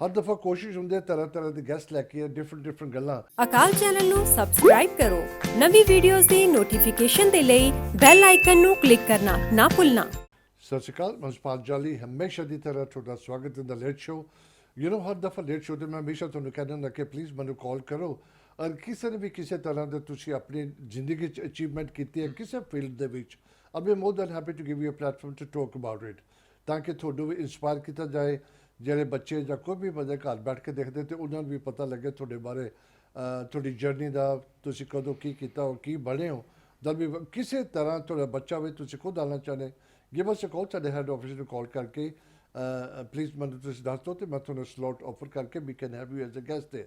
ਹਰ ਦਫਾ ਕੋਸ਼ਿਸ਼ ਹੁੰਦੀ ਹੈ ਤਰ੍ਹਾਂ ਤਰ੍ਹਾਂ ਦੇ ਗੈਸਟ ਲੈ ਕੇ ਡਿਫਰੈਂਟ ਗੱਲਾਂ। ਅਕਾਲ ਚੈਨਲ ਨੂੰ ਸਬਸਕ੍ਰਾਈਬ ਕਰੋ। ਨਵੀਂ ਵੀਡੀਓਜ਼ ਦੀ ਨੋਟੀਫਿਕੇਸ਼ਨ ਦੇ ਲਈ ਬੈਲ ਆਈਕਨ ਨੂੰ ਕਲਿੱਕ ਕਰਨਾ ਨਾ ਭੁੱਲਣਾ। ਸਤਿ ਸ਼੍ਰੀ ਅਕਾਲ, ਮੈਂ ਸੁਪਾਲ ਜਾਲੀ ਹਮੇਸ਼ਾ ਦੀ ਤਰ੍ਹਾਂ ਤੁਹਾਡਾ ਸਵਾਗਤ ਹੈ ਦਾ ਲੇਟ ਸ਼ੋ। ਹਰ ਦਫਾ ਲੇਟ ਸ਼ੋ ਤੇ ਮੈਂ ਹਮੇਸ਼ਾ ਤੁਹਾਨੂੰ ਕਹਿੰਦਾ ਹੁੰਦਾ ਕਿ ਪਲੀਜ਼ ਮੈਨੂੰ ਕਾਲ ਕਰੋ ਔਰ ਕਿਸੇ ਨੇ ਵੀ ਕਿਸੇ ਤਰ੍ਹਾਂ ਦੇ ਤੁਸੀਂ ਆਪਣੀ ਜ਼ਿੰਦਗੀ 'ਚ ਅਚੀਵਮੈਂਟ ਕੀਤੀ ਹੈ ਕਿਸੇ ਫੀਲਡ ਦੇ ਵਿੱਚ, I be more than happy to give you a platform to talk about it, ਤਾਂ ਕਿ ਤੁਹਾਨੂੰ ਵੀ ਇੰਸਪਾਇਰ ਕੀਤਾ ਜਾਏ। ਜਿਹੜੇ ਬੱਚੇ ਜਾਂ ਕੋਈ ਵੀ ਬੰਦੇ ਘਰ ਬੈਠ ਕੇ ਦੇਖਦੇ ਤੇ ਉਹਨਾਂ ਨੂੰ ਵੀ ਪਤਾ ਲੱਗੇ ਤੁਹਾਡੇ ਬਾਰੇ, ਤੁਹਾਡੀ ਜਰਨੀ ਦਾ, ਤੁਸੀਂ ਕਦੋਂ ਕੀ ਕੀਤਾ ਹੋ, ਕੀ ਬਣੇ ਹੋ। ਜਦ ਵੀ ਕਿਸੇ ਤਰ੍ਹਾਂ ਤੁਹਾਡਾ ਬੱਚਾ ਵੀ ਤੁਸੀਂ ਖੁਦ ਆਉਣਾ ਚਾਹੁੰਦੇ, ਗਿਵ ਅਸ ਅ ਕਾਲ, ਸਾਡੇ ਹੈਡ ਆਫਿਸ ਨੂੰ ਕਾਲ ਕਰਕੇ ਪਲੀਜ਼ ਮੈਨੂੰ ਤੁਸੀਂ ਦੱਸ ਦਿਓ ਤੇ ਮੈਂ ਤੁਹਾਨੂੰ ਸਲੋਟ ਆਫਰ ਕਰਕੇ we can have you as a guest ਦੇ।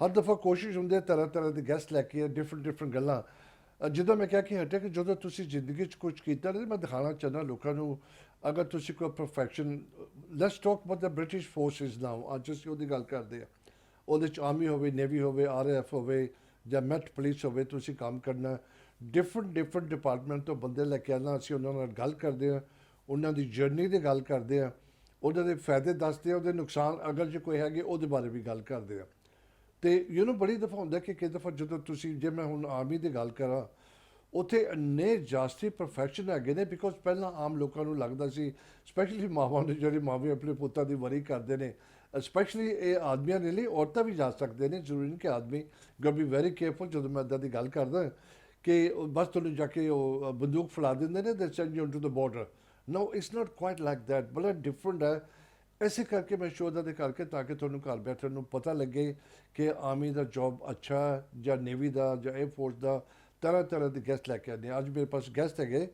ਹਰ ਦਫਾ ਕੋਸ਼ਿਸ਼ ਹੁੰਦੀ ਹੈ ਤਰ੍ਹਾਂ ਤਰ੍ਹਾਂ ਦੇ ਗੈਸਟ ਲੈ ਕੇ ਡਿਫਰੈਂਟ ਗੱਲਾਂ। ਜਿੱਦਾਂ ਮੈਂ ਕਿਹਾ ਕਿ ਹਟੇ ਕਿ ਜਦੋਂ ਤੁਸੀਂ ਜ਼ਿੰਦਗੀ 'ਚ ਕੁਝ ਕੀਤਾ ਨਹੀਂ, ਮੈਂ ਦਿਖਾਉਣਾ ਚਾਹੁੰਦਾ ਲੋਕਾਂ ਨੂੰ। ਅਗਰ ਤੁਸੀਂ ਕੋਈ profession, let's talk about the British forces now, ਅੱਜ ਅਸੀਂ ਉਹਦੀ ਗੱਲ ਕਰਦੇ ਹਾਂ। ਉਹਦੇ 'ਚ ਆਰਮੀ ਹੋਵੇ, ਨੇਵੀ ਹੋਵੇ, RAF ਹੋਵੇ ਜਾਂ ਮੈਟ ਪੁਲਿਸ ਹੋਵੇ, ਤੁਸੀਂ ਕੰਮ ਕਰਨਾ। ਡਿਫਰੈਂਟ ਡਿਪਾਰਟਮੈਂਟ ਤੋਂ ਬੰਦੇ ਲੈ ਕੇ ਆਉਣਾ, ਅਸੀਂ ਉਹਨਾਂ ਨਾਲ ਗੱਲ ਕਰਦੇ ਹਾਂ, ਉਹਨਾਂ ਦੀ ਜਰਨੀ ਦੀ ਗੱਲ ਕਰਦੇ ਹਾਂ, ਉਹਨਾਂ ਦੇ ਫਾਇਦੇ ਦੱਸਦੇ ਹਾਂ, ਉਹਦੇ ਨੁਕਸਾਨ ਅਗਰ ਜੇ ਕੋਈ ਹੈਗੇ ਉਹਦੇ ਬਾਰੇ ਵੀ ਗੱਲ ਕਰਦੇ ਹਾਂ। ਅਤੇ ਬੜੀ ਦਫਾ ਹੁੰਦਾ ਕਿ ਕਈ ਦਫਾ ਜਦੋਂ ਤੁਸੀਂ, ਜੇ ਮੈਂ ਹੁਣ ਆਰਮੀ ਦੀ ਗੱਲ ਕਰਾਂ, ਉੱਥੇ ਇੰਨੇ ਜਾਸਤੀ ਪ੍ਰੋਫੈਸ਼ਨ ਹੈਗੇ ਨੇ। ਬਿਕੋਜ਼ ਪਹਿਲਾਂ ਆਮ ਲੋਕਾਂ ਨੂੰ ਲੱਗਦਾ ਸੀ, ਸਪੈਸ਼ਲੀ ਮਾਵਾਂ ਨੂੰ, ਜਿਹੜੇ ਮਾਵੇਂ ਆਪਣੇ ਪੁੱਤਾਂ ਦੀ ਵਰੀ ਕਰਦੇ ਨੇ, ਸਪੈਸ਼ਲੀ ਇਹ ਆਦਮੀਆਂ ਦੇ ਲਈ, ਔਰਤਾਂ ਵੀ ਜਾ ਸਕਦੇ ਨੇ, ਜ਼ਰੂਰੀ ਨਹੀਂ ਕਿ ਆਦਮੀ। ਗੋ ਬੀ ਵੈਰੀ ਕੇਅਰਫੁਲ ਜਦੋਂ ਮੈਂ ਇੱਦਾਂ ਦੀ ਗੱਲ ਕਰਦਾ ਕਿ ਬਸ ਤੁਹਾਨੂੰ ਜਾ ਕੇ ਉਹ ਬੰਦੂਕ ਫੜਾ ਦਿੰਦੇ ਨੇ, they send you to the border. No, it's not quite like that, ਬੜਾ ਡਿਫਰੈਂਟ ਹੈ। ਇਸੇ ਕਰਕੇ ਮੈਂ ਸ਼ੋਅ ਦੇ ਕਰਕੇ, ਤਾਂ ਕਿ ਤੁਹਾਨੂੰ ਘਰ ਬੈਠਣ ਨੂੰ ਪਤਾ ਲੱਗੇ ਕਿ ਆਰਮੀ ਦਾ ਜੋਬ ਅੱਛਾ ਜਾਂ ਨੇਵੀ ਦਾ ਜਾਂ 에ਅਰ ਫੋਰਸ ਦਾ। ਤਰ੍ਹਾਂ ਦੇ ਗੈਸਟ ਲੈ ਕੇ ਆਉਂਦੇ ਹਾਂ। ਅੱਜ ਮੇਰੇ ਪਾਸ ਗੈਸਟ ਹੈਗੇ,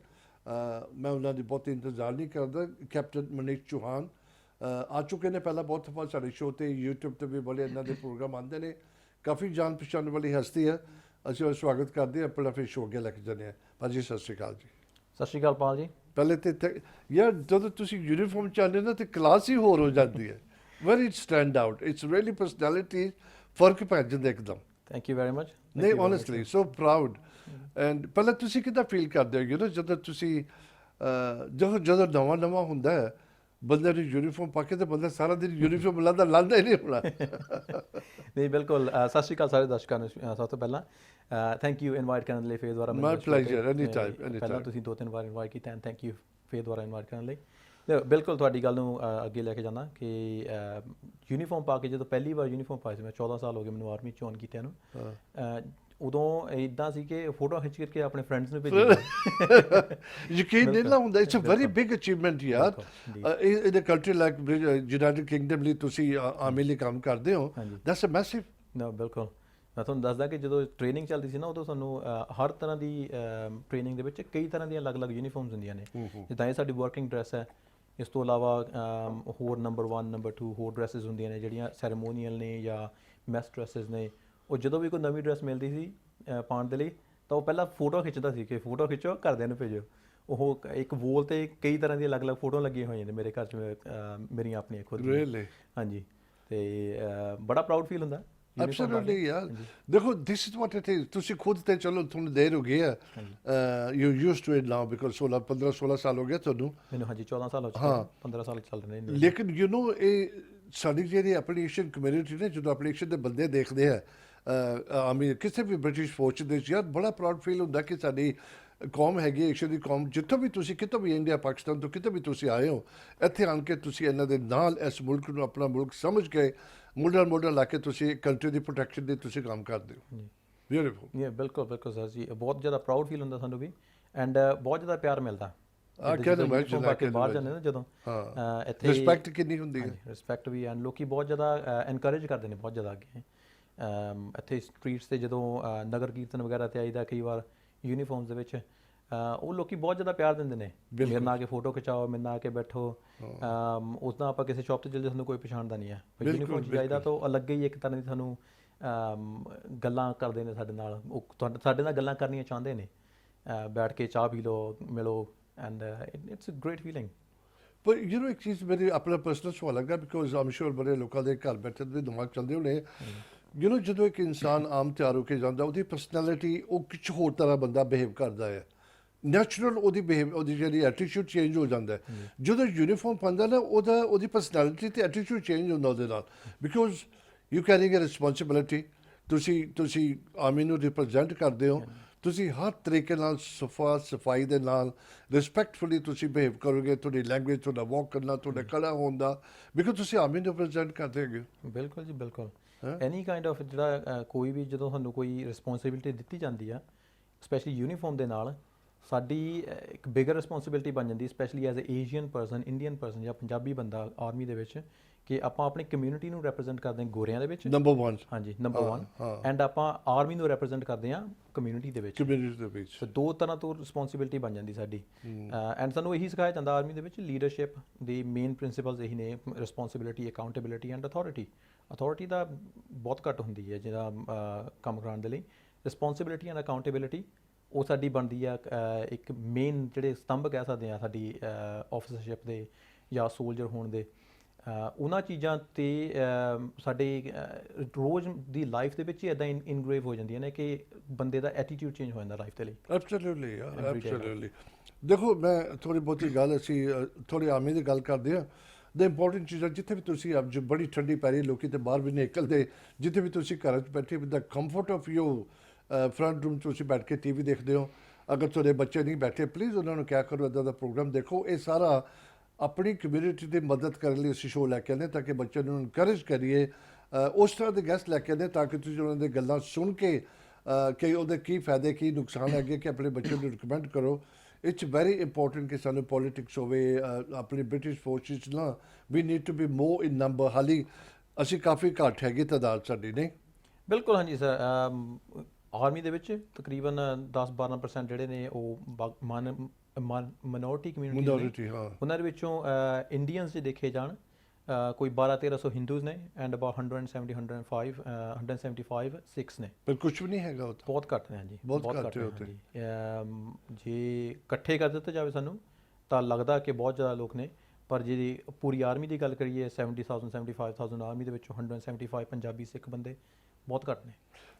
ਮੈਂ ਉਹਨਾਂ ਦੀ ਬਹੁਤ ਇੰਤਜ਼ਾਰ ਨਹੀਂ ਕਰਦਾ। ਕੈਪਟਨ ਮਨੀਸ਼ ਚੌਹਾਨ ਆ ਚੁੱਕੇ ਨੇ ਪਹਿਲਾਂ ਬਹੁਤ ਦਫਾ ਸਾਡੇ ਸ਼ੋਅ 'ਤੇ, YouTube 'ਤੇ ਵੀ ਬੜੇ ਇਹਨਾਂ ਦੇ ਪ੍ਰੋਗਰਾਮ ਆਉਂਦੇ ਨੇ। ਕਾਫੀ ਜਾਣ ਪਛਾਣ ਵਾਲੀ ਹਸਤੀ ਹੈ, ਅਸੀਂ ਉਹ ਸਵਾਗਤ ਕਰਦੇ ਹਾਂ। ਆਪਣਾ ਫਿਰ ਸ਼ੋਅ ਅੱਗੇ ਲੈ ਕੇ ਜਾਂਦੇ ਹਾਂ। ਭਾਜੀ ਸਤਿ ਸ਼੍ਰੀ ਅਕਾਲ ਜੀ। ਸਤਿ ਸ਼੍ਰੀ ਅਕਾਲ ਪਾਲ ਜੀ। ਪਹਿਲੇ ਤਾਂ ਯਾਰ ਜਦੋਂ ਤੁਸੀਂ ਯੂਨੀਫਾਰਮ 'ਚ ਆਉਂਦੇ ਨਾ ਤਾਂ ਕਲਾਸ ਹੀ ਹੋਰ ਹੋ ਜਾਂਦੀ ਹੈ। Very stand out, it's really personality, ਫਰਕ ਪੈ ਜਾਂਦਾ ਇੱਕਦਮ। Thank you very much. ਨਹੀਂ, ਓਨੈਸਟਲੀ ਸੋ ਪ੍ਰਾਊਡ। ਐਂਡ ਪਹਿਲਾਂ ਤੁਸੀਂ ਕਿੱਦਾਂ ਫੀਲ ਕਰਦੇ ਹੋ ਜਦੋਂ ਤੁਸੀਂ ਜਦੋਂ ਨਵਾਂ ਹੁੰਦਾ ਹੈ ਬੰਦੇ ਨੂੰ ਯੂਨੀਫਾਰਮ ਪਾ ਕੇ, ਤਾਂ ਬੰਦਾ ਸਾਰਾ ਦਿਨ ਯੂਨੀਫਾਰਮ ਲਾਉਂਦਾ ਹੀ ਨਹੀਂ ਹੋਣਾ। ਨਹੀਂ ਬਿਲਕੁਲ। ਸਤਿ ਸ਼੍ਰੀ ਅਕਾਲ ਸਾਰੇ ਦਰਸ਼ਕਾਂ ਨੂੰ। ਸਭ ਤੋਂ ਪਹਿਲਾਂ ਥੈਂਕ ਯੂ ਇਨਵਾਈਟ ਕਰਨ ਲਈ ਫੇਰ ਦੁਆਰਾ। ਮਾਈ ਪਲੇਜ਼ਰ, ਐਨੀ ਟਾਈਮ। ਪਹਿਲਾਂ ਤੁਸੀਂ 2-3 ਵਾਰ ਇਨਵਾਈਟ ਕੀਤਾ, ਐਂਡ ਥੈਂਕ ਯੂ ਫੇਰ ਦੁਆਰਾ ਇਨਵਾਈਟ ਕਰਨ ਲਈ। ਬਿਲਕੁਲ ਤੁਹਾਡੀ ਗੱਲ ਨੂੰ ਅੱਗੇ ਲੈ ਕੇ ਜਾਂਦਾ ਕਿ ਯੂਨੀਫਾਰਮ ਪਾ ਕੇ, ਜਦੋਂ ਪਹਿਲੀ ਵਾਰ ਯੂਨੀਫਾਰਮ ਪਾਈ ਸੀ, ਮੈਂ 14 ਸਾਲ ਹੋ ਗਏ ਮੈਨੂੰ ਆਰਮੀ ਜੁਆਇਨ ਕੀਤਿਆਂ ਨੂੰ। ਉਦੋਂ ਇੱਦਾਂ ਸੀ ਕਿ ਫੋਟੋ ਖਿੱਚ ਕਰਕੇ ਆਪਣੇ ਫਰੈਂਡਸ ਨੂੰ ਭੇਜੀ। ਯਕੀਨ ਨਹੀਂ ਨਾ ਹੁੰਦਾ। It's a very big achievement ਯਾਰ। In a country like United Kingdom ਲਈ ਤੁਸੀਂ ਆਰਮੀ ਲਈ ਕੰਮ ਕਰਦੇ ਹੋ, ਦੈਟਸ ਅ ਮੈਸਿਵ। ਨਾ ਬਿਲਕੁਲ। ਮੈਂ ਤੁਹਾਨੂੰ ਦੱਸਦਾ ਕਿ ਜਦੋਂ ਟ੍ਰੇਨਿੰਗ ਚੱਲਦੀ ਸੀ ਨਾ, ਉਦੋਂ ਸਾਨੂੰ ਹਰ ਤਰ੍ਹਾਂ ਦੀ ਟ੍ਰੇਨਿੰਗ ਦੇ ਵਿੱਚ ਕਈ ਤਰ੍ਹਾਂ ਦੀਆਂ ਅਲੱਗ-ਅਲੱਗ ਯੂਨੀਫਾਰਮਸ ਹੁੰਦੀਆਂ ਨੇ। ਜਿੱਦਾਂ ਇਹ ਸਾਡੀ ਵਰਕਿੰਗ ਡਰੈਸ ਹੈ, ਇਸ ਤੋਂ ਇਲਾਵਾ ਹੋਰ ਨੰਬਰ 1 ਨੰਬਰ 2 ਹੋਰ ਡਰੈਸਿਸ ਹੁੰਦੀਆਂ ਨੇ ਜਿਹੜੀਆਂ ਸੈਰੇਮੋਨੀਅਲ ਨੇ ਜਾਂ ਮੈਸ ਡਰੈਸਿਸ ਨੇ। ਉਹ ਜਦੋਂ ਵੀ ਕੋਈ ਨਵੀਂ ਡਰੈਸ ਮਿਲਦੀ ਸੀ ਪਾਉਣ ਦੇ ਲਈ, ਤਾਂ ਉਹ ਪਹਿਲਾਂ ਫੋਟੋ ਖਿੱਚਦਾ ਸੀ ਕਿ ਫੋਟੋ ਖਿੱਚੋ, ਘਰਦਿਆਂ ਨੂੰ ਭੇਜੋ। ਉਹ ਇੱਕ ਵੋਲ 'ਤੇ ਕਈ ਤਰ੍ਹਾਂ ਦੀਆਂ ਅਲੱਗ-ਅਲੱਗ ਫੋਟੋਆਂ ਲੱਗੀਆਂ ਹੋਈਆਂ ਨੇ ਮੇਰੇ ਘਰ 'ਚ, ਮੇਰੀਆਂ ਆਪਣੀਆਂ ਖੁਦ। ਰੀਅਲੀ? ਹਾਂਜੀ। ਅਤੇ ਬੜਾ ਪ੍ਰਾਊਡ ਫੀਲ ਹੁੰਦਾ। ਐਬਸੋਲੂਟਲੀ ਯਾਰ। ਦੇਖੋ, this is what it is. ਤੁਸੀਂ ਖੁਦ ਤੇ ਚਲੋ ਤੁਹਾਨੂੰ ਦੇਰ ਹੋ ਗਈ ਹੈ, you used to it now, because 15-16 ਸਾਲ ਹੋ ਗਏ ਤੁਹਾਨੂੰ। ਮੈਨੂੰ ਹਾਂਜੀ 14 ਸਾਲ ਹੋ ਚੁੱਕੇ, 15 ਸਾਲ ਚੱਲ ਰਹੇ ਨੇ। ਲੇਕਿਨ ਇਹ ਸਾਡੀ ਜਿਹੜੀ ਆਪਣੀ ਏਸ਼ੀਅਨ ਕਮਿਊਨਿਟੀ ਨੇ, ਜਦੋਂ ਆਪਣੇ ਏਸ਼ੀਅਨ ਦੇ ਬੰਦੇ ਦੇਖਦੇ ਆ ਆਮੀ ਕਿਸੇ ਵੀ ਬ੍ਰਿਟਿਸ਼ ਫੌਜ ਦੇ, ਯਾਰ ਬੜਾ ਪ੍ਰਾਊਡ ਫੀਲ ਹੁੰਦਾ ਕਿ ਸਾਡੀ ਕੌਮ ਹੈਗੀ, ਏਸ਼ੀਆ ਦੀ ਕੌਮ। ਜਿੱਥੋਂ ਵੀ ਤੁਸੀਂ, ਕਿਤੋਂ ਵੀ, ਇੰਡੀਆ ਪਾਕਿਸਤਾਨ ਤੋਂ ਕਿਤੋਂ ਵੀ ਤੁਸੀਂ ਆਏ ਹੋ, ਇੱਥੇ ਆਣ ਕੇ ਤੁਸੀਂ ਇਹਨਾਂ ਦੇ ਨਾਲ ਇਸ ਮੁਲਕ ਨੂੰ ਆਪਣਾ ਮੁਲਕ ਸਮਝ ਕੇ ਮੋਢਾ ਲਾ ਕੇ ਤੁਸੀਂ ਕੰਟਰੀ ਦੀ ਪ੍ਰੋਟੈਕਸ਼ਨ ਦੇ ਤੁਸੀਂ ਕੰਮ ਕਰਦੇ ਹੋ। ਬਿਊਟੀਫੁਲ। ਬਿਲਕੁਲ ਸਰ ਜੀ, ਬਹੁਤ ਜ਼ਿਆਦਾ ਪ੍ਰਾਊਡ ਫੀਲ ਹੁੰਦਾ ਸਾਨੂੰ ਵੀ, ਐਂਡ ਬਹੁਤ ਜ਼ਿਆਦਾ ਪਿਆਰ ਮਿਲਦਾ। ਬਾਹਰ ਜਾਂਦੇ ਨਾ ਜਦੋਂ, ਇੱਥੇ ਰਿਸਪੈਕਟ ਕਿੰਨੀ ਹੁੰਦੀ ਹੈ। ਰਿਸਪੈਕਟ ਵੀ, ਐਂਡ ਲੋਕੀ ਬਹੁਤ ਜ਼ਿਆਦਾ ਐਨਕਰੇਜ ਕਰਦੇ ਨੇ, ਬਹੁਤ ਜ਼ਿਆਦਾ ਅੱਗੇ। ਇੱਥੇ ਸਟਰੀਟਸ 'ਤੇ ਜਦੋਂ ਨਗਰ ਕੀਰਤਨ ਵਗੈਰਾ 'ਤੇ ਆਈਦਾ ਕਈ ਵਾਰ ਯੂਨੀਫਾਰਮਸ ਦੇ ਵਿੱਚ, ਉਹ ਲੋਕੀ ਬਹੁਤ ਜ਼ਿਆਦਾ ਪਿਆਰ ਦਿੰਦੇ ਨੇ। ਮੇਰੇ ਨਾਲ ਆ ਕੇ ਫੋਟੋ ਖਿਚਾਓ, ਮੇਰੇ ਨਾਲ ਆ ਕੇ ਬੈਠੋ। ਉਸ ਨਾਲ ਆਪਾਂ ਕਿਸੇ ਸ਼ੌਪ 'ਤੇ ਚੱਲਦੇ, ਸਾਨੂੰ ਕੋਈ ਪਛਾਣਦਾ ਨਹੀਂ ਹੈ। ਯੂਨੀਫਾਰਮ 'ਚ ਜਾਈਦਾ ਤਾਂ ਅਲੱਗ ਹੀ ਇੱਕ ਤਰ੍ਹਾਂ ਦੀ ਸਾਨੂੰ ਗੱਲਾਂ ਕਰਦੇ ਨੇ ਸਾਡੇ ਨਾਲ। ਉਹ ਸਾਡੇ ਨਾਲ ਗੱਲਾਂ ਕਰਨੀਆਂ ਚਾਹੁੰਦੇ ਨੇ, ਬੈਠ ਕੇ ਚਾਹ ਪੀ ਲਓ, ਮਿਲੋ, and it's a great feeling. ਪਰ ਇੱਕ ਚੀਜ਼ ਮੇਰੇ ਆਪਣਾ ਪਰਸਨਲ ਸਵਾਲ ਲੱਗਾ, ਬਿਕੋਜ਼ ਆਮ ਸ਼ੋਰ ਬੜੇ ਲੋਕਾਂ ਦੇ ਘਰ ਬੈਠੇ ਦੇ ਦਿਮਾਗ ਚੱਲਦੇ ਹੋਣੇ। ਜਦੋਂ ਇੱਕ ਇਨਸਾਨ ਆਮ ਤਿਆਰ ਹੋ ਕੇ ਜਾਂਦਾ, ਉਹਦੀ ਪਰਸਨੈਲਿਟੀ, ਉਹ ਕੁਛ ਹੋਰ ਤਰ੍ਹਾਂ ਬੰਦਾ ਬਿਹੇਵ ਕਰਦਾ ਹੈ। ਨੈਚੁਰਲ ਉਹਦੀ ਉਹਦੀ ਜਿਹੜੀ ਐਟੀਟਿਊਡ ਚੇਂਜ ਹੋ ਜਾਂਦਾ ਹੈ। ਜਦੋਂ ਯੂਨੀਫਾਰਮ ਪਾਉਂਦਾ ਨਾ ਉਹਦੀ ਪਰਸਨੈਲਿਟੀ ਤੇ ਐਟੀਟਿਊਡ ਚੇਂਜ ਹੁੰਦਾ ਉਹਦੇ ਨਾਲ, because you carrying a responsibility. ਤੁਸੀਂ ਆਰਮੀ ਨੂੰ ਰਿਪਰੈਜ਼ੈਂਟ ਕਰਦੇ ਹੋ, ਤੁਸੀਂ ਹਰ ਤਰੀਕੇ ਨਾਲ ਸਫਾਈ ਦੇ ਨਾਲ ਰਿਸਪੈਕਟਫੁਲੀ ਤੁਸੀਂ ਬਿਹੇਵ ਕਰੋਗੇ, ਤੁਹਾਡੀ ਲੈਂਗੁਏਜ, ਤੁਹਾਡਾ ਵਾਕ ਕਰਨਾ, ਤੁਹਾਡਾ ਕਲਾ ਹੋਣ ਦਾ, ਬਿਕੋਜ਼ ਤੁਸੀਂ ਆਰਮੀ ਨੂੰ ਰਿਪਰੈਜ਼ੈਂਟ ਕਰਦੇ ਹੈਗੇ ਹੋ। ਬਿਲਕੁਲ ਜੀ, ਬਿਲਕੁਲ। ਐਨੀ ਕਾਈਂਡ ਆਫ ਜਿਹੜਾ ਕੋਈ ਵੀ ਜਦੋਂ ਸਾਨੂੰ ਕੋਈ ਰਿਸਪੌਂਸਿਬਿਲਿਟੀ ਦਿੱਤੀ ਜਾਂਦੀ ਆ, ਸਪੈਸ਼ਲੀ ਯੂਨੀਫਾਰਮ ਦੇ ਨਾਲ, ਸਾਡੀ ਇੱਕ ਬਿਗਰ ਰਿਸਪੌਂਸਿਬਿਲਿਟੀ ਬਣ ਜਾਂਦੀ, specially as a Asian person, Indian person ਜਾਂ ਪੰਜਾਬੀ ਬੰਦਾ ਆਰਮੀ ਦੇ ਵਿੱਚ, ਕਿ ਆਪਾਂ ਆਪਣੀ ਕਮਿਊਨਿਟੀ ਨੂੰ ਰੈਪਰੈਜ਼ੈਂਟ ਕਰਦੇ ਹਾਂ ਗੋਰਿਆਂ ਦੇ ਵਿੱਚ, ਨੰਬਰ 1। ਹਾਂਜੀ, ਨੰਬਰ 1, ਐਂਡ ਆਪਾਂ ਆਰਮੀ ਨੂੰ ਰੈਪਰੈਜ਼ੈਂਟ ਕਰਦੇ ਹਾਂ ਕਮਿਊਨਿਟੀ ਦੇ ਵਿੱਚ। ਕਮਿਊਨਿਟੀ ਦੇ ਵਿੱਚ ਸੋ ਦੋ ਤਰ੍ਹਾਂ ਤੋਂ ਰਿਸਪੌਂਸਿਬਿਲਿਟੀ ਬਣ ਜਾਂਦੀ ਸਾਡੀ। ਐਂਡ ਸਾਨੂੰ ਇਹੀ ਸਿਖਾਇਆ ਜਾਂਦਾ ਆਰਮੀ ਦੇ ਵਿੱਚ, ਲੀਡਰਸ਼ਿਪ ਦੀ ਮੇਨ ਪ੍ਰਿੰਸੀਪਲਸ ਇਹੀ ਨੇ, responsibility, accountability and authority. Authority ਦਾ ਬਹੁਤ ਘੱਟ ਹੁੰਦੀ ਹੈ ਜਿਹੜਾ ਕੰਮ ਕਰਾਉਣ ਦੇ ਲਈ। ਰਿਸਪੌਂਸਿਬਿਲਿਟੀ ਐਂਡ ਅਕਾਊਂਟੇਬਿਲਿਟੀ ਉਹ ਸਾਡੀ ਬਣਦੀ ਆ ਇੱਕ ਮੇਨ ਜਿਹੜੇ ਸਤੰਭ ਕਹਿ ਸਕਦੇ ਹਾਂ ਸਾਡੀ ਆਫਿਸਰਸ਼ਿਪ ਦੇ ਜਾਂ ਸੋਲਜਰ ਹੋਣ ਦੇ। ਉਹਨਾਂ ਚੀਜ਼ਾਂ 'ਤੇ ਸਾਡੇ ਰੋਜ਼ ਦੀ ਲਾਈਫ ਦੇ ਵਿੱਚ ਹੀ ਇੱਦਾਂ ਇਨਗ੍ਰੇਵ ਹੋ ਜਾਂਦੀਆਂ ਨੇ ਕਿ ਬੰਦੇ ਦਾ ਐਟੀਟਿਊਡ ਚੇਂਜ ਹੋ ਜਾਂਦਾ ਲਾਈਫ ਦੇ ਲਈ। Absolutely absolutely. ਦੇਖੋ, ਮੈਂ ਥੋੜ੍ਹੀ ਬਹੁਤੀ ਗੱਲ ਅਸੀਂ ਥੋੜ੍ਹੀ ਆਰਮੀ ਦੀ ਗੱਲ ਕਰਦੇ ਹਾਂ। ਦ ਇੰਪੋਰਟੈਂਟ ਚੀਜ਼ਾਂ ਜਿੱਥੇ ਵੀ ਤੁਸੀਂ ਅੱਜ ਬੜੀ ਠੰਡੀ ਪੈ ਰਹੀ, ਲੋਕੀ ਤੇ ਬਾਹਰ ਵੀ ਨਿਕਲਦੇ, ਜਿੱਥੇ ਵੀ ਤੁਸੀਂ ਘਰ 'ਚ ਬੈਠੇ with the comfort of you front room 'ਚ ਤੁਸੀਂ ਬੈਠ ਕੇ ਟੀਵੀ ਦੇਖਦੇ ਹੋ। ਅਗਰ ਤੁਹਾਡੇ ਬੱਚੇ ਨਹੀਂ ਬੈਠੇ, ਪਲੀਜ਼ ਉਹਨਾਂ ਨੂੰ ਕਿਹਾ ਕਰੋ ਇੱਦਾਂ ਦਾ ਪ੍ਰੋਗਰਾਮ ਦੇਖੋ। ਇਹ ਸਾਰਾ ਆਪਣੀ ਕਮਿਊਨਿਟੀ ਦੀ ਮਦਦ ਕਰਨ ਲਈ ਅਸੀਂ ਸ਼ੋਅ ਲੈ ਕੇ ਆਉਂਦੇ ਤਾਂ ਕਿ ਬੱਚਿਆਂ ਨੂੰ ਇਨਕਰੇਜ ਕਰੀਏ। ਉਸ ਤਰ੍ਹਾਂ ਦੇ ਗੈਸਟ ਲੈ ਕੇ ਆਉਂਦੇ ਤਾਂ ਕਿ ਤੁਸੀਂ ਉਹਨਾਂ ਦੀ ਗੱਲਾਂ ਸੁਣ ਕੇ ਕਿ ਉਹਦੇ ਕੀ ਫਾਇਦੇ ਕੀ ਨੁਕਸਾਨ ਹੈਗੇ ਕਿ ਆਪਣੇ ਬੱਚੇ ਨੂੰ ਰਿਕਮੈਂਡ ਕਰੋ। ਇਟਸ ਵੈਰੀ ਇੰਪੋਰਟੈਂਟ ਕਿ ਸਾਨੂੰ ਪੋਲੀਟਿਕਸ ਹੋਵੇ ਆਪਣੀ ਬ੍ਰਿਟਿਸ਼ ਫੋਰਸਿਸ ਨਾ, we need to be more in number. ਹਾਲੀ ਅਸੀਂ ਕਾਫੀ ਘੱਟ ਹੈਗੀ ਤਾਦਾਦ ਸਾਡੀ, ਨਹੀਂ? ਬਿਲਕੁਲ, ਹਾਂਜੀ ਸਰ। ਆਰਮੀ ਦੇ ਵਿੱਚ ਤਕਰੀਬਨ 10-12% ਜਿਹੜੇ ਨੇ ਉਹ ਮਾਈਨੋਰਿਟੀ ਕਮਿਊਨਿਟੀ, ਹਾਂ। ਉਹਨਾਂ ਦੇ ਵਿੱਚੋਂ ਇੰਡੀਅਨਸ ਜੇ ਦੇਖੇ ਜਾਣ ਕੋਈ 1200-1300 ਹਿੰਦੂਜ਼ ਨੇ ਐਂਡ ਅਬਾਊਟ 175 ਸਿੱਖਸ ਨੇ। ਪਰ ਕੁਛ ਵੀ ਨਹੀਂ ਹੈਗਾ ਉਹ ਤਾਂ, ਬਹੁਤ ਘੱਟ ਨੇ, ਹਾਂਜੀ, ਬਹੁਤ ਘੱਟ ਨੇ, ਹੈ ਉੱਥੇ। ਹਾਂਜੀ। ਜੇ ਇਕੱਠੇ ਕਰ ਦਿੱਤਾ ਜਾਵੇ ਸਾਨੂੰ ਤਾਂ ਲੱਗਦਾ ਕਿ ਬਹੁਤ ਜ਼ਿਆਦਾ ਲੋਕ ਨੇ, ਪਰ ਜੇ ਪੂਰੀ ਆਰਮੀ ਦੀ ਗੱਲ ਕਰੀਏ 70,000-75,000 ਆਰਮੀ ਦੇ ਵਿੱਚੋਂ 175 ਪੰਜਾਬੀ ਸਿੱਖ ਬੰਦੇ ਬਹੁਤ ਘੱਟ ਨੇ।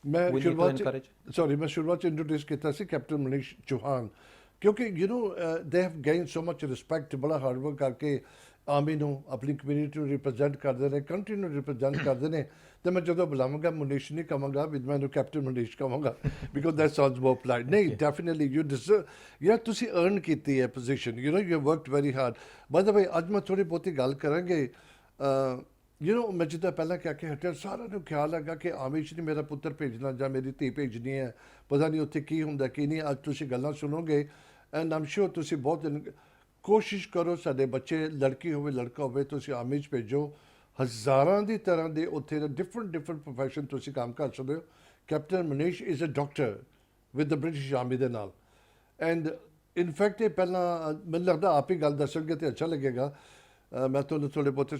ਮੈਂ ਸ਼ੁਰੂਆਤ 'ਚ ਇੰਟਰੋਡਿਊਸ ਕੀਤਾ ਸੀ ਕੈਪਟਨ ਮਨੀਸ਼ ਚੌਹਾਨ, ਕਿਉਂਕਿ they have gain so much respect, ਬੜਾ ਹਾਰਡ ਵਰਕ ਕਰਕੇ ਆਰਮੀ ਨੂੰ, ਆਪਣੀ ਕਮਿਊਨਿਟੀ ਨੂੰ ਰਿਪਰੈਜ਼ੈਂਟ ਕਰਦੇ ਨੇ, ਕੰਟਰੀ ਨੂੰ ਰਿਪਰੈਜ਼ੈਂਟ ਕਰਦੇ ਨੇ। ਤੇ ਮੈਂ ਜਦੋਂ ਬੁਲਾਵਾਂਗਾ ਮਨੀਸ਼ ਨਹੀਂ ਕਹਾਂਗਾ, ਮੈਨੂੰ ਕੈਪਟਨ ਮਨੀਸ਼ ਕਹਾਂਗਾ, because that sounds more polite. ਨਹੀਂ, ਡੈਫੀਨਿਟਲੀ ਯੂ ਡਿਜ਼ਰਵ, ਯਾਰ ਤੁਸੀਂ ਅਰਨ ਕੀਤੀ ਹੈ position, you worked very hard. By the way, ਅੱਜ ਮੈਂ ਥੋੜ੍ਹੀ ਬਹੁਤੀ ਗੱਲ ਕਰਾਂਗੇ। ਮੈਂ ਜਿੱਦਾਂ ਪਹਿਲਾਂ ਕਹਿ ਕੇ ਹਟਿਆ, ਸਾਰਿਆਂ ਨੂੰ ਖਿਆਲ ਹੈਗਾ ਕਿ ਆਰਮੀ 'ਚ ਨਹੀਂ ਮੇਰਾ ਪੁੱਤਰ ਭੇਜਣਾ ਜਾਂ ਮੇਰੀ ਧੀ ਭੇਜਣੀ ਹੈ, ਪਤਾ ਨਹੀਂ ਉੱਥੇ ਕੀ ਹੁੰਦਾ ਕੀ ਨਹੀਂ। ਅੱਜ ਤੁਸੀਂ ਗੱਲਾਂ ਸੁਣੋਗੇ ਐਂਡ ਆਮ ਸ਼ੋਰ ਤੁਸੀਂ ਬਹੁਤ ਕੋਸ਼ਿਸ਼ ਕਰੋ ਸਾਡੇ ਬੱਚੇ, ਲੜਕੀ ਹੋਵੇ ਲੜਕਾ ਹੋਵੇ, ਤੁਸੀਂ ਆਰਮੀ 'ਚ ਭੇਜੋ। ਹਜ਼ਾਰਾਂ ਦੀ ਤਰ੍ਹਾਂ ਦੇ ਉੱਥੇ ਡਿਫਰੈਂਟ ਪ੍ਰੋਫੈਸ਼ਨ ਤੁਸੀਂ ਕੰਮ ਕਰ ਸਕਦੇ ਹੋ। Captain Manish is a doctor with the British army ਦੇ ਨਾਲ। ਐਂਡ ਇਨਫੈਕਟ ਇਹ ਪਹਿਲਾਂ ਮੈਨੂੰ ਲੱਗਦਾ ਆਪ ਹੀ ਗੱਲ ਦੱਸਣਗੇ ਤਾਂ ਅੱਛਾ ਲੱਗੇਗਾ। ਮੈਂ ਤੁਹਾਨੂੰ ਥੋੜ੍ਹੇ ਬਹੁਤੇ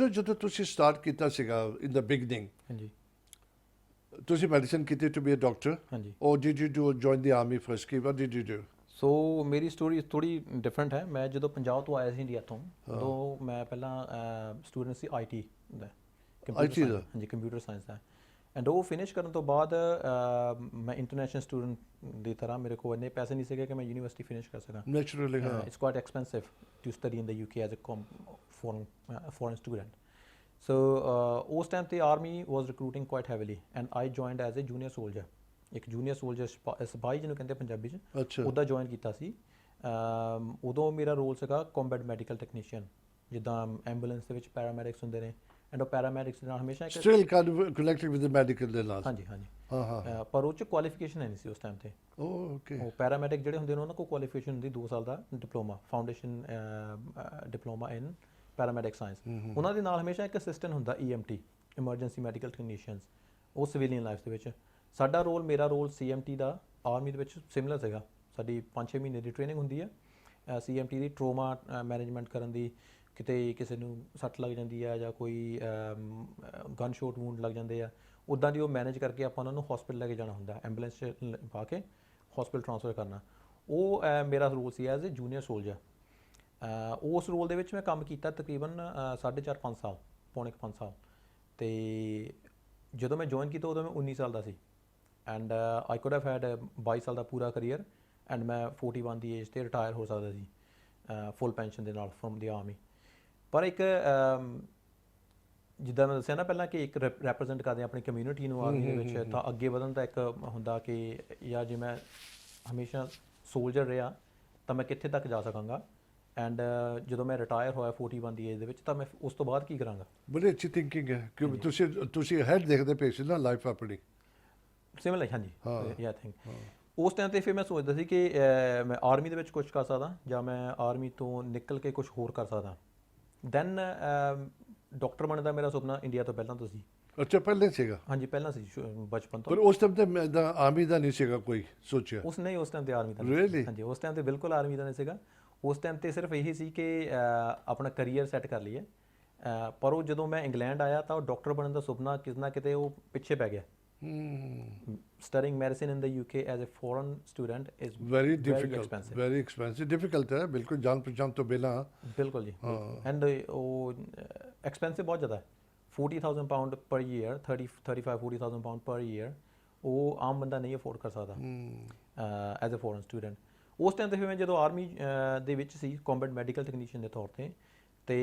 ਜਦੋਂ ਤੁਸੀਂ ਸਟਾਰਟ ਕੀਤਾ ਸੀਗਾ ਇਨ ਦ ਬਿਗਨਿੰਗ, ਹਾਂਜੀ, ਤੁਸੀਂ ਮੈਡੀਸਨ ਕੀਤੀ ਟੂ ਬੀ ਅ ਡਾਕਟਰ, ਹਾਂਜੀ। Or did you do join the army first? ਕੀ what did you do? So ਮੇਰੀ ਸਟੋਰੀ ਥੋੜ੍ਹੀ ਡਿਫਰੈਂਟ ਹੈ। ਮੈਂ ਜਦੋਂ ਪੰਜਾਬ ਤੋਂ ਆਇਆ ਸੀ ਇੰਡੀਆ ਤੋਂ, ਉਦੋਂ ਮੈਂ ਪਹਿਲਾਂ ਸਟੂਡੈਂਟ ਸੀ IT ਦਾ, ਹਾਂਜੀ, ਕੰਪਿਊਟਰ ਸਾਇੰਸ ਦਾ। ਐਂਡ ਉਹ ਫਿਨਿਸ਼ ਕਰਨ ਤੋਂ ਬਾਅਦ ਮੈਂ ਇੰਟਰਨੈਸ਼ਨਲ ਸਟੂਡੈਂਟ ਦੀ ਤਰ੍ਹਾਂ ਮੇਰੇ ਕੋਲ ਇੰਨੇ ਪੈਸੇ ਨਹੀਂ ਸੀਗੇ ਕਿ ਮੈਂ ਯੂਨੀਵਰਸਿਟੀ ਫਿਨਿਸ਼ ਕਰ ਸਕਾਂ। ਨੈਚੁਰਲੀ, ਹਾਂ। It's quite expensive to study in the UK as a foreign student. So ਉਸ ਟਾਈਮ ਤੇ army was recruiting quite heavily and I joined as a junior soldier. ਇੱਕ ਜੂਨੀਅਰ ਸੋਲਜਰ ਸਿਪਾਹੀ ਜਿਹਨੂੰ ਕਹਿੰਦੇ ਪੰਜਾਬੀ 'ਚ, ਉਹਦਾ ਜੁਆਇਨ ਕੀਤਾ ਸੀ। ਉਦੋਂ ਮੇਰਾ ਰੋਲ ਸੀਗਾ ਕੰਬੈਟ ਮੈਡੀਕਲ ਟੈਕਨੀਸ਼ੀਅਨ, ਜਿੱਦਾਂ ਐਂਬੂਲੈਂਸ ਦੇ ਵਿੱਚ ਪੈਰਾਮੈਡਿਕਸ ਹੁੰਦੇ ਨੇ, ਐਂਡ ਉਹ ਪੈਰਾਮੈਡਿਕਸ ਦੇ ਨਾਲ ਹਮੇਸ਼ਾ still connected with the medical ਦੇ ਨਾਲ। ਹਾਂਜੀ, ਹਾਂਜੀ, ਹਾਂ। ਪਰ ਉਹ 'ਚ ਕੁਆਲੀਫਿਕੇਸ਼ਨ ਹੈ ਨਹੀਂ ਸੀ ਉਸ ਟਾਈਮ ਤੇ। ਓਕੇ। ਉਹ ਪੈਰਾਮੈਡਿਕ ਜਿਹੜੇ ਹੁੰਦੇ ਨੇ ਉਹਨਾਂ ਕੋਲ ਕੁਆਲੀਫਿਕੇਸ਼ਨ ਹੁੰਦੀ 2 ਸਾਲ ਦਾ diploma, foundation diploma in paramedic science. ਉਹਨਾਂ ਦੇ ਨਾਲ ਹਮੇਸ਼ਾ ਇੱਕ ਅਸਿਸਟੈਂਟ ਹੁੰਦਾ, EMT, ਇਮਰਜੈਂਸੀ ਮੈਡੀਕਲ ਟੈਕਨੀਸ਼ੀਅਨਸ, ਉਹ ਸਿਵਿਲੀਅਨ ਲਾਈਫ ਦੇ ਵਿੱਚ। ਸਾਡਾ ਰੋਲ, ਮੇਰਾ ਰੋਲ CMT ਦਾ ਆਰਮੀ ਦੇ ਵਿੱਚ ਸਿਮਿਲਰ ਸੀਗਾ। ਸਾਡੀ 5-6 ਮਹੀਨੇ ਦੀ ਟ੍ਰੇਨਿੰਗ ਹੁੰਦੀ ਹੈ CMT ਦੀ, ਟਰੋਮਾ ਮੈਨੇਜਮੈਂਟ ਕਰਨ ਦੀ। ਕਿਤੇ ਕਿਸੇ ਨੂੰ ਸੱਟ ਲੱਗ ਜਾਂਦੀ ਆ ਜਾਂ ਕੋਈ ਗਨ ਸ਼ੋਟ ਵੂੰਡ ਲੱਗ ਜਾਂਦੇ ਆ, ਉੱਦਾਂ ਦੀ ਉਹ ਮੈਨੇਜ ਕਰਕੇ ਆਪਾਂ ਉਹਨਾਂ ਨੂੰ ਹਸਪੀਟਲ ਲੈ ਕੇ ਜਾਣਾ ਹੁੰਦਾ, ਐਂਬੂਲੈਂਸ 'ਚ ਪਾ ਕੇ ਹਸਪੀਟਲ ਟ੍ਰਾਂਸਫਰ ਕਰਨਾ। ਉਹ ਮੇਰਾ ਰੋਲ ਸੀ ਐਜ਼ ਏ ਜੂਨੀਅਰ ਸੋਲਜਰ। ਉਸ ਰੋਲ ਦੇ ਵਿੱਚ ਮੈਂ ਕੰਮ ਕੀਤਾ ਤਕਰੀਬਨ 4.5 ਸਾਲ, ਪੌਣੇ 5 ਸਾਲ। ਅਤੇ ਜਦੋਂ ਮੈਂ ਜੁਆਇਨ ਕੀਤਾ ਉਦੋਂ ਮੈਂ 19 ਸਾਲ ਦਾ ਸੀ। And I could have had 22 ਸਾਲ ਦਾ ਪੂਰਾ ਕਰੀਅਰ। ਐਂਡ ਮੈਂ 41 ਦੀ ਏਜ ਤੇ ਰਿਟਾਇਰ ਹੋ ਸਕਦਾ ਸੀ ਫੁੱਲ ਪੈਨਸ਼ਨ ਦੇ ਨਾਲ ਫਰਮ ਦੀ ਆਰਮੀ। ਪਰ ਇੱਕ ਜਿੱਦਾਂ ਮੈਂ ਦੱਸਿਆ ਨਾ ਪਹਿਲਾਂ ਕਿ ਇੱਕ ਰੈਪਰੈਜ਼ੈਂਟ ਕਰਦੇ ਆਪਣੀ ਕਮਿਊਨਿਟੀ ਨੂੰ ਆਰਮੀ ਦੇ ਵਿੱਚ, ਤਾਂ ਅੱਗੇ ਵਧਣ ਦਾ ਇੱਕ ਹੁੰਦਾ ਕਿ ਜਾਂ ਜੇ ਮੈਂ ਹਮੇਸ਼ਾ ਸੋਲਜਰ ਰਿਹਾ ਤਾਂ ਮੈਂ ਕਿੱਥੇ ਤੱਕ ਜਾ ਸਕਾਂਗਾ। ਐਂਡ ਜਦੋਂ ਮੈਂ ਰਿਟਾਇਰ ਹੋਇਆ 41 ਦੀ ਏਜ ਦੇ ਵਿੱਚ, ਤਾਂ ਮੈਂ ਉਸ ਤੋਂ ਬਾਅਦ ਕੀ ਕਰਾਂਗਾ। ਬੜੀ ਅੱਛੀ ਥਿੰਕਿੰਗ ਹੈ ਕਿ ਤੁਸੀਂ ਹੈਡ ਦੇਖਦੇ ਪਏ ਸੀ ਨਾ ਲਾਈਫ ਆਪਣੀ। ਸਿਮਿਲਰ ਹਾਂਜੀ ਹਾਂ। ਯਾ ਥਿੰਕ ਉਸ ਟਾਈਮ ਤੇ ਫਿਰ ਮੈਂ ਸੋਚਦਾ ਸੀ ਕਿ ਮੈਂ ਆਰਮੀ ਦੇ ਵਿੱਚ ਕੁਝ ਕਰ ਸਕਦਾ ਜਾਂ ਮੈਂ ਆਰਮੀ ਤੋਂ ਨਿਕਲ ਕੇ ਕੁਝ ਹੋਰ ਕਰ ਸਕਦਾ। ਦੈਨ ਡਾਕਟਰ ਬਣਨ ਦਾ ਮੇਰਾ ਸੁਪਨਾ ਇੰਡੀਆ ਤੋਂ ਪਹਿਲਾਂ ਤੋਂ ਸੀ। ਅੱਛਾ, ਪਹਿਲੇ ਸੀਗਾ। ਹਾਂਜੀ ਪਹਿਲਾਂ ਸੀ ਬਚਪਨ ਪਰ ਤੋਂ। ਉਸ ਟਾਈਮ ਤੇ ਮੈਂ ਤਾਂ ਆਰਮੀ ਦਾ ਨਹੀਂ ਸੀਗਾ ਕੋਈ ਸੋਚਿਆ। ਉਸ ਟਾਈਮ ਤੇ ਆਰਮੀ ਦਾ ਨਹੀਂ Really? ਸੀ। ਹਾਂਜੀ ਉਸ ਟਾਈਮ ਤੇ ਬਿਲਕੁਲ ਆਰਮੀ ਦਾ ਨਹੀਂ ਸੀਗਾ। ਉਸ ਟਾਈਮ ਤੇ ਸਿਰਫ ਇਹੀ ਸੀ ਕਿ ਆਪਣਾ ਕਰੀਅਰ ਸੈੱਟ ਕਰ ਲਈਏ। ਪਰ ਉਹ ਜਦੋਂ ਮੈਂ ਇੰਗਲੈਂਡ ਆਇਆ ਤਾਂ ਉਹ ਡਾਕਟਰ ਬਣਨ ਦਾ ਸੁਪਨਾ ਕਿਤੇ ਨਾ ਕਿਤੇ ਉਹ ਪਿੱਛੇ ਪੈ ਗਿਆ। Studying medicine in the UK as a foreign student is very very difficult, expensive. very expensive, difficult ਹੈ ਬਿਲਕੁਲ, ਜਾਣ ਪਛਾਣ ਤੋਂ ਬਿਨਾਂ। ਬਿਲਕੁਲ ਜੀ। ਐਂਡ ਉਹ ਐਕਸਪੈਂਸਿਵ ਬਹੁਤ ਜ਼ਿਆਦਾ ਹੈ। 40,000 ਪਾਉਂਡ ਪਰ ਈਅਰ, 35-40,000 ਪਾਉਂਡ ਪਰ ਈਅਰ ਉਹ ਆਮ ਬੰਦਾ ਨਹੀਂ ਅਫੋਰਡ ਕਰ ਸਕਦਾ ਐਜ਼ ਅ ਫੋਰਨ ਸਟੂਡੈਂਟ। ਉਸ ਟਾਈਮ ਤੇ ਫਿਰ ਮੈਂ ਜਦੋਂ ਆਰਮੀ ਦੇ ਵਿੱਚ ਸੀ ਕੰਬੈਟ ਮੈਡੀਕਲ ਟੈਕਨੀਸ਼ੀਅਨ ਦੇ ਤੌਰ ਤੇ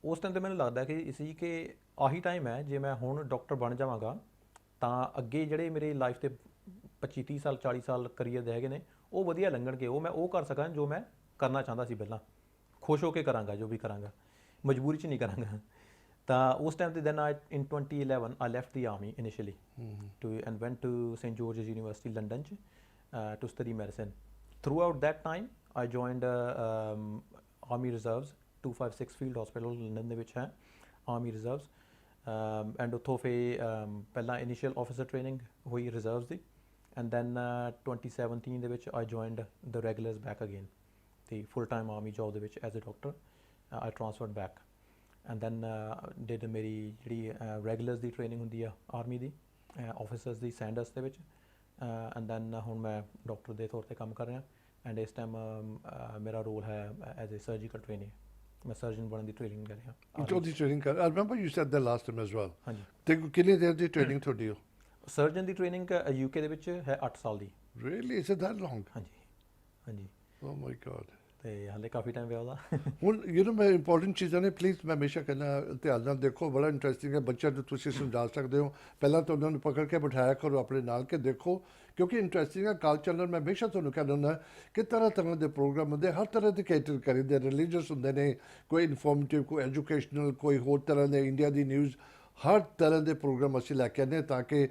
ਉਸ ਟਾਈਮ ਤੇ ਮੈਨੂੰ ਲੱਗਦਾ ਸੀ ਕਿ ਆਹੀ ਟਾਈਮ ਹੈ, ਜੇ ਮੈਂ ਹੁਣ ਡਾਕਟਰ ਬਣ ਜਾਵਾਂਗਾ ਤਾਂ ਅੱਗੇ ਜਿਹੜੇ ਮੇਰੇ ਲਾਈਫ ਦੇ 25-30 ਸਾਲ 40 ਸਾਲ ਕਰੀਅਰ ਦੇ ਹੈਗੇ ਨੇ ਉਹ ਵਧੀਆ ਲੰਘਣਗੇ। ਉਹ ਮੈਂ ਉਹ ਕਰ ਸਕਾਂ ਜੋ ਮੈਂ ਕਰਨਾ ਚਾਹੁੰਦਾ ਸੀ ਪਹਿਲਾਂ, ਖੁਸ਼ ਹੋ ਕੇ ਕਰਾਂਗਾ ਜੋ ਵੀ ਕਰਾਂਗਾ, ਮਜਬੂਰੀ 'ਚ ਨਹੀਂ ਕਰਾਂਗਾ। ਤਾਂ ਉਸ ਟਾਈਮ ਤੇ then in 2011 I left the army initially and went to St. George's University London to study medicine. Throughout that time I joined Army Reserves 256 Field Hospital London ਦੇ ਵਿੱਚ ਹੈ Army Reserves। ਐਂਡ ਉੱਥੋਂ ਫਿਰ ਪਹਿਲਾਂ initial officer training ਹੋਈ reserves ਦੀ, and then 2017 ਦੇ ਵਿੱਚ I joined the regulars back again, ਤੇ ਫੁੱਲ ਟਾਈਮ ਆਰਮੀ ਜੋਬ ਦੇ ਵਿੱਚ as a doctor I transferred back. And then did ਮੇਰੀ ਜਿਹੜੀ ਰੈਗੂਲਰਸ ਦੀ ਟ੍ਰੇਨਿੰਗ ਹੁੰਦੀ ਆ ਆਰਮੀ ਦੀ ਆਫਿਸਰਸ ਦੀ ਸੈਂਡਰਸ ਦੇ ਵਿੱਚ। ਐਂਡ ਦੈਨ ਹੁਣ ਮੈਂ ਡਾਕਟਰ ਦੇ ਤੌਰ 'ਤੇ ਕੰਮ ਕਰ ਰਿਹਾ। ਐਂਡ ਇਸ ਟਾਈਮ ਮੇਰਾ ਰੋਲ ਹੈ ਐਜ਼ ਅ ਸਰਜੀਕਲ ਟ੍ਰੇਨਿੰਗ। ਮੈਂ ਸਰਜਨ ਬਣਨ ਦੀ ਟ੍ਰੇਨਿੰਗ ਕਰ ਰਿਹਾ। ਉਹਦੀ ਟ੍ਰੇਨਿੰਗ ਕਰ, I remember you said the last time as well. ਹਾਂਜੀ। ਤੇ ਕਿੰਨੀ ਦੇਰ ਦੀ ਟ੍ਰੇਨਿੰਗ ਤੁਹਾਡੀ? ਸਰਜਨ ਦੀ ਟ੍ਰੇਨਿੰਗ UK ਦੇ ਵਿੱਚ ਹੈ 8 ਸਾਲ ਦੀ। ਰੀਅਲੀ ਇਜ਼ ਇਟ ਦੈਟ ਲੌਂਗ? ਹਾਂਜੀ ਹਾਂਜੀ। ਓ ਮਾਈ ਗॉड। ਤੇ ਹਾਲੇ ਕਾਫੀ ਟਾਈਮ ਪਿਆ ਉਹਦਾ। ਹੁਣ ਮੈਂ ਇੰਪੋਰਟੈਂਟ ਚੀਜ਼ਾਂ ਨੇ, ਪਲੀਜ਼ ਮੈਂ ਹਮੇਸ਼ਾ ਕਹਿੰਦਾ ਧਿਆਨ ਨਾਲ ਦੇਖੋ, ਬੜਾ ਇੰਟਰਸਟਿੰਗ ਹੈ। ਬੱਚਿਆਂ ਨੂੰ ਤੁਸੀਂ ਸਮਝਾ ਸਕਦੇ ਹੋ, ਪਹਿਲਾਂ ਤਾਂ ਉਹਨਾਂ ਨੂੰ ਪਕੜ ਕੇ ਬਿਠਾਇਆ ਕਰੋ ਆਪਣੇ ਨਾਲ ਕਿ ਦੇਖੋ, ਕਿਉਂਕਿ ਇੰਟਰਸਟਿੰਗ ਹੈ ਕਲਚਰ ਨਾਲ। ਮੈਂ ਹਮੇਸ਼ਾ ਤੁਹਾਨੂੰ ਕਹਿੰਦਾ ਹੁੰਦਾ ਕਿ ਤਰ੍ਹਾਂ ਦੇ ਪ੍ਰੋਗਰਾਮ ਹੁੰਦੇ, ਹਰ ਤਰ੍ਹਾਂ ਦੇ ਕੈਟਰ ਕਰੀਦੇ, ਰਿਲੀਜੀਅਸ ਹੁੰਦੇ ਨੇ, ਕੋਈ ਇਨਫੋਰਮੇਟਿਵ, ਕੋਈ ਐਜੂਕੇਸ਼ਨਲ, ਕੋਈ ਹੋਰ ਤਰ੍ਹਾਂ ਦੇ ਇੰਡੀਆ ਦੀ ਨਿਊਜ਼, ਹਰ ਤਰ੍ਹਾਂ ਦੇ ਪ੍ਰੋਗਰਾਮ ਅਸੀਂ ਲੈ ਕੇ ਆਉਂਦੇ ਤਾਂ ਕਿ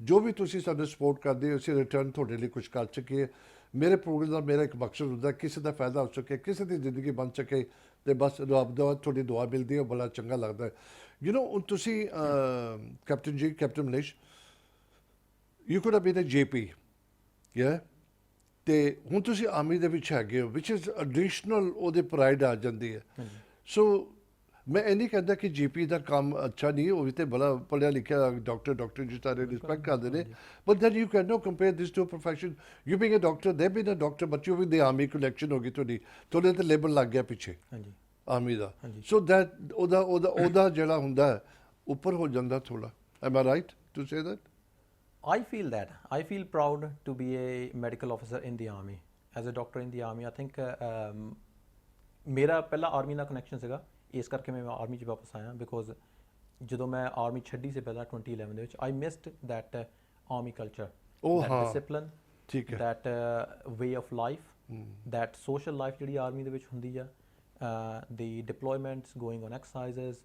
ਜੋ ਵੀ ਤੁਸੀਂ ਸਾਨੂੰ ਸਪੋਰਟ ਕਰਦੇ ਹੋ ਅਸੀਂ ਰਿਟਰਨ ਤੁਹਾਡੇ ਲਈ ਕੁਝ ਕਰ ਸਕੀਏ। ਮੇਰੇ ਪ੍ਰੋਗਰਾਮ ਦਾ ਮੇਰਾ ਇੱਕ ਮਕਸਦ ਹੁੰਦਾ ਕਿਸੇ ਦਾ ਫਾਇਦਾ ਹੋ ਸਕੇ, ਕਿਸੇ ਦੀ ਜ਼ਿੰਦਗੀ ਬਣ ਸਕੇ, ਤੇ ਬਸ ਰੱਬ ਦਾ ਤੁਹਾਡੀ ਦੁਆ ਮਿਲਦੀ ਹੈ, ਬੜਾ ਚੰਗਾ ਲੱਗਦਾ ਹੈ। ਹੁਣ ਤੁਸੀਂ captain Manish, you could have been a JP, ਤੇ ਹੁਣ ਤੁਸੀਂ ਆਰਮੀ ਦੇ ਵਿੱਚ ਹੈਗੇ ਹੋ, ਵਿਚ ਇਜ਼ ਐਡੀਸ਼ਨਲ, ਉਹਦੇ ਪ੍ਰਾਈਡ ਆ ਜਾਂਦੀ ਹੈ। ਸੋ ਮੈਂ ਇਹ ਨਹੀਂ ਕਹਿੰਦਾ ਕਿ JP ਦਾ ਕੰਮ ਅੱਛਾ ਨਹੀਂ, ਉਹ ਵੀ ਤੇ ਬੜਾ ਪੜ੍ਹਿਆ ਲਿਖਿਆ ਡਾਕਟਰ ਜਿਸ ਤਰ੍ਹਾਂ ਰਿਸਪੈਕਟ ਕਰਦੇ ਨੇ, but then you can not compare this to profession. You being a doctor, they been a doctor, but you with the army connection ਹੋ ਗਈ ਤੁਹਾਡੇ ਤੇ ਲੇਬਲ ਲੱਗ ਗਿਆ ਪਿੱਛੇ ਆਰਮੀ ਦਾ। ਸੋ ਦੈਟ ਉਹਦਾ ਜਿਹੜਾ ਹੁੰਦਾ ਉੱਪਰ ਹੋ ਜਾਂਦਾ ਥੋੜਾ। Am I right to say that? I feel proud to be a medical officer in the army, as a doctor in the army. I think ਮੇਰਾ ਪਹਿਲਾਂ ਆਰਮੀ ਨਾਲ ਕਨੈਕਸ਼ਨ ਸੀਗਾ, ਇਸ ਕਰਕੇ ਮੈਂ ਆਰਮੀ 'ਚ ਵਾਪਸ ਆਇਆ। ਬਿਕੋਜ਼ ਜਦੋਂ ਮੈਂ ਆਰਮੀ ਛੱਡੀ ਸੀ ਪਹਿਲਾਂ 2011 ਦੇ ਵਿੱਚ, I missed that army culture, that discipline, that way of life, that social life ਜਿਹੜੀ ਆਰਮੀ ਦੇ ਵਿੱਚ ਹੁੰਦੀ ਆ, the deployments, going on exercises,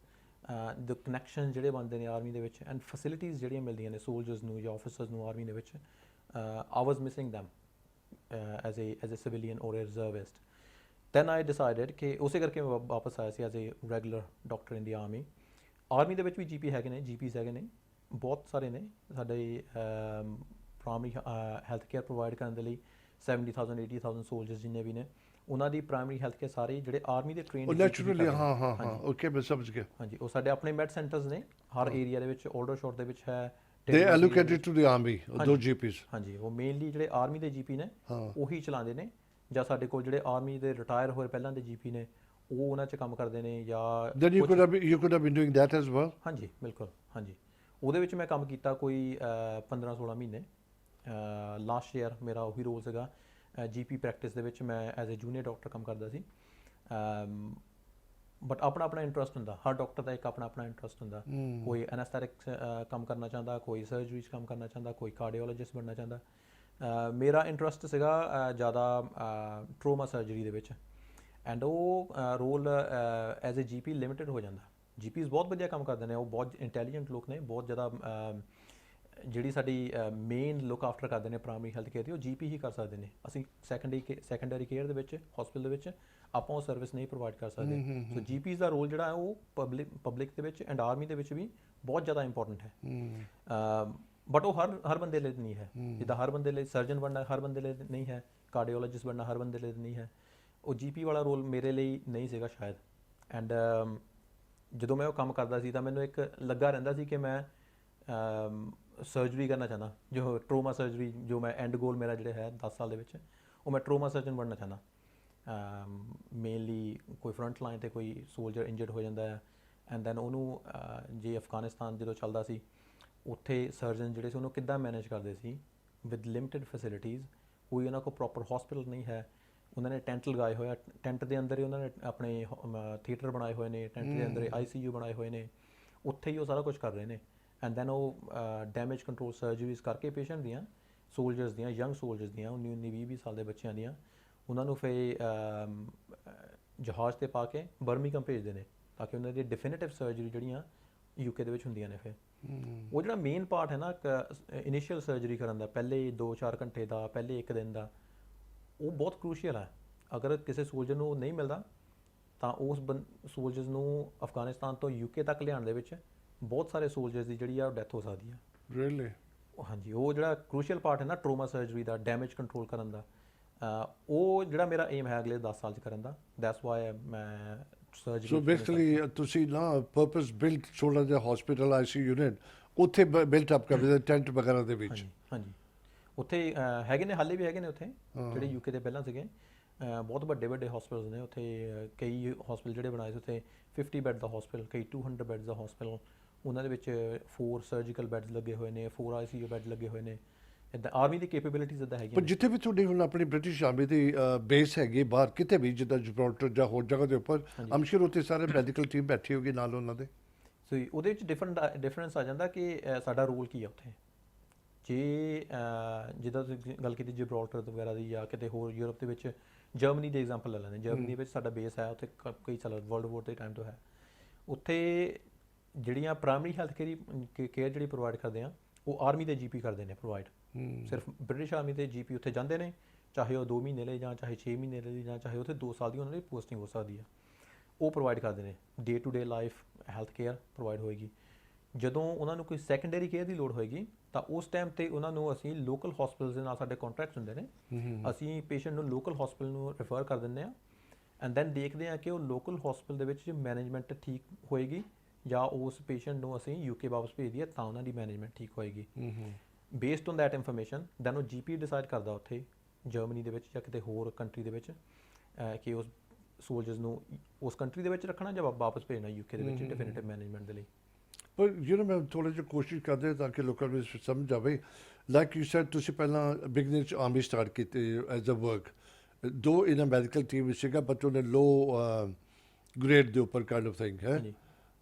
the connections ਜਿਹੜੇ ਬਣਦੇ ਨੇ ਆਰਮੀ ਦੇ ਵਿੱਚ, ਐਂਡ ਫੈਸਿਲਿਟੀਜ਼ ਜਿਹੜੀਆਂ ਮਿਲਦੀਆਂ ਨੇ ਸੋਲਜਰਸ ਨੂੰ ਜਾਂ ਆਫਿਸਰਸ ਨੂੰ ਆਰਮੀ ਦੇ ਵਿੱਚ, I was missing them as a civilian or a reservist. Then I decided ਕਿ ਉਸੇ ਕਰਕੇ ਮੈਂ ਵਾਪਸ ਆਇਆ ਸੀ as A regular doctor in the army. Army ਦੇ ਵਿੱਚ ਵੀ GPs ਹੈਗੇ ਨੇ, ਬਹੁਤ ਸਾਰੇ ਨੇ। ਸਾਡੇ ਪ੍ਰਾਇਮਰੀ ਹੈਲਥ ਕੇਅਰ ਪ੍ਰੋਵਾਈਡ ਕਰਨ ਦੇ ਲਈ 70,000 80,000 ਸੋਲਜਰਸ ਜਿੰਨੇ ਵੀ ਨੇ, ਉਹਨਾਂ ਦੀ ਪ੍ਰਾਇਮਰੀ ਹੈਲਥ ਕੇਅਰ ਸਾਰੇ ਜਿਹੜੇ ਆਰਮੀ ਦੇ ਟ੍ਰੇਨਡ ਨੈਚੁਰਲੀ, ਹਾਂ ਓਕੇ, ਮੈਂ ਸਮਝ ਗਿਆ। ਹਾਂਜੀ, ਉਹ ਸਾਡੇ ਆਪਣੇ ਮੈਡ ਸੈਂਟਰਸ ਨੇ ਹਰ ਏਰੀਆ ਦੇ ਵਿੱਚ। ਆਲਡਰਸ਼ੋਟ ਦੇ ਵਿੱਚ ਹੈ, ਦੇ ਐਲੋਕੇਟਡ ਟੂ ਦੀ ਆਰਮੀ ਦੋ GPs। ਹਾਂਜੀ, ਉਹ ਮੇਨਲੀ ਜਿਹੜੇ ਆਰਮੀ ਦੇ GP ਨੇ ਉਹੀ ਚਲਾਉਂਦੇ ਨੇ, ਜਾਂ ਸਾਡੇ ਕੋਲ ਜਿਹੜੇ ਆਰਮੀ ਦੇ ਰਿਟਾਇਰ ਹੋਏ ਪਹਿਲਾਂ ਦੇ GP ਨੇ ਉਹ ਉਹਨਾਂ 'ਚ ਕੰਮ ਕਰਦੇ ਨੇ। ਜਾਂ then you could have been doing that as well? ਹਾਂਜੀ ਬਿਲਕੁਲ, ਹਾਂਜੀ। ਉਹਦੇ ਵਿੱਚ ਮੈਂ ਕੰਮ ਕੀਤਾ ਕੋਈ 15-16 ਮਹੀਨੇ। ਲਾਸਟ ਈਅਰ ਮੇਰਾ ਉਹੀ ਰੋਲ ਸੀਗਾ ਜੀਪੀ ਪ੍ਰੈਕਟਿਸ ਦੇ ਵਿੱਚ ਮੈਂ ਐਜ਼ ਅ ਜੂਨੀਅਰ ਡਾਕਟਰ ਕੰਮ ਕਰਦਾ ਸੀ। ਬਟ ਆਪਣਾ ਆਪਣਾ ਇੰਟਰਸਟ ਹੁੰਦਾ, ਹਰ ਡਾਕਟਰ ਦਾ ਇੱਕ ਆਪਣਾ ਆਪਣਾ ਇੰਟਰਸਟ ਹੁੰਦਾ। ਕੋਈ ਐਨੈਸਥੈਟਿਕਸ ਕੰਮ ਕਰਨਾ ਚਾਹੁੰਦਾ, ਕੋਈ ਸਰਜਰੀ 'ਚ ਕੰਮ ਕਰਨਾ ਚਾਹੁੰਦਾ, ਕੋਈ ਕਾਰਡੀਓਲੋਜਿਸਟ ਬਣਨਾ ਚਾਹੁੰਦਾ। ਮੇਰਾ ਇੰਟਰਸਟ ਸੀਗਾ ਜ਼ਿਆਦਾ ਟਰੋਮਾ ਸਰਜਰੀ ਦੇ ਵਿੱਚ, ਐਂਡ ਉਹ role as a GP limited ਹੋ ਜਾਂਦਾ। ਜੀਪੀਜ਼ ਬਹੁਤ ਵਧੀਆ ਕੰਮ ਕਰਦੇ ਨੇ, ਉਹ ਬਹੁਤ ਇੰਟੈਲੀਜੈਂਟ ਲੋਕ ਨੇ, ਬਹੁਤ ਜ਼ਿਆਦਾ ਜਿਹੜੀ ਸਾਡੀ ਮੇਨ ਲੁੱਕ ਆਫਟਰ ਕਰਦੇ ਨੇ ਪ੍ਰਾਇਮਰੀ ਹੈਲਥ ਕੇਅਰ ਦੀ, ਉਹ ਜੀਪੀ ਹੀ ਕਰ ਸਕਦੇ ਨੇ। ਅਸੀਂ ਸੈਕੰਡਰੀ ਕੇਅਰ ਦੇ ਵਿੱਚ ਹਸਪੀਟਲ ਦੇ ਵਿੱਚ ਆਪਾਂ ਉਹ ਸਰਵਿਸ ਨਹੀਂ ਪ੍ਰੋਵਾਈਡ ਕਰ ਸਕਦੇ। ਸੋ ਜੀਪੀਜ਼ ਦਾ ਰੋਲ ਜਿਹੜਾ ਹੈ ਉਹ ਪਬਲਿਕ ਦੇ ਵਿੱਚ ਐਂਡ ਆਰਮੀ ਦੇ ਵਿੱਚ ਵੀ ਬਹੁਤ ਜ਼ਿਆਦਾ ਇੰਪੋਰਟੈਂਟ ਹੈ। ਬਟ ਉਹ ਹਰ ਬੰਦੇ ਲਈ ਨਹੀਂ ਹੈ। ਜਿੱਦਾਂ ਹਰ ਬੰਦੇ ਲਈ ਸਰਜਨ ਬਣਨਾ ਹਰ ਬੰਦੇ ਲਈ ਨਹੀਂ ਹੈ, ਕਾਰਡੀਓਲੋਜਿਸਟ ਬਣਨਾ ਹਰ ਬੰਦੇ ਲਈ ਨਹੀਂ ਹੈ। ਉਹ ਜੀਪੀ ਵਾਲਾ ਰੋਲ ਮੇਰੇ ਲਈ ਨਹੀਂ ਸੀਗਾ ਸ਼ਾਇਦ। ਐਂਡ ਜਦੋਂ ਮੈਂ ਉਹ ਕੰਮ ਕਰਦਾ ਸੀ ਤਾਂ ਮੈਨੂੰ ਇੱਕ ਲੱਗਾ ਰਹਿੰਦਾ ਸੀ ਕਿ ਮੈਂ ਸਰਜਰੀ ਕਰਨਾ ਚਾਹੁੰਦਾ, ਜੋ ਟਰੋਮਾ ਸਰਜਰੀ, ਜੋ ਮੈਂ ਐਂਡ ਗੋਲ ਮੇਰਾ ਜਿਹੜਾ ਹੈ 10 ਸਾਲ ਦੇ ਵਿੱਚ, ਉਹ ਮੈਂ ਟਰੋਮਾ ਸਰਜਨ ਬਣਨਾ ਚਾਹੁੰਦਾ। ਮੇਨਲੀ ਕੋਈ ਫਰੰਟ ਲਾਈਨ 'ਤੇ ਕੋਈ ਸੋਲਜਰ ਇੰਜਰਡ ਹੋ ਜਾਂਦਾ ਹੈ, ਐਂਡ ਦੈਨ ਉਹਨੂੰ ਜੇ ਅਫਗਾਨਿਸਤਾਨ ਜਦੋਂ ਚੱਲਦਾ ਸੀ, ਉੱਥੇ ਸਰਜਨ ਜਿਹੜੇ ਸੀ ਉਹਨੂੰ ਕਿੱਦਾਂ ਮੈਨੇਜ ਕਰਦੇ ਸੀ ਵਿਦ ਲਿਮਿਟਡ ਫੈਸਿਲਿਟੀਜ਼। ਕੋਈ ਉਹਨਾਂ ਕੋਲ ਪ੍ਰੋਪਰ ਹਸਪੀਟਲ ਨਹੀਂ ਹੈ, ਉਹਨਾਂ ਨੇ ਟੈਂਟ ਲਗਾਏ ਹੋਏ ਆ, ਟੈਂਟ ਦੇ ਅੰਦਰ ਹੀ ਉਹਨਾਂ ਨੇ ਆਪਣੇ ਥੀਏਟਰ ਬਣਾਏ ਹੋਏ ਨੇ, ਟੈਂਟ ਦੇ ਅੰਦਰ ICU ਬਣਾਏ ਹੋਏ ਨੇ, ਉੱਥੇ ਹੀ ਉਹ ਸਾਰਾ ਕੁਝ ਕਰ ਰਹੇ ਨੇ। ਐਂਡ ਦੈਨ ਉਹ ਡੈਮੇਜ ਕੰਟਰੋਲ ਸਰਜਰੀਜ਼ ਕਰਕੇ ਪੇਸ਼ੈਂਟ ਦੀਆਂ, ਸੋਲਜਰਸ ਦੀਆਂ, ਯੰਗ ਸੋਲਜਰਸ ਦੀਆਂ, 19-20 ਸਾਲ ਦੇ ਬੱਚਿਆਂ ਦੀਆਂ, ਉਹਨਾਂ ਨੂੰ ਫਿਰ ਜਹਾਜ਼ 'ਤੇ ਪਾ ਕੇ ਬਰਮਿੰਘਮ ਭੇਜਦੇ ਨੇ ਤਾਂ ਕਿ ਉਹਨਾਂ ਦੀ ਡੈਫੀਨਿਟਿਵ ਸਰਜਰੀ ਜਿਹੜੀਆਂ UK ਦੇ ਵਿੱਚ ਹੁੰਦੀਆਂ ਨੇ। ਫਿਰ ਉਹ ਜਿਹੜਾ ਮੇਨ ਪਾਰਟ ਹੈ ਨਾ ਇਨੀਸ਼ੀਅਲ ਸਰਜਰੀ ਕਰਨ ਦਾ, ਪਹਿਲੇ 2-4 ਘੰਟੇ ਦਾ, ਪਹਿਲੇ 1 ਦਿਨ ਦਾ, ਉਹ ਬਹੁਤ ਕਰੂਸ਼ੀਅਲ ਹੈ। ਅਗਰ ਕਿਸੇ ਸੋਲਜਰ ਨੂੰ ਨਹੀਂ ਮਿਲਦਾ ਤਾਂ ਉਸ ਸੋਲਜਰਸ ਨੂੰ ਅਫਗਾਨਿਸਤਾਨ ਤੋਂ UK ਤੱਕ ਲਿਆਉਣ ਦੇ ਵਿੱਚ ਬਹੁਤ ਸਾਰੇ ਸੋਲਜਰਸ ਦੀ ਜਿਹੜੀ ਆ ਡੈਥ ਹੋ ਸਕਦੀ ਹੈ। ਰੀਅਲੀ? ਹਾਂਜੀ, ਉਹ ਜਿਹੜਾ ਕਰੂਸ਼ੀਅਲ ਪਾਰਟ ਹੈ ਨਾ ਟਰੋਮਾ ਸਰਜਰੀ ਦਾ, ਡੈਮੇਜ ਕੰਟਰੋਲ ਕਰਨ ਦਾ, ਉਹ ਜਿਹੜਾ ਮੇਰਾ ਏਮ ਹੈ ਅਗਲੇ 10 ਸਾਲ 'ਚ ਕਰਨ ਦਾ। ਦੈਟਸ ਵਾਈ ਮੈਂ ਸਰਜਰੀ। ਸੋ ਬੇਸਿਕਲੀ ਤੁਸੀਂ ਨਾ ਪਰਪਸ ਬਿਲਟ ਛੋਟਾ ਜਿਹਾ ਹਸਪੀਟਲ ICU ਯੂਨਿਟ ਉੱਥੇ ਬਿਲਟ ਅਪ ਕਰਦੇ ਟੈਂਟ ਵਗੈਰਾ ਦੇ ਵਿੱਚ? ਹਾਂਜੀ, ਉੱਥੇ ਹੈਗੇ ਨੇ, ਹਾਲੇ ਵੀ ਹੈਗੇ ਨੇ ਉੱਥੇ ਜਿਹੜੇ UK ਦੇ ਪਹਿਲਾਂ ਸੀਗੇ। ਬਹੁਤ ਵੱਡੇ ਹਸਪੀਟਲਸ ਨੇ ਉੱਥੇ। ਕਈ ਹਸਪੀਟਲ ਜਿਹੜੇ ਬਣਾਏ ਸੀ ਉੱਥੇ 50 ਬੈੱਡ ਦਾ ਹਸਪੀਟਲ, ਕਈ 200 ਬੈੱਡ ਦਾ ਹਸਪੀਟਲ, ਉਹਨਾਂ ਦੇ ਵਿੱਚ 4 ਸਰਜੀਕਲ ਬੈੱਡਸ ਲੱਗੇ ਹੋਏ ਨੇ, 4 ICU ਬੈੱਡ ਲੱਗੇ ਹੋਏ ਨੇ। ਇੱਦਾਂ ਆਰਮੀ ਦੀ ਕੈਪੇਬਿਲਿਟੀਜ਼ ਇੱਦਾਂ ਹੈਗੀਆਂ। ਪਰ ਜਿੱਥੇ ਵੀ ਤੁਹਾਡੀ ਹੁਣ ਆਪਣੀ ਬ੍ਰਿਟਿਸ਼ ਆਰਮੀ ਦੀ ਬੇਸ ਹੈਗੀ ਬਾਹਰ ਕਿਤੇ ਵੀ, ਜਿੱਦਾਂ ਜਿਬਰਾਲਟਰ ਜਾਂ ਹੋਰ ਜਗ੍ਹਾ ਦੇ ਉੱਪਰ, ਆਮ ਸ਼ੋਰ ਉੱਥੇ ਸਾਰੇ ਮੈਡੀਕਲ ਟੀਮ ਬੈਠੀ ਹੋਗੀ ਨਾਲ ਉਹਨਾਂ ਦੇ। ਸੋ ਉਹਦੇ ਵਿੱਚ ਡਿਫਰੈਂਸ ਆ ਜਾਂਦਾ ਕਿ ਸਾਡਾ ਰੋਲ ਕੀ ਆ ਉੱਥੇ। ਜੇ ਜਿੱਦਾਂ ਤੁਸੀਂ ਗੱਲ ਕੀਤੀ ਜਿਬਰਾਲਟਰ ਵਗੈਰਾ ਦੀ ਜਾਂ ਕਿਤੇ ਹੋਰ ਯੂਰਪ ਦੇ ਵਿੱਚ, ਜਰਮਨੀ ਦੀ ਐਗਜ਼ਾਮਪਲ ਲੈ ਲੈਂਦੇ। ਜਰਮਨੀ ਵਿੱਚ ਸਾਡਾ ਬੇਸ ਹੈ, ਉੱਥੇ ਕਈ ਸਾਲ ਵਰਲਡ ਵੋਰ ਦੇ ਟਾਈਮ ਤੋਂ ਹੈ। ਉੱਥੇ ਜਿਹੜੀਆਂ ਪ੍ਰਾਇਮਰੀ ਹੈਲਥ ਕੇਅਰ ਜਿਹੜੀ ਪ੍ਰੋਵਾਈਡ ਕਰਦੇ ਆ, ਉਹ ਆਰਮੀ ਦੇ GP ਕਰਦੇ ਨੇ ਪ੍ਰੋਵਾਈਡ। ਸਿਰਫ ਬ੍ਰਿਟਿਸ਼ ਆਰਮੀ ਦੇ GP ਉੱਥੇ ਜਾਂਦੇ ਨੇ, ਚਾਹੇ ਉਹ 2 ਮਹੀਨੇ ਲਈ ਜਾਂ ਚਾਹੇ 6 ਮਹੀਨੇ ਲਈ ਜਾਂ ਚਾਹੇ ਉੱਥੇ 2 ਸਾਲ ਦੀ ਉਹਨਾਂ ਦੀ ਪੋਸਟਿੰਗ ਹੋ ਸਕਦੀ ਆ। ਉਹ ਪ੍ਰੋਵਾਈਡ ਕਰਦੇ ਨੇ day to day life health care provide ਹੋਏਗੀ। ਜਦੋਂ ਉਹਨਾਂ ਨੂੰ ਕੋਈ ਸੈਕੰਡਰੀ ਕੇਅਰ ਦੀ ਲੋੜ ਹੋਏਗੀ ਤਾਂ ਉਸ ਟਾਈਮ 'ਤੇ ਉਹਨਾਂ ਨੂੰ ਅਸੀਂ ਲੋਕਲ ਹਸਪੀਟਲਸ ਦੇ ਨਾਲ ਸਾਡੇ ਕੰਟਰੈਕਟਸ ਹੁੰਦੇ ਨੇ, ਅਸੀਂ ਪੇਸ਼ੈਂਟ ਨੂੰ ਲੋਕਲ ਹਸਪੀਟਲ ਨੂੰ ਰੈਫਰ ਕਰ ਦਿੰਦੇ ਹਾਂ। ਐਂਡ ਦੈਨ ਦੇਖਦੇ ਹਾਂ ਕਿ ਉਹ ਲੋਕਲ ਹਸਪੀਟਲ ਦੇ ਵਿੱਚ ਮੈਨੇਜਮੈਂਟ ਠੀਕ ਹੋਏਗੀ ਜਾਂ ਉਸ ਪੇਸ਼ੈਂਟ ਨੂੰ ਅਸੀਂ UK ਵਾਪਸ ਭੇਜ ਦਈਏ ਤਾਂ ਉਹਨਾਂ ਦੀ ਮੈਨੇਜਮੈਂਟ ਠੀਕ ਹੋਏਗੀ। Based on that information then ਉਹ GP ਡਿਸਾਈਡ ਕਰਦਾ ਉੱਥੇ ਜਰਮਨੀ ਦੇ ਵਿੱਚ ਜਾਂ ਕਿਤੇ ਹੋਰ ਕੰਟਰੀ ਦੇ ਵਿੱਚ ਕਿ ਉਸ ਸੋਲਜਰਸ ਨੂੰ ਉਸ ਕੰਟਰੀ ਦੇ ਵਿੱਚ ਰੱਖਣਾ ਜਾਂ ਵਾਪਸ ਭੇਜਣਾ UK ਦੇ ਵਿੱਚ ਡੈਫੀਨਿਟਿਵ ਮੈਨੇਜਮੈਂਟ ਦੇ ਲਈ। ਪਰ ਮੈਂ ਥੋੜ੍ਹਾ ਜਿਹਾ ਕੋਸ਼ਿਸ਼ ਕਰਦੇ ਤਾਂ ਕਿ ਲੋਕਾਂ ਨੂੰ ਸਮਝ ਆਵੇ। ਲਾਈਕ ਯੂ ਸੈਡ ਤੁਸੀਂ ਪਹਿਲਾਂ ਬਿਗਨਿੰਗ 'ਚ ਆਰਮੀ ਸਟਾਰਟ ਕੀਤੀ ਐਜ਼ ਅ ਵਰਕ, ਦੋ ਇਨ ਅ ਮੈਡੀਕਲ ਟੀਮ ਵਿੱਚ ਸੀਗਾ ਬਟ ਉਹਨੇ ਲੋ ਗ੍ਰੇਡ ਦੇ ਉੱਪਰ ਕਾਈਂਡ ਆਫ ਥਿੰਗ ਹੈ।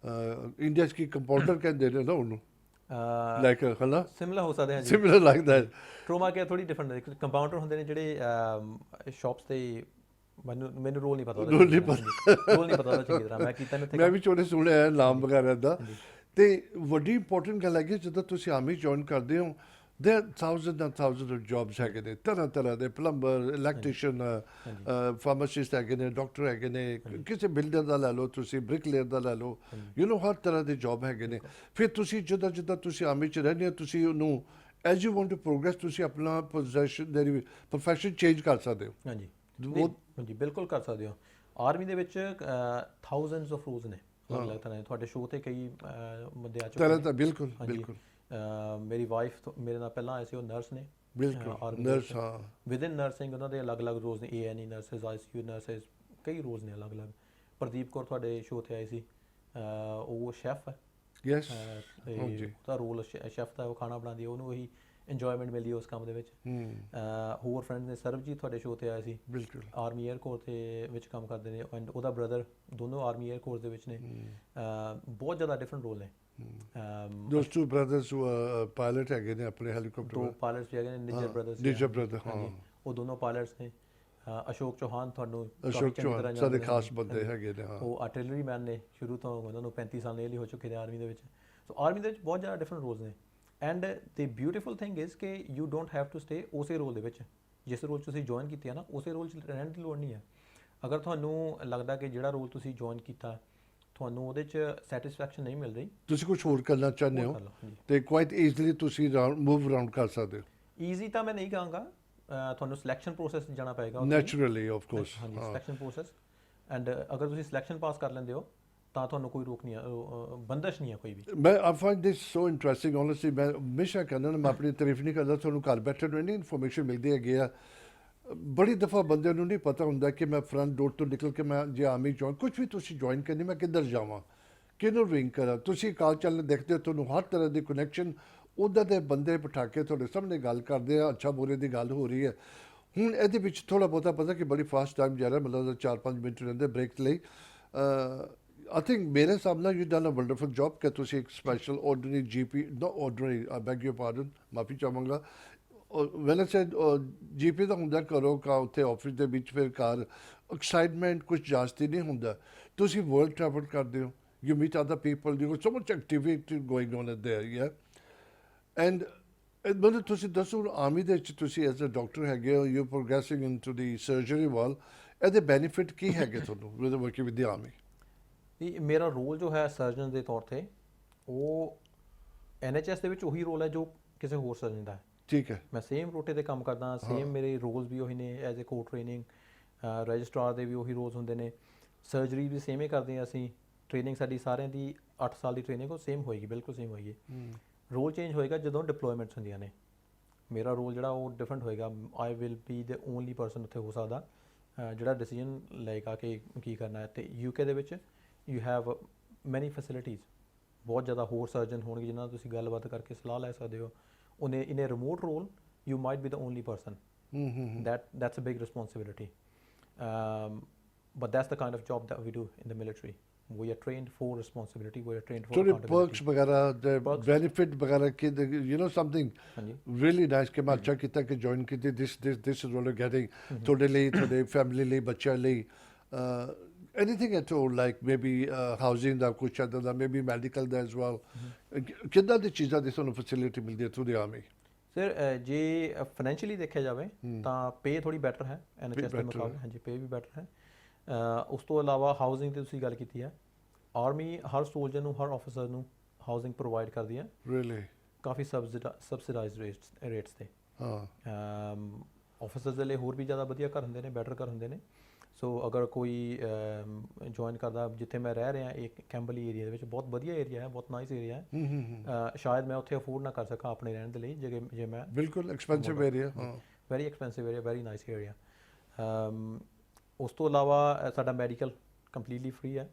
ਇੰਡੀਆ 'ਚ ਕੀ ਕੰਪਾਊਂਡਰ ਕਹਿੰਦੇ ਨੇ ਨਾ ਉਹਨੂੰ, ਲਾਈਕ ਹੈ ਨਾ, ਸਿਮਿਲਰ ਹੋ ਸਕਦੇ ਹਾਂ ਜੀ, similar like that. Trauma care ਥੋੜੀ ਡਿਫਰੈਂਟ ਹੈ। ਕੰਪਾਊਂਡਰ ਹੁੰਦੇ ਨੇ ਜਿਹੜੇ ਸ਼ਾਪਸ 'ਤੇ, ਮੈਨੂੰ ਰੋਲ ਨਹੀਂ ਪਤਾ ਚੰਗੀ ਤਰ੍ਹਾਂ ਮੈਂ ਕੀਤਾ ਨਹੀਂ। ਮੈਂ ਵੀ ਛੋਟੇ ਸੁਣਿਆ ਨਾਮ ਵਗੈਰਾ ਦਾ। ਤੇ ਵੱਡੀ ਇੰਪੋਰਟੈਂਟ ਗੱਲ ਹੈਗੀ ਜਦੋਂ ਤੁਸੀਂ ਆਰਮੀ ਜੁਆਇਨ ਕਰਦੇ ਹੋ, ਦੇਰ thousand and thousand of jobs ਹੈਗੇ ਨੇ, ਤਰ੍ਹਾਂ ਦੇ ਪਲੰਬਰ, ਇਲੈਕਟ੍ਰੀਸ਼ੀਅਨ, ਫਾਰਮਾਸਿਸਟ ਹੈਗੇ ਨੇ, ਡਾਕਟਰ ਹੈਗੇ ਨੇ, ਕਿਸੇ ਬਿਲਡਰ ਦਾ ਲੈ ਲਓ ਤੁਸੀਂ, ਬ੍ਰਿਕਲੇਅਰ ਦਾ ਲੈ ਲਓ, ਹਰ ਤਰ੍ਹਾਂ ਦੇ ਜੌਬ ਹੈਗੇ ਨੇ। ਫਿਰ ਤੁਸੀਂ ਜਿੱਦਾਂ ਤੁਸੀਂ ਆਰਮੀ 'ਚ ਰਹਿੰਦੇ ਹੋ, ਤੁਸੀਂ ਉਹਨੂੰ as you want to progress ਤੁਸੀਂ ਆਪਣਾ ਪ੍ਰੋਫੈਸ਼ਨ ਚੇਂਜ ਕਰ ਸਕਦੇ ਹੋ। ਹਾਂਜੀ, ਬਿਲਕੁਲ ਕਰ ਸਕਦੇ ਹੋ। ਆਰਮੀ ਦੇ ਵਿੱਚ ਥਾਊਜ਼ੈਂਡਸ ਆਫ ਰੂਲਸ ਨੇ ਅਲੱਗ ਤਰ੍ਹਾਂ ਦੇ। ਤੁਹਾਡੇ ਸ਼ੋਅ 'ਤੇ ਕਈ ਬੰਦੇ ਆ ਚੁੱਕੇ ਨੇ। ਬਿਲਕੁਲ। ਮੇਰੀ ਵਾਈਫ ਮੇਰੇ ਨਾਲ ਪਹਿਲਾਂ ਆਏ ਸੀ, ਉਹ ਨਰਸ ਨੇ। ਨਰਸ, ਹਾਂ। ਵਿਦਿਨ ਨਰਸਿੰਗ ਉਹਨਾਂ ਦੇ ਅਲੱਗ-ਅਲੱਗ ਰੋਲਸ ਨੇ, ANE ਨਰਸਿਸ, ICU ਨਰਸਿਸ, ਕਈ ਰੋਲਸ ਨੇ ਅਲੱਗ-ਅਲੱਗ। ਪ੍ਰਦੀਪ ਕੌਰ ਤੁਹਾਡੇ ਸ਼ੋਅ 'ਤੇ ਆਈ ਸੀ, ਉਹ ਸ਼ੈਫ ਹੈ। ਯੈਸ, ਉਹਦਾ ਰੋਲ ਸ਼ੈਫ ਦਾ, ਉਹ ਖਾਣਾ ਬਣਾਉਂਦੀ ਹੈ, ਉਹਨੂੰ ਉਹੀ ਇੰਜੋਇਮੈਂਟ ਮਿਲਦੀ ਹੈ ਉਸ ਕੰਮ ਦੇ ਵਿੱਚ। ਹੋਰ ਫਰੈਂਡਸ ਨੇ, ਸਰਬਜੀਤ ਤੁਹਾਡੇ ਸ਼ੋਅ ਤੇ ਆਇਆ ਸੀ, ਬਿਲਕੁਲ ਆਰਮੀ 에ਅਰ ਕੋਰ ਦੇ ਵਿੱਚ ਕੰਮ ਕਰਦੇ ਨੇ, ਐਂਡ ਉਹਦਾ ਬ੍ਰਦਰ, ਦੋਨੋਂ ਆਰਮੀ 에ਅਰ ਕੋਰ ਦੇ ਵਿੱਚ ਨੇ। ਬਹੁਤ ਜ਼ਿਆਦਾ ਡਿਫਰੈਂਟ ਰੋਲ ਨੇ। ਦੋਸਤ ਟੂ ਬ੍ਰਦਰਸ ਪਾਇਲਟ ਹੈਗੇ ਨੇ ਆਪਣੇ ਹੈਲੀਕਾਪਟਰ ਦੋ ਪਾਇਲਟਸ ਵੀ ਹੈਗੇ ਨੇ, ਨਿੱਜਰ ਬ੍ਰਦਰਸ। ਨਿੱਜਰ brother, ਹਾਂ। ਉਹ ਦੋਨੋਂ ਪਾਇਲਟਸ ਨੇ। ਅਸ਼ੋਕ ਚੌਹਾਨ ਤੁਹਾਨੂੰ ਅਸ਼ੋਕ ਕਾਫੀ ਚੰਗੀ ਚੌਹਾਨ ਤਰ੍ਹਾਂ ਸਾਡੇ ਜਾਣਦੇ ਨੇ। ਖਾਸ ਬੰਦੇ ਹੈਗੇ ਨੇ, ਹਾਂ। ਉਹ ਆਰਟਿਲਰੀ ਮੈਨ ਨੇ ਸ਼ੁਰੂ ਤੋਂ, ਉਹਨਾਂ ਨੂੰ 35 ਸਾਲ ਨੇਲੀ ਹੋ ਚੁੱਕੇ ਨੇ ਆਰਮੀ ਦੇ ਵਿੱਚ। ਸੋ ਆਰਮੀ ਦੇ ਵਿੱਚ ਬਹੁਤ ਜ਼ਿਆਦਾ ਡਿਫਰੈਂਟ ਰੋਲਸ ਨੇ। And the beautiful thing is ਕਿ you don't have to stay ਉਸੇ ਰੋਲ ਦੇ ਵਿੱਚ। ਜਿਸ ਰੋਲ 'ਚ ਤੁਸੀਂ ਜੁਆਇਨ ਕੀਤੀ ਹੈ ਨਾ, ਉਸੇ ਰੋਲ 'ਚ ਰਹਿਣ ਦੀ ਲੋੜ ਨਹੀਂ ਹੈ। ਅਗਰ ਤੁਹਾਨੂੰ ਲੱਗਦਾ ਕਿ ਜਿਹੜਾ ਰੋਲ ਤੁਸੀਂ ਜੁਆਇਨ ਕੀਤਾ ਤੁਹਾਨੂੰ ਉਹਦੇ 'ਚ ਸੈਟਿਸਫੈਕਸ਼ਨ ਨਹੀਂ ਮਿਲ ਰਹੀ, ਤੁਸੀਂ ਕੁਝ ਹੋਰ ਕਰਨਾ ਚਾਹੁੰਦੇ ਹੋਰ ਹੋ ਕਰ ਲਓ, ਹਾਂਜੀ। ਤੇ ਕੁਆਇਟ ਈਜ਼ੀਲੀ ਤੁਸੀਂ ਮੂਵ ਅਰਾਊਂਡ ਕਰ ਸਕਦੇ ਹੋ। ਈਜ਼ੀ ਤਾਂ ਮੈਂ ਨਹੀਂ ਕਹਾਂਗਾ, ਤੁਹਾਨੂੰ ਸਿਲੈਕਸ਼ਨ ਪ੍ਰੋਸੈਸ ਜਾਣਾ ਪਏਗਾ। ਨੈਚੁਰਲੀ ਆਫ ਕੋਰਸ, ਹਾਂਜੀ, ਸਿਲੈਕਸ਼ਨ ਪ੍ਰੋਸੈਸ। ਐਂਡ ਅਗਰ ਤੁਸੀਂ ਸਿਲੈਕਸ਼ਨ ਪਾਸ ਕਰ ਲੈਂਦੇ ਹੋ ਤਾਂ ਤੁਹਾਨੂੰ ਕੋਈ ਰੋਕ ਨਹੀਂ ਹੈ, ਬੰਦਸ਼ ਨਹੀਂ ਹੈ ਕੋਈ ਵੀ। ਮੈਂ ਆਈ ਫਾਈਂਡ ਦਿਸ ਸੋ ਇੰਟਰਸਟਿੰਗ ਓਨੈਸਟਲੀ। ਮੈਂ ਹਮੇਸ਼ਾ ਕਹਿੰਦਾ ਨਾ, ਮੈਂ ਆਪਣੀ ਤਾਰੀਫ ਨਹੀਂ ਕਰਦਾ, ਤੁਹਾਨੂੰ ਘਰ ਬੈਠੇ ਨੂੰ ਇੰਨੀ ਇਨਫੋਰਮੇਸ਼ਨ ਮਿਲਦੀ ਹੈਗੀ ਆ। ਬੜੀ ਦਫਾ ਬੰਦੇ ਨੂੰ ਨਹੀਂ ਪਤਾ ਹੁੰਦਾ ਕਿ ਮੈਂ ਫਰੰਟ ਡੋਰ ਤੋਂ ਨਿਕਲ ਕੇ ਮੈਂ ਜੇ ਆਰਮੀ ਜੁਆਇਨ, ਕੁਝ ਵੀ ਤੁਸੀਂ ਜੁਆਇਨ ਕਰਨੀ, ਮੈਂ ਕਿੱਧਰ ਜਾਵਾਂ, ਕਿਹਨੂੰ ਰਿੰਗ ਕਰਾਂ। ਤੁਸੀਂ ਕਾਲ ਚੱਲ ਦੇਖਦੇ ਹੋ, ਤੁਹਾਨੂੰ ਹਰ ਤਰ੍ਹਾਂ ਦੀ ਕਨੈਕਸ਼ਨ ਉੱਦਾਂ ਦੇ ਬੰਦੇ ਬਿਠਾ ਕੇ ਤੁਹਾਡੇ ਸਾਹਮਣੇ ਗੱਲ ਕਰਦੇ ਆ, ਅੱਛਾ ਬੁਰੇ ਦੀ ਗੱਲ ਹੋ ਰਹੀ ਹੈ। ਹੁਣ ਇਹਦੇ ਵਿੱਚ ਥੋੜ੍ਹਾ ਬਹੁਤਾ ਪਤਾ ਕਿ ਬੜੀ ਫਾਸਟ ਟਾਈਮ ਜਾ ਰਿਹਾ, ਮਤਲਬ 4-5 ਮਿੰਟ ਰਹਿੰਦੇ ਬ੍ਰੇਕ ਲਈ। I think ਮੇਰੇ ਹਿਸਾਬ ਨਾਲ you done a wonderful job ਕਿ ਤੁਸੀਂ ਇੱਕ special ordinary GP, not ordinary, I beg your pardon, ਮਾਫੀ ਚਾਹਾਂਗਾ। when I said GP ਦਾ ਹੁੰਦਾ ਕਰੋ ਕਾ ਉੱਥੇ ਆਫਿਸ ਦੇ ਵਿੱਚ, ਫਿਰ ਘਰ ਐਕਸਾਈਟਮੈਂਟ ਕੁਝ ਜਾਸਤੀ ਨਹੀਂ ਹੁੰਦਾ। ਤੁਸੀਂ ਵਰਲਡ ਟਰੈਵਲ ਕਰਦੇ ਹੋ, you meet other people, you got so much activity going on there, yeah। and ਮੈਨੂੰ ਤੁਸੀਂ ਦੱਸੋ, ਆਰਮੀ ਦੇ ਵਿੱਚ ਤੁਸੀਂ ਐਜ਼ ਅ ਡਾਕਟਰ ਹੈਗੇ ਹੋ, ਯੂ ਪ੍ਰੋਗਰੈਸਿੰਗ ਇਨਟੂ ਦੀ ਸਰਜਰੀ ਵੱਲ, ਇਹਦੇ ਬੈਨੀਫਿਟ ਕੀ ਹੈਗੇ ਤੁਹਾਨੂੰ with working with the army? ਇਹ ਮੇਰਾ ਰੋਲ ਜੋ ਹੈ ਸਰਜਨ ਦੇ ਤੌਰ ਤੇ, ਉਹ NHS ਦੇ ਵਿੱਚ ਉਹੀ ਰੋਲ ਹੈ ਜੋ ਕਿਸੇ ਹੋਰ ਸਰਜਨ ਦਾ ਹੈ। ਠੀਕ ਹੈ। ਮੈਂ ਸੇਮ ਰੋਟੇ ਤੇ ਕੰਮ ਕਰਦਾ, ਸੇਮ ਮੇਰੇ ਰੋਲਸ ਵੀ ਉਹੀ ਨੇ। ਐਜ਼ ਅ ਕੋ ਟ੍ਰੇਨਿੰਗ ਰਜਿਸਟਰਾਰ ਦੇ ਵੀ ਉਹੀ ਰੋਲਸ ਹੁੰਦੇ ਨੇ। ਸਰਜਰੀ ਵੀ ਸੇਮ ਹੀ ਕਰਦੇ ਹਾਂ ਅਸੀਂ। ਟ੍ਰੇਨਿੰਗ ਸਾਡੀ ਸਾਰਿਆਂ ਦੀ 8 ਸਾਲ ਦੀ ਟ੍ਰੇਨਿੰਗ ਉਹ ਸੇਮ ਹੋਏਗੀ, ਬਿਲਕੁਲ ਸੇਮ ਹੋਏਗੀ। ਰੋਲ ਚੇਂਜ ਹੋਏਗਾ ਜਦੋਂ ਡਿਪਲੋਇਮੈਂਟਸ ਹੁੰਦੀਆਂ ਨੇ। ਮੇਰਾ ਰੋਲ ਜਿਹੜਾ ਉਹ ਡਿਫਰੈਂਟ ਹੋਏਗਾ। I will be the only person ਉੱਥੇ ਹੋ ਸਕਦਾ ਜਿਹੜਾ ਡਿਸੀਜਨ ਲਏਗਾ ਕਿ ਕੀ ਕਰਨਾ ਹੈ। ਅਤੇ UK ਦੇ ਵਿੱਚ ਯੂ ਹੈਵ ਮੈਨੀ ਫੈਸਿਲਿਟੀਜ਼, ਬਹੁਤ ਜ਼ਿਆਦਾ ਹੋਰ ਸਰਜਨ ਹੋਣਗੇ ਜਿਨ੍ਹਾਂ ਨਾਲ ਤੁਸੀਂ ਗੱਲਬਾਤ ਕਰਕੇ ਸਲਾਹ ਲੈ ਸਕਦੇ ਹੋ। ਉਹਨੇ in a remote role you might be the only person, that's a big responsibility, but that's the kind of job that we do in the military. We are trained for responsibility, we are trained for ਤੁਹਾਡੇ accountability. perks ਵਗੈਰਾ, the Perks. benefit ਵਗੈਰਾ ਕਿ you know something ਹਾਂਜੀ। really nice ਕਿ ਮੈਂ ਅੱਛਾ ਕੀਤਾ ਕਿ ਜੁਆਇਨ ਕੀਤੀ, this is what you're getting ਤੁਹਾਡੇ ਲਈ, ਤੁਹਾਡੇ ਫੈਮਿਲੀ ਲਈ, ਬੱਚਿਆਂ ਲਈ। anything at all, like maybe housing ਦਾ ਕੁਛ ਇੱਦਾਂ ਦਾ, maybe medical ਦਾ as well, ਕਿੱਦਾਂ ਦੀ ਚੀਜ਼ਾਂ ਦੀ ਤੁਹਾਨੂੰ ਫੈਸਿਲਿਟੀ ਮਿਲਦੀ ਹੈ ਥਰੂ ਦੀ ਆਰਮੀ? ਸਰ ਜੇ ਫਾਈਨੈਂਸ਼ੀਅਲੀ ਦੇਖਿਆ ਜਾਵੇ ਤਾਂ ਪੇ ਥੋੜੀ ਬੈਟਰ ਹੈ NHS ਦੇ better ਮੁਕਾਬਲੇ। ਹੈ। ਹਾਂਜੀ, ਪੇ ਵੀ ਬੈਟਰ ਹੈ। ਉਸ ਤੋਂ ਇਲਾਵਾ ਹਾਊਸਿੰਗ ਦੀ ਤੁਸੀਂ ਗੱਲ ਕੀਤੀ ਹੈ। ਆਰਮੀ ਹਰ ਸੋਲਜਰ ਨੂੰ, ਹਰ ਆਫਿਸਰ ਨੂੰ ਹਾਊਸਿੰਗ ਪ੍ਰੋਵਾਈਡ ਕਰਦੀ ਹੈ, really ਕਾਫੀ ਸਬਸਿਡਾਈਜ਼ਡ ਰੇਟਸ ਤੇ। ਹਾਂ। ਆਫਿਸਰਸ ਦੇ ਲਈ ਹੋਰ ਵੀ ਜ਼ਿਆਦਾ ਵਧੀਆ ਘਰ ਹੁੰਦੇ ਨੇ, ਬੈਟਰ ਘਰ ਹੁੰਦੇ ਨੇ। ਸੋ ਅਗਰ ਕੋਈ ਜੁਆਇਨ ਕਰਦਾ, ਜਿੱਥੇ ਮੈਂ ਰਹਿ ਰਿਹਾ ਇੱਕ ਕੈਂਬਲੀ ਏਰੀਆ ਦੇ ਵਿੱਚ, ਬਹੁਤ ਵਧੀਆ ਏਰੀਆ ਹੈ, ਬਹੁਤ ਨਾਈਸ ਏਰੀਆ ਹੈ। ਸ਼ਾਇਦ ਮੈਂ ਉੱਥੇ ਅਫੋਰਡ ਨਾ ਕਰ ਸਕਾਂ ਆਪਣੇ ਰਹਿਣ ਦੇ ਲਈ, ਜੇ ਮੈਂ ਬਿਲਕੁਲ ਐਕਸਪੈਂਸਿਵ ਏਰੀਆ, ਹਾਂ। Very expensive area, very nice area. ਉਸ ਤੋਂ ਇਲਾਵਾ ਸਾਡਾ ਮੈਡੀਕਲ ਕੰਪਲੀਟਲੀ ਫ੍ਰੀ ਹੈ।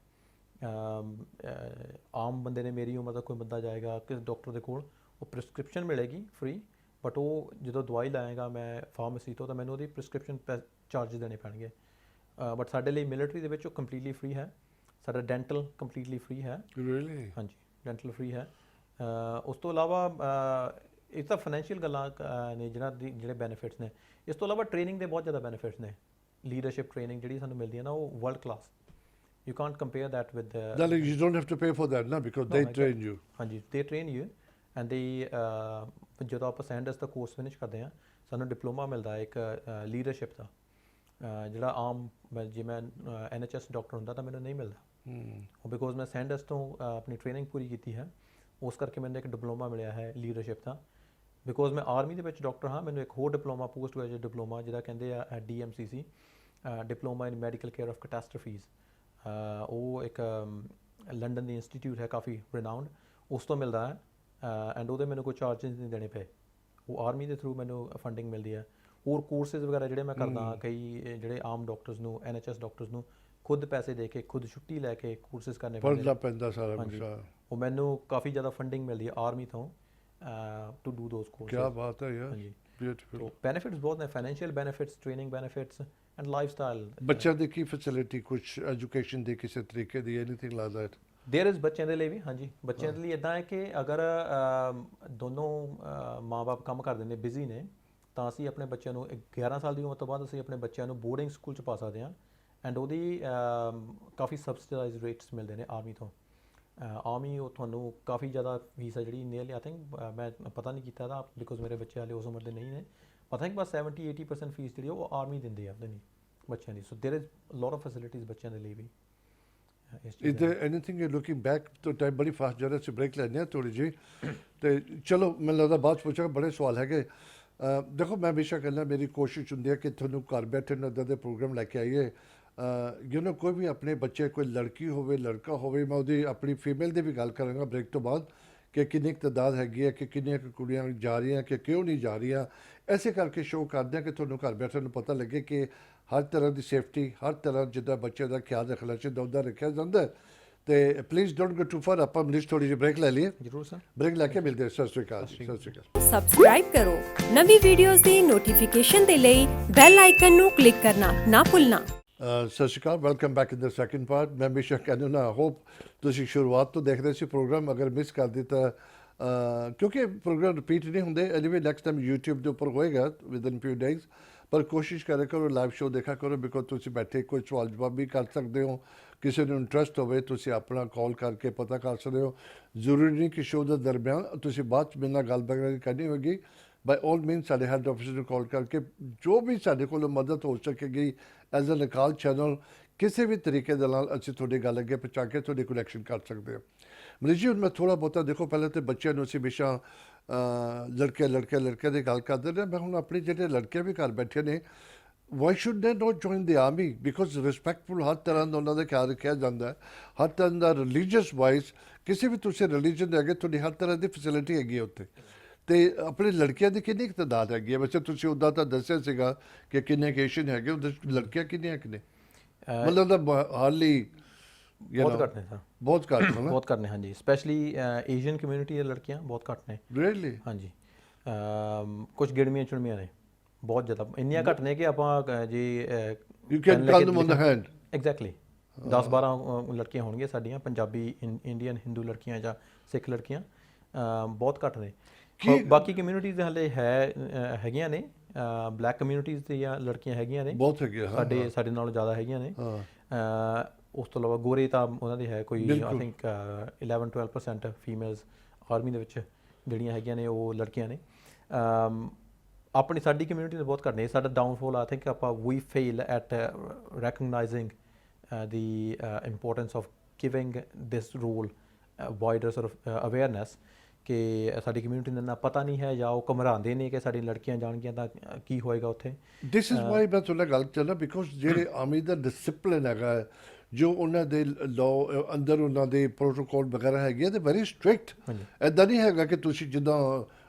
ਆਮ ਬੰਦੇ ਨੇ, ਮੇਰੀ ਉਮਰ ਦਾ ਕੋਈ ਬੰਦਾ ਜਾਏਗਾ ਕਿਸ ਡਾਕਟਰ ਦੇ ਕੋਲ, ਉਹ ਪ੍ਰਿਸਕ੍ਰਿਪਸ਼ਨ ਮਿਲੇਗੀ ਫ੍ਰੀ, ਬਟ ਉਹ ਜਦੋਂ ਦਵਾਈ ਲਾਏਗਾ ਮੈਂ ਫਾਰਮੇਸੀ ਤੋਂ, ਤਾਂ ਮੈਨੂੰ ਉਹਦੀ ਪ੍ਰਿਸਕ੍ਰਿਪਸ਼ਨ ਚਾਰजेस ਦੇਣੇ ਪੈਣਗੇ। ਬਟ ਸਾਡੇ ਲਈ ਮਿਲਟਰੀ ਦੇ ਵਿੱਚ ਉਹ ਕੰਪਲੀਟਲੀ ਫ੍ਰੀ ਹੈ। ਸਾਡਾ ਡੈਂਟਲ ਕੰਪਲੀਟਲੀ ਫ੍ਰੀ ਹੈ। really ਹਾਂਜੀ, ਡੈਂਟਲ ਫ੍ਰੀ ਹੈ। ਉਸ ਤੋਂ ਇਲਾਵਾ ਇਹ ਤਾਂ ਫਾਈਨੈਂਸ਼ੀਅਲ ਗੱਲਾਂ ਨੇ ਜਿਹੜੇ ਬੈਨੀਫਿਟਸ ਨੇ। ਇਸ ਤੋਂ ਇਲਾਵਾ ਟ੍ਰੇਨਿੰਗ ਦੇ ਬਹੁਤ ਜ਼ਿਆਦਾ ਬੈਨੀਫਿਟਸ ਨੇ। ਲੀਡਰਸ਼ਿਪ ਟ੍ਰੇਨਿੰਗ ਜਿਹੜੀ ਸਾਨੂੰ ਮਿਲਦੀ ਹੈ ਨਾ, ਉਹ world class. You can't compare that with the... you don't have to pay for that, no, because they train you. ਹਾਂਜੀ, they train you and they ਜਦੋਂ ਆਪਾਂ ਸੈਂਡਸ ਦਾ ਕੋਰਸ ਫਿਨਿਸ਼ ਕਰਦੇ ਹਾਂ, ਸਾਨੂੰ ਡਿਪਲੋਮਾ ਮਿਲਦਾ ਇੱਕ ਲੀਡਰਸ਼ਿਪ ਦਾ, ਜਿਹੜਾ ਆਮ ਜੇ ਮੈਂ NHS ਡਾਕਟਰ ਹੁੰਦਾ ਤਾਂ ਮੈਨੂੰ ਨਹੀਂ ਮਿਲਦਾ। ਉਹ ਬਿਕੋਜ਼ ਮੈਂ ਸੈਂਡਸ ਤੋਂ ਆਪਣੀ ਟ੍ਰੇਨਿੰਗ ਪੂਰੀ ਕੀਤੀ ਹੈ, ਉਸ ਕਰਕੇ ਮੈਨੂੰ ਇੱਕ ਡਿਪਲੋਮਾ ਮਿਲਿਆ ਹੈ ਲੀਡਰਸ਼ਿਪ ਦਾ। ਬਿਕੋਜ਼ ਮੈਂ ਆਰਮੀ ਦੇ ਵਿੱਚ ਡਾਕਟਰ ਹਾਂ, ਮੈਨੂੰ ਇੱਕ ਹੋਰ ਡਿਪਲੋਮਾ, ਪੋਸਟ ਗ੍ਰੈਜੂਏਟ ਡਿਪਲੋਮਾ ਜਿਹਦਾ ਕਹਿੰਦੇ ਆ DMCC, diploma in medical care of catastrophes, ਉਹ ਇੱਕ ਲੰਡਨ ਦੀ ਇੰਸਟੀਟਿਊਟ ਹੈ, ਕਾਫੀ ਰਿਨਾਊਂਡ, ਉਸ ਤੋਂ ਮਿਲਦਾ ਹੈ। ਐਂਡ ਉਹਦੇ ਮੈਨੂੰ ਕੋਈ ਚਾਰਜਿਸ ਨਹੀਂ ਦੇਣੇ ਪਏ, ਉਹ ਆਰਮੀ ਦੇ ਥਰੂ ਮੈਨੂੰ ਫੰਡਿੰਗ ਮਿਲਦੀ ਹੈ। ਹੋਰ ਕੋਰਸਿਸ ਵਗੈਰਾ ਜਿਹੜੇ ਮੈਂ ਕਰਦਾ ਹਾਂ, ਕਈ ਜਿਹੜੇ ਆਮ ਡਾਕਟਰਸ ਨੂੰ, NHS ਡਾਕਟਰਸ ਨੂੰ ਖੁਦ ਪੈਸੇ ਦੇ ਕੇ, ਖੁਦ ਛੁੱਟੀ ਲੈ ਕੇ ਕੋਰਸਿਸ ਕਰਨੇ ਪੜ੍ਹਨਾ ਪੈਂਦਾ ਸਾਰਾ ਕੁਛ। ਉਹ ਮੈਨੂੰ ਕਾਫੀ ਜ਼ਿਆਦਾ ਫੰਡਿੰਗ ਮਿਲਦੀ ਹੈ ਆਰਮੀ ਤੋਂ, टू डू दोज कोर्सेज। क्या बात है यार, हाँ जी। ਬਿਊਟੀਫੁਲ। तो बेनिफिट्स बहुत हैं, financial benefits, training benefits and lifestyle. ਬੱਚਿਆਂ ਦੀ ਕੀ ਫੈਸਿਲਿਟੀ, ਕੁਝ ਐਜੂਕੇਸ਼ਨ ਦੀ ਕਿਸੇ ਤਰੀਕੇ ਦੀ, anything like that? There is ਬੱਚਿਆਂ ਦੇ ਲਈ ਵੀ, ਹਾਂਜੀ ਬੱਚਿਆਂ ਦੇ ਲਈ ਇਦਾਂ ਹੈ ਕਿ ਅਗਰ ਦੋਨੋਂ ਮਾਂ-ਬਾਪ ਕੰਮ ਕਰਦੇ ਨੇ, ਬਿਜ਼ੀ ਨੇ, ਤਾਂ ਅਸੀਂ ਆਪਣੇ ਬੱਚਿਆਂ ਨੂੰ 11 ਸਾਲ ਦੀ ਉਮਰ ਤੋਂ ਬਾਅਦ ਅਸੀਂ ਆਪਣੇ ਬੱਚਿਆਂ ਨੂੰ ਬੋਰਡਿੰਗ ਸਕੂਲ 'ਚ ਪਾ ਸਕਦੇ ਹਾਂ। ਐਂਡ ਉਹਦੀ ਕਾਫੀ ਸਬਸਿਡਾਈਜ਼ਡ ਰੇਟਸ ਮਿਲਦੇ ਨੇ ਆਰਮੀ ਤੋਂ। ਆਰਮੀ ਉਹ ਤੁਹਾਨੂੰ ਕਾਫੀ ਜ਼ਿਆਦਾ ਫੀਸ ਹੈ ਜਿਹੜੀ ਨੀਅਰਲੀ, ਆਈ ਥਿੰਕ ਮੈਂ ਪਤਾ ਨਹੀਂ ਕੀਤਾ ਤਾਂ ਬਿਕੋਜ਼ ਮੇਰੇ ਬੱਚੇ ਹਾਲੇ ਉਸ ਉਮਰ ਦੇ ਨਹੀਂ ਨੇ, ਪਤਾ ਨਹੀਂ ਬਸ 70-80% ਫੀਸ ਜਿਹੜੀ ਉਹ ਆਰਮੀ ਦਿੰਦੇ ਆ ਆਪਣੇ ਲਈ ਬੱਚਿਆਂ ਦੀ। ਸੋ there is lot of facilities ਬੱਚਿਆਂ ਦੇ ਲਈ ਵੀ। Is there anything you're looking back to time ਬੜੀ ਫਾਸਟ ਜਾ ਰਿਹਾ ਸੀ, ਬ੍ਰੇਕ ਲੈਂਦੇ ਹਾਂ ਥੋੜ੍ਹੀ ਜਿਹੀ ਤੇ ਚਲੋ ਮੈਨੂੰ ਲੱਗਦਾ ਬਾਅਦ 'ਚ ਪੁੱਛਾਂਗਾ, ਬੜੇ ਸਵਾਲ ਹੈਗੇ। ਦੇਖੋ ਮੈਂ ਹਮੇਸ਼ਾ ਕਹਿੰਦਾ ਮੇਰੀ ਕੋਸ਼ਿਸ਼ ਹੁੰਦੀ ਹੈ ਕਿ ਤੁਹਾਨੂੰ ਘਰ ਬੈਠੇ ਨੂੰ ਇੱਦਾਂ ਦੇ ਪ੍ਰੋਗਰਾਮ ਲੈ ਕੇ ਆਈਏ। ਕੋਈ ਵੀ ਆਪਣੇ ਬੱਚੇ, ਕੋਈ ਲੜਕੀ ਹੋਵੇ ਲੜਕਾ ਹੋਵੇ, ਮੈਂ ਉਹਦੀ ਆਪਣੀ ਫੀਮੇਲ ਦੀ ਵੀ ਗੱਲ ਕਰਾਂਗਾ ਬ੍ਰੇਕ ਤੋਂ ਬਾਅਦ ਕਿ ਕਿੰਨੀ ਕੁ ਤਾਦਾਦ ਹੈਗੀ ਹੈ, ਕਿ ਕਿੰਨੀਆਂ ਕੁ ਕੁੜੀਆਂ ਜਾ ਰਹੀਆਂ, ਕਿ ਕਿਉਂ ਨਹੀਂ ਜਾ ਰਹੀਆਂ। ਐਸੇ ਕਰਕੇ ਸ਼ੋਅ ਕਰਦੇ ਹਾਂ ਕਿ ਤੁਹਾਨੂੰ ਘਰ ਬੈਠੇ ਨੂੰ ਪਤਾ ਲੱਗੇ ਕਿ ਹਰ ਤਰ੍ਹਾਂ ਦੀ ਸੇਫਟੀ, ਹਰ ਤਰ੍ਹਾਂ ਜਿੱਦਾਂ ਬੱਚੇ ਦਾ ਖਿਆਲ ਰੱਖਣਾ ਚਾਹੀਦਾ ਉੱਦਾਂ ਰੱਖਿਆ ਜਾਂਦਾ। ਤੇ please don't go too far. ਆਪਾਂ ਮਨੀਸ਼ ਥੋੜ੍ਹੀ ਜਿਹੀ ਬ੍ਰੇਕ ਲੈ ਲਈਏ, ਜ਼ਰੂਰ ਸਰ। ਬ੍ਰੇਕ ਲੈ ਕੇ ਮਿਲਦੇ ਹਾਂ। ਸਤਿ ਸ਼੍ਰੀ ਅਕਾਲ ਜੀ, ਸਤਿ ਸ਼੍ਰੀ ਅਕਾਲ। ਸਬਸਕ੍ਰਾਈਬ ਕਰੋ, ਨਵੀਂ ਵੀਡੀਓਜ਼ ਦੀ ਨੋਟੀਫਿਕੇਸ਼ਨ ਦੇ ਲਈ ਬੈਲ ਆਈਕਨ ਨੂੰ ਕਲਿੱਕ ਕਰਨਾ ਨਾ ਭੁੱਲਣਾ। ਸਤਿ ਸ਼੍ਰੀ ਅਕਾਲ, welcome back in the second part. ਮੈਂ ਹਮੇਸ਼ਾ ਕਹਿੰਦਾ ਨਾ, ਹੋਪ ਤੁਸੀਂ ਸ਼ੁਰੂਆਤ ਤੋਂ ਦੇਖਦੇ ਸੀ ਪ੍ਰੋਗਰਾਮ। ਅਗਰ ਮਿਸ ਕਰ ਦਿੱਤਾ ਕਿਉਂਕਿ ਪ੍ਰੋਗਰਾਮ ਰਿਪੀਟ ਨਹੀਂ ਹੁੰਦੇ, ਐਨੀਵੇ ਨੈਕਸਟ ਟਾਈਮ YouTube ਦੇ ਉੱਪਰ ਹੋਏਗਾ ਵਿਦਨ ਫਿਊ ਡੇਜ਼। ਪਰ ਕੋਸ਼ਿਸ਼ ਕਰਿਆ ਕਰੋ ਲਾਈਵ ਸ਼ੋਅ ਦੇਖਿਆ ਕਰੋ, ਬਿਕੋਜ਼ ਤੁਸੀਂ ਬੈਠੇ ਕੋਈ ਸਵਾਲ ਜਵਾਬ ਵੀ ਕਰ ਸਕਦੇ ਹੋ। ਕਿਸੇ ਨੂੰ ਇੰਟਰਸਟ ਹੋਵੇ ਤੁਸੀਂ ਆਪਣਾ ਕਾਲ ਕਰਕੇ ਪਤਾ ਕਰ ਸਕਦੇ ਹੋ। ਜ਼ਰੂਰੀ ਨਹੀਂ ਕਿ ਸ਼ੋਅ ਦੇ ਦਰਮਿਆਨ ਤੁਸੀਂ ਬਾਅਦ 'ਚ ਮੇਰੇ ਨਾਲ ਗੱਲ ਵਗੈਰਾ ਕਰਨੀ ਹੋਵੇਗੀ। ਬਾਈ ਆਲ ਮੀਨਸ ਸਾਡੇ ਹੈੱਡ ਆਫਿਸ ਨੂੰ ਕਾਲ ਕਰਕੇ ਜੋ ਵੀ ਸਾਡੇ ਕੋਲ ਮਦਦ ਹੋ ਸਕੇਗੀ ਐਜ਼ ਅ ਅਕਾਲ ਚੈਨਲ, ਕਿਸੇ ਵੀ ਤਰੀਕੇ ਦੇ ਨਾਲ ਅਸੀਂ ਤੁਹਾਡੀ ਗੱਲ ਅੱਗੇ ਪਹੁੰਚਾ ਕੇ ਤੁਹਾਡੀ ਕਨੈਕਸ਼ਨ ਕਰ ਸਕਦੇ ਹਾਂ। ਮਨੀਸ਼ ਜੀ, ਹੁਣ ਮੈਂ ਥੋੜ੍ਹਾ ਬਹੁਤਾ ਦੇਖੋ, ਪਹਿਲਾਂ ਤਾਂ ਬੱਚਿਆਂ ਨੂੰ ਅਸੀਂ ਹਮੇਸ਼ਾ ਲੜਕੇ ਦੀ ਗੱਲ ਕਰਦੇ ਨੇ। ਮੈਂ ਹੁਣ ਆਪਣੇ ਜਿਹੜੇ ਲੜਕੇ ਵੀ ਘਰ ਬੈਠੇ ਨੇ, ਵਾਈ ਸ਼ੁੱਡ ਦੇ note join the army? Because respectful ਹਰ ਤਰ੍ਹਾਂ ਦਾ ਉਹਨਾਂ ਦਾ ਖਿਆਲ ਰੱਖਿਆ ਜਾਂਦਾ ਹੈ, ਹਰ ਤਰ੍ਹਾਂ ਦਾ ਰਿਲੀਜੀਅਸ ਵਾਈਜ਼, ਕਿਸੇ ਵੀ ਤੁਸੀਂ ਰਿਲੀਜਨ ਦੇ ਅੱਗੇ ਤੁਹਾਡੀ ਹਰ ਤਰ੍ਹਾਂ ਦੀ ਫੈਸਿਲਿਟੀ ਹੈਗੀ ਹੈ ਉੱਥੇ। ਤੇ ਆਪਣੇ ਲੜਕਿਆਂ ਦੀ ਕਿੰਨੀ ਕੁ ਤਾਦਾਦ ਹੈਗੀ ਹੈ? ਵੈਸੇ ਤੁਸੀਂ ਉੱਦਾਂ ਤਾਂ ਦੱਸਿਆ ਸੀਗਾ ਕਿ ਕਿੰਨੇ ਕੇਸ਼ਨ ਹੈਗੇ, ਉਹਦੇ ਲੜਕੀਆਂ ਕਿੰਨੀਆਂ ਕਿ ਨੇ? ਮਤਲਬ ਤਾਂ ਹਾਰਡਲੀ ਬਹੁਤ ਘੱਟ ਨੇ ਸਰ, ਬਹੁਤ ਘੱਟ ਹੈ ਨਾ? ਬਹੁਤ ਘੱਟ ਨੇ, ਹਾਂਜੀ। ਸਪੈਸ਼ਲੀ ਏਸ਼ੀਅਨ ਕਮਿਊਨਿਟੀ ਦੇ ਲੜਕੀਆਂ ਬਹੁਤ ਘੱਟ ਨੇ। ਰੀਅਲੀ? ਹਾਂਜੀ। ਕੁਝ ਗਿਣਵੀਆਂ ਚੁਣਵੀਆਂ ਨੇ, ਬਹੁਤ ਜ਼ਿਆਦਾ, ਇੰਨੀਆਂ ਘੱਟ ਨੇ ਕਿ ਆਪਾਂ ਜੇ you can count them on the hand। Exactly 10-12 ਲੜਕੀਆਂ ਹੋਣਗੀਆਂ ਸਾਡੀਆਂ, ਪੰਜਾਬੀ, ਇੰਡੀਅਨ, ਹਿੰਦੂ ਲੜਕੀਆਂ ਜਾਂ ਸਿੱਖ ਲੜਕੀਆਂ, ਬਹੁਤ ਘੱਟ ਨੇ। ਬਾਕੀ ਕਮਿਊਨਿਟੀਜ਼ ਹਾਲੇ ਹੈਗੀਆਂ ਨੇ, ਬਲੈਕ ਕਮਿਊਨਿਟੀਜ਼ ਦੀਆਂ ਲੜਕੀਆਂ ਹੈਗੀਆਂ ਨੇ, ਬਹੁਤ ਹੈਗੇ, ਸਾਡੇ ਨਾਲੋਂ ਜ਼ਿਆਦਾ ਹੈਗੀਆਂ ਨੇ। ਉਸ ਤੋਂ ਇਲਾਵਾ ਗੋਰੇ ਤਾਂ ਉਹਨਾਂ ਦੇ ਹੈ ਕੋਈ, ਆਈ ਥਿੰਕ 11-12% ਫੀਮੇਲਸ ਆਰਮੀ ਦੇ ਵਿੱਚ ਜਿਹੜੀਆਂ ਹੈਗੀਆਂ ਨੇ ਉਹ ਲੜਕੀਆਂ ਨੇ। ਆਪਣੀ ਸਾਡੀ ਕਮਿਊਨਿਟੀ ਦੇ ਬਹੁਤ ਘੱਟ ਨੇ। ਸਾਡਾ ਡਾਊਨਫਾਲ ਆਈ ਥਿੰਕ ਆਪਾਂ ਵੀ fail at recognizing the importance of giving this role wider sort of awareness, ਕਿ ਸਾਡੀ ਕਮਿਊਨਿਟੀ ਨੂੰ ਨਾ ਪਤਾ ਨਹੀਂ ਹੈ ਜਾਂ ਉਹ ਘਮਰਾਉਂਦੇ ਨੇ ਕਿ ਸਾਡੀ ਲੜਕੀਆਂ ਜਾਣਗੀਆਂ ਤਾਂ ਕੀ ਹੋਏਗਾ ਉੱਥੇ। ਦਿਸ ਇਜ਼ ਵਾਈ ਮੈਂ ਤੁਹਾਡਾ ਗੱਲ ਚੱਲਣਾ, ਬਿਕੋਜ਼ ਜਿਹੜੇ ਆਰਮੀ ਦਾ ਡਿਸਿਪਲਿਨ ਹੈਗਾ, ਜੋ ਉਹਨਾਂ ਦੇ ਲਾਅ ਅੰਦਰ ਉਹਨਾਂ ਦੇ ਪ੍ਰੋਟੋਕੋਲ ਵਗੈਰਾ ਹੈਗੇ ਤੇ ਵੈਰੀ ਸਟ੍ਰਿਕਟ। ਇੱਦਾਂ ਨਹੀਂ ਹੈਗਾ ਕਿ ਤੁਸੀਂ ਜਿੱਦਾਂ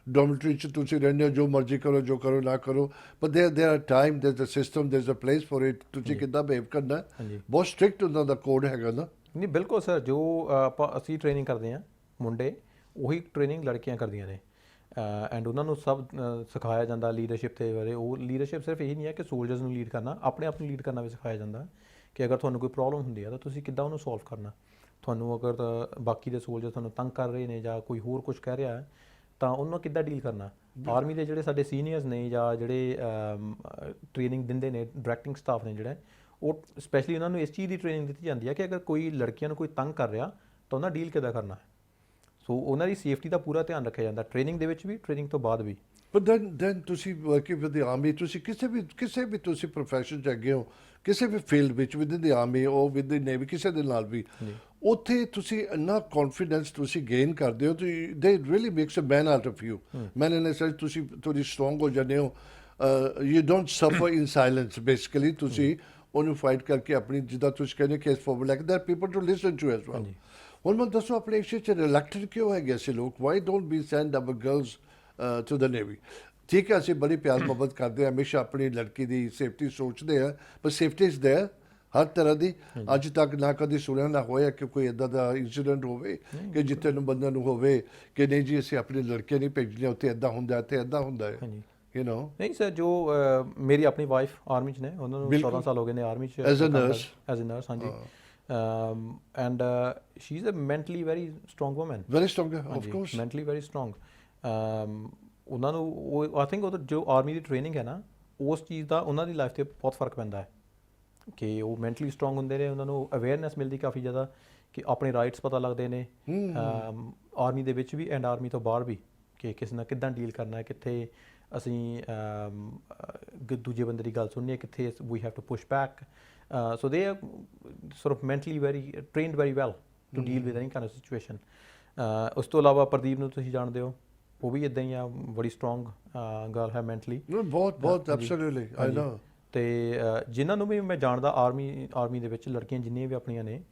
ਡੋਮਿਟਰੀ 'ਚ ਤੁਸੀਂ ਰਹਿੰਦੇ ਹੋ, ਜੋ ਮਰਜ਼ੀ ਕਰੋ, ਜੋ ਕਰੋ ਨਾ ਕਰੋ। ਪਰ ਦੇਰ ਆਰ ਟਾਈਮ, ਦੇਰ ਅ ਸਿਸਟਮ, ਦੇਰ ਅ ਪਲੇਸ ਫॉर ਇਟ। ਤੁਸੀਂ ਕਿੱਦਾਂ ਬਿਹੇਵ ਕਰਨਾ, ਬਹੁਤ ਸਟ੍ਰਿਕਟ ਉਹਨਾਂ ਦਾ ਕੋਡ ਹੈਗਾ ਨਾ। ਨਹੀਂ ਬਿਲਕੁਲ ਸਰ, ਜੋ ਅਸੀਂ ਟ੍ਰੇਨਿੰਗ ਕਰਦੇ ਹਾਂ ਮੁੰਡੇ, ਉਹੀ ਟ੍ਰੇਨਿੰਗ ਲੜਕੀਆਂ ਕਰਦੀਆਂ ਨੇ। ਐਂਡ ਉਹਨਾਂ ਨੂੰ ਸਭ ਸਿਖਾਇਆ ਜਾਂਦਾ ਲੀਡਰਸ਼ਿਪ ਦੇ ਬਾਰੇ। ਉਹ ਲੀਡਰਸ਼ਿਪ ਸਿਰਫ ਇਹੀ ਨਹੀਂ ਹੈ ਕਿ ਸੋਲਜਰਸ ਨੂੰ ਲੀਡ ਕਰਨਾ, ਆਪਣੇ ਆਪ ਨੂੰ ਲੀਡ ਕਰਨਾ ਵੀ ਸਿਖਾਇਆ ਜਾਂਦਾ ਕਿ ਅਗਰ ਤੁਹਾਨੂੰ ਕੋਈ ਪ੍ਰੋਬਲਮ ਹੁੰਦੀ ਹੈ ਤਾਂ ਤੁਸੀਂ ਕਿੱਦਾਂ ਉਹਨੂੰ ਸੋਲਵ ਕਰਨਾ। ਤੁਹਾਨੂੰ ਅਗਰ ਬਾਕੀ ਦੇ ਸੋਲਜਰ ਤੁਹਾਨੂੰ ਤੰਗ ਕਰ ਰਹੇ ਨੇ ਜਾਂ ਕੋਈ ਹੋਰ ਕੁਝ ਕਹਿ ਰਿਹਾ ਹੈ ਤਾਂ ਉਹਨੂੰ ਕਿੱਦਾਂ ਡੀਲ ਕਰਨਾ। ਆਰਮੀ ਦੇ ਜਿਹੜੇ ਸਾਡੇ ਸੀਨੀਅਰਸ ਨੇ ਜਾਂ ਜਿਹੜੇ ਟ੍ਰੇਨਿੰਗ ਦਿੰਦੇ ਨੇ, ਡਾਇਰੈਕਟਿੰਗ ਸਟਾਫ ਨੇ ਜਿਹੜਾ, ਉਹ ਸਪੈਸ਼ਲੀ ਉਹਨਾਂ ਨੂੰ ਇਸ ਚੀਜ਼ ਦੀ ਟ੍ਰੇਨਿੰਗ ਦਿੱਤੀ ਜਾਂਦੀ ਹੈ ਕਿ ਅਗਰ ਕੋਈ ਲੜਕੀਆਂ ਨੂੰ ਕੋਈ ਤੰਗ ਕਰ ਰਿਹਾ ਤਾਂ ਉਹਨਾਂ ਡੀਲ ਕਿੱਦਾਂ ਕਰਨਾ ਹੈ। ਸੋ ਉਹਨਾਂ ਦੀ ਸੇਫਟੀ ਦਾ ਪੂਰਾ ਧਿਆਨ ਰੱਖਿਆ ਜਾਂਦਾ, ਟ੍ਰੇਨਿੰਗ ਦੇ ਵਿੱਚ ਵੀ, ਟ੍ਰੇਨਿੰਗ ਤੋਂ ਬਾਅਦ ਵੀ। But then ਤੁਸੀਂ ਵਰਕਿੰਗ ਵਿਦ ਦੀ ਆਰਮੀ, ਤੁਸੀਂ ਕਿਸੇ ਵੀ ਤੁਸੀਂ ਪ੍ਰੋਫੈਸ਼ਨ 'ਚ ਅੱਗੇ ਹੋ, ਕਿਸੇ ਵੀ ਫੀਲਡ ਵਿੱਚ, ਵਿਦ ਦੀ ਆਰਮੀ ਉਹ ਵਿਦ ਦੀ ਨੇਵੀ, ਕਿਸੇ ਦੇ ਨਾਲ ਵੀ, ਉੱਥੇ ਤੁਸੀਂ ਇੰਨਾ ਕੌਨਫੀਡੈਂਸ ਤੁਸੀਂ ਗੇਨ ਕਰਦੇ ਹੋ, they really makes a man out of you. Man in sense ਤੁਸੀਂ ਥੋੜ੍ਹੀ ਸਟਰੋਂਗ ਹੋ ਜਾਂਦੇ ਹੋ। ਯੂ ਡੋਂਟ ਸਫਰ ਇਨ ਸਾਇਲੈਂਸ ਬੇਸਿਕਲੀ। ਤੁਸੀਂ ਉਹਨੂੰ ਫਾਈਟ ਕਰਕੇ ਆਪਣੀ, ਜਿੱਦਾਂ ਤੁਸੀਂ ਕਹਿੰਦੇ, ਕੇਸ ਫੋਰਵਰਡ ਲੈ ਕੇ their people to listen to as well. ਹੁਣ ਮੈਨੂੰ ਦੱਸੋ, ਆਪਣੇ ਏਸ਼ੀਆ 'ਚ ਰਿਲੈਕਟਡ ਕਿਉਂ ਹੈਗੇ ਅਸੀਂ ਲੋਕ? Why don't we send our girls to the navy? ਠੀਕ ਹੈ, ਅਸੀਂ ਬੜੀ ਪਿਆਰ ਮੁਹੱਬਤ ਕਰਦੇ ਹਾਂ, ਹਮੇਸ਼ਾ ਆਪਣੀ ਲੜਕੀ ਦੀ ਸੇਫਟੀ ਸੋਚਦੇ ਹਾਂ, ਪਰ ਸੇਫਟੀ ਇਜ਼ ਦੇਅਰ, ਹਰ ਤਰ੍ਹਾਂ ਦੀ ਅੱਜ ਤੱਕ ਨਾ ਕਦੀ ਸੁਣਿਆ ਨਾ ਹੋਇਆ ਕਿ ਕੋਈ ਇਦਾਂ ਦਾ ਇਨਸੀਡੈਂਟ ਹੋਵੇ ਕਿ ਜਿੱਥੇ ਨੂੰ ਬੰਦੇ ਨੂੰ ਹੋਵੇ ਕਿ ਨਹੀਂ ਜੀ ਅਸੀਂ ਆਪਣੇ ਲੜਕੇ ਨਹੀਂ ਭੇਜਣੇ ਉੱਥੇ ਇਦਾਂ ਹੁੰਦਾ ਤੇ ਇਦਾਂ ਹੁੰਦਾ ਹੈ ਹਾਂਜੀ ਯੂ نو ਨਹੀਂ ਸਰ ਜੋ ਮੇਰੀ ਆਪਣੀ ਵਾਈਫ ਆਰਮੀ 'ਚ ਨੇ ਉਹਨਾਂ ਨੂੰ 14 ਸਾਲ ਹੋ ਗਏ ਨੇ ਆਰਮੀ 'ਚ As a nurse? As a nurse ਹਾਂਜੀ and she is a mentally very strong woman very strong of course mentally very strong ਉਹਨਾਂ ਨੂੰ ਉਹ ਆਈ ਥਿੰਕ ਉਹ ਜੋ ਆਰਮੀ ਦੀ ਟ੍ਰੇਨਿੰਗ ਹੈ ਨਾ ਉਸ ਚੀਜ਼ ਦਾ ਉਹਨਾਂ ਦੀ ਲਾਈਫ 'ਤੇ ਬਹੁਤ ਫਰਕ ਪੈਂਦਾ ਹੈ ਕਿ ਉਹ ਮੈਂਟਲੀ ਸਟਰੋਂਗ ਹੁੰਦੇ ਨੇ ਉਹਨਾਂ ਨੂੰ ਅਵੇਅਰਨੈਸ ਮਿਲਦੀ ਕਾਫੀ ਜ਼ਿਆਦਾ ਕਿ ਆਪਣੇ ਰਾਈਟਸ ਪਤਾ ਲੱਗਦੇ ਨੇ ਆਰਮੀ ਦੇ ਵਿੱਚ ਵੀ ਐਂਡ ਆਰਮੀ ਤੋਂ ਬਾਹਰ ਵੀ ਕਿ ਕਿਸੇ ਨਾਲ ਕਿੱਦਾਂ ਡੀਲ ਕਰਨਾ ਹੈ ਕਿੱਥੇ ਅਸੀਂ ਦੂਜੇ ਬੰਦੇ ਦੀ ਗੱਲ ਸੁਣਨੀ ਹੈ ਕਿੱਥੇ we have to push back so they are sort of mentally very trained very well to deal with any kind of situation ਉਸ ਤੋਂ ਇਲਾਵਾ ਪ੍ਰਦੀਪ ਨੂੰ ਤੁਸੀਂ ਜਾਣਦੇ ਹੋ ਉਹ ਵੀ ਇਦਾਂ ਹੀ ਆ ਬੜੀ ਸਟਰੋਂਗ ਗਰਲ ਹੈ ਮੈਂਟਲੀ ਬਹੁਤ ਐਬਸੋਲੂਟਲੀ ਆਈ ਨੋ ਤੇ ਜਿਨ੍ਹਾਂ ਨੂੰ ਵੀ ਮੈਂ ਜਾਣਦਾ ਆਰਮੀ ਦੇ ਵਿੱਚ ਲੜਕੀਆਂ ਜਿੰਨੀਆਂ ਵੀ ਆਪਣੀਆਂ ਨੇ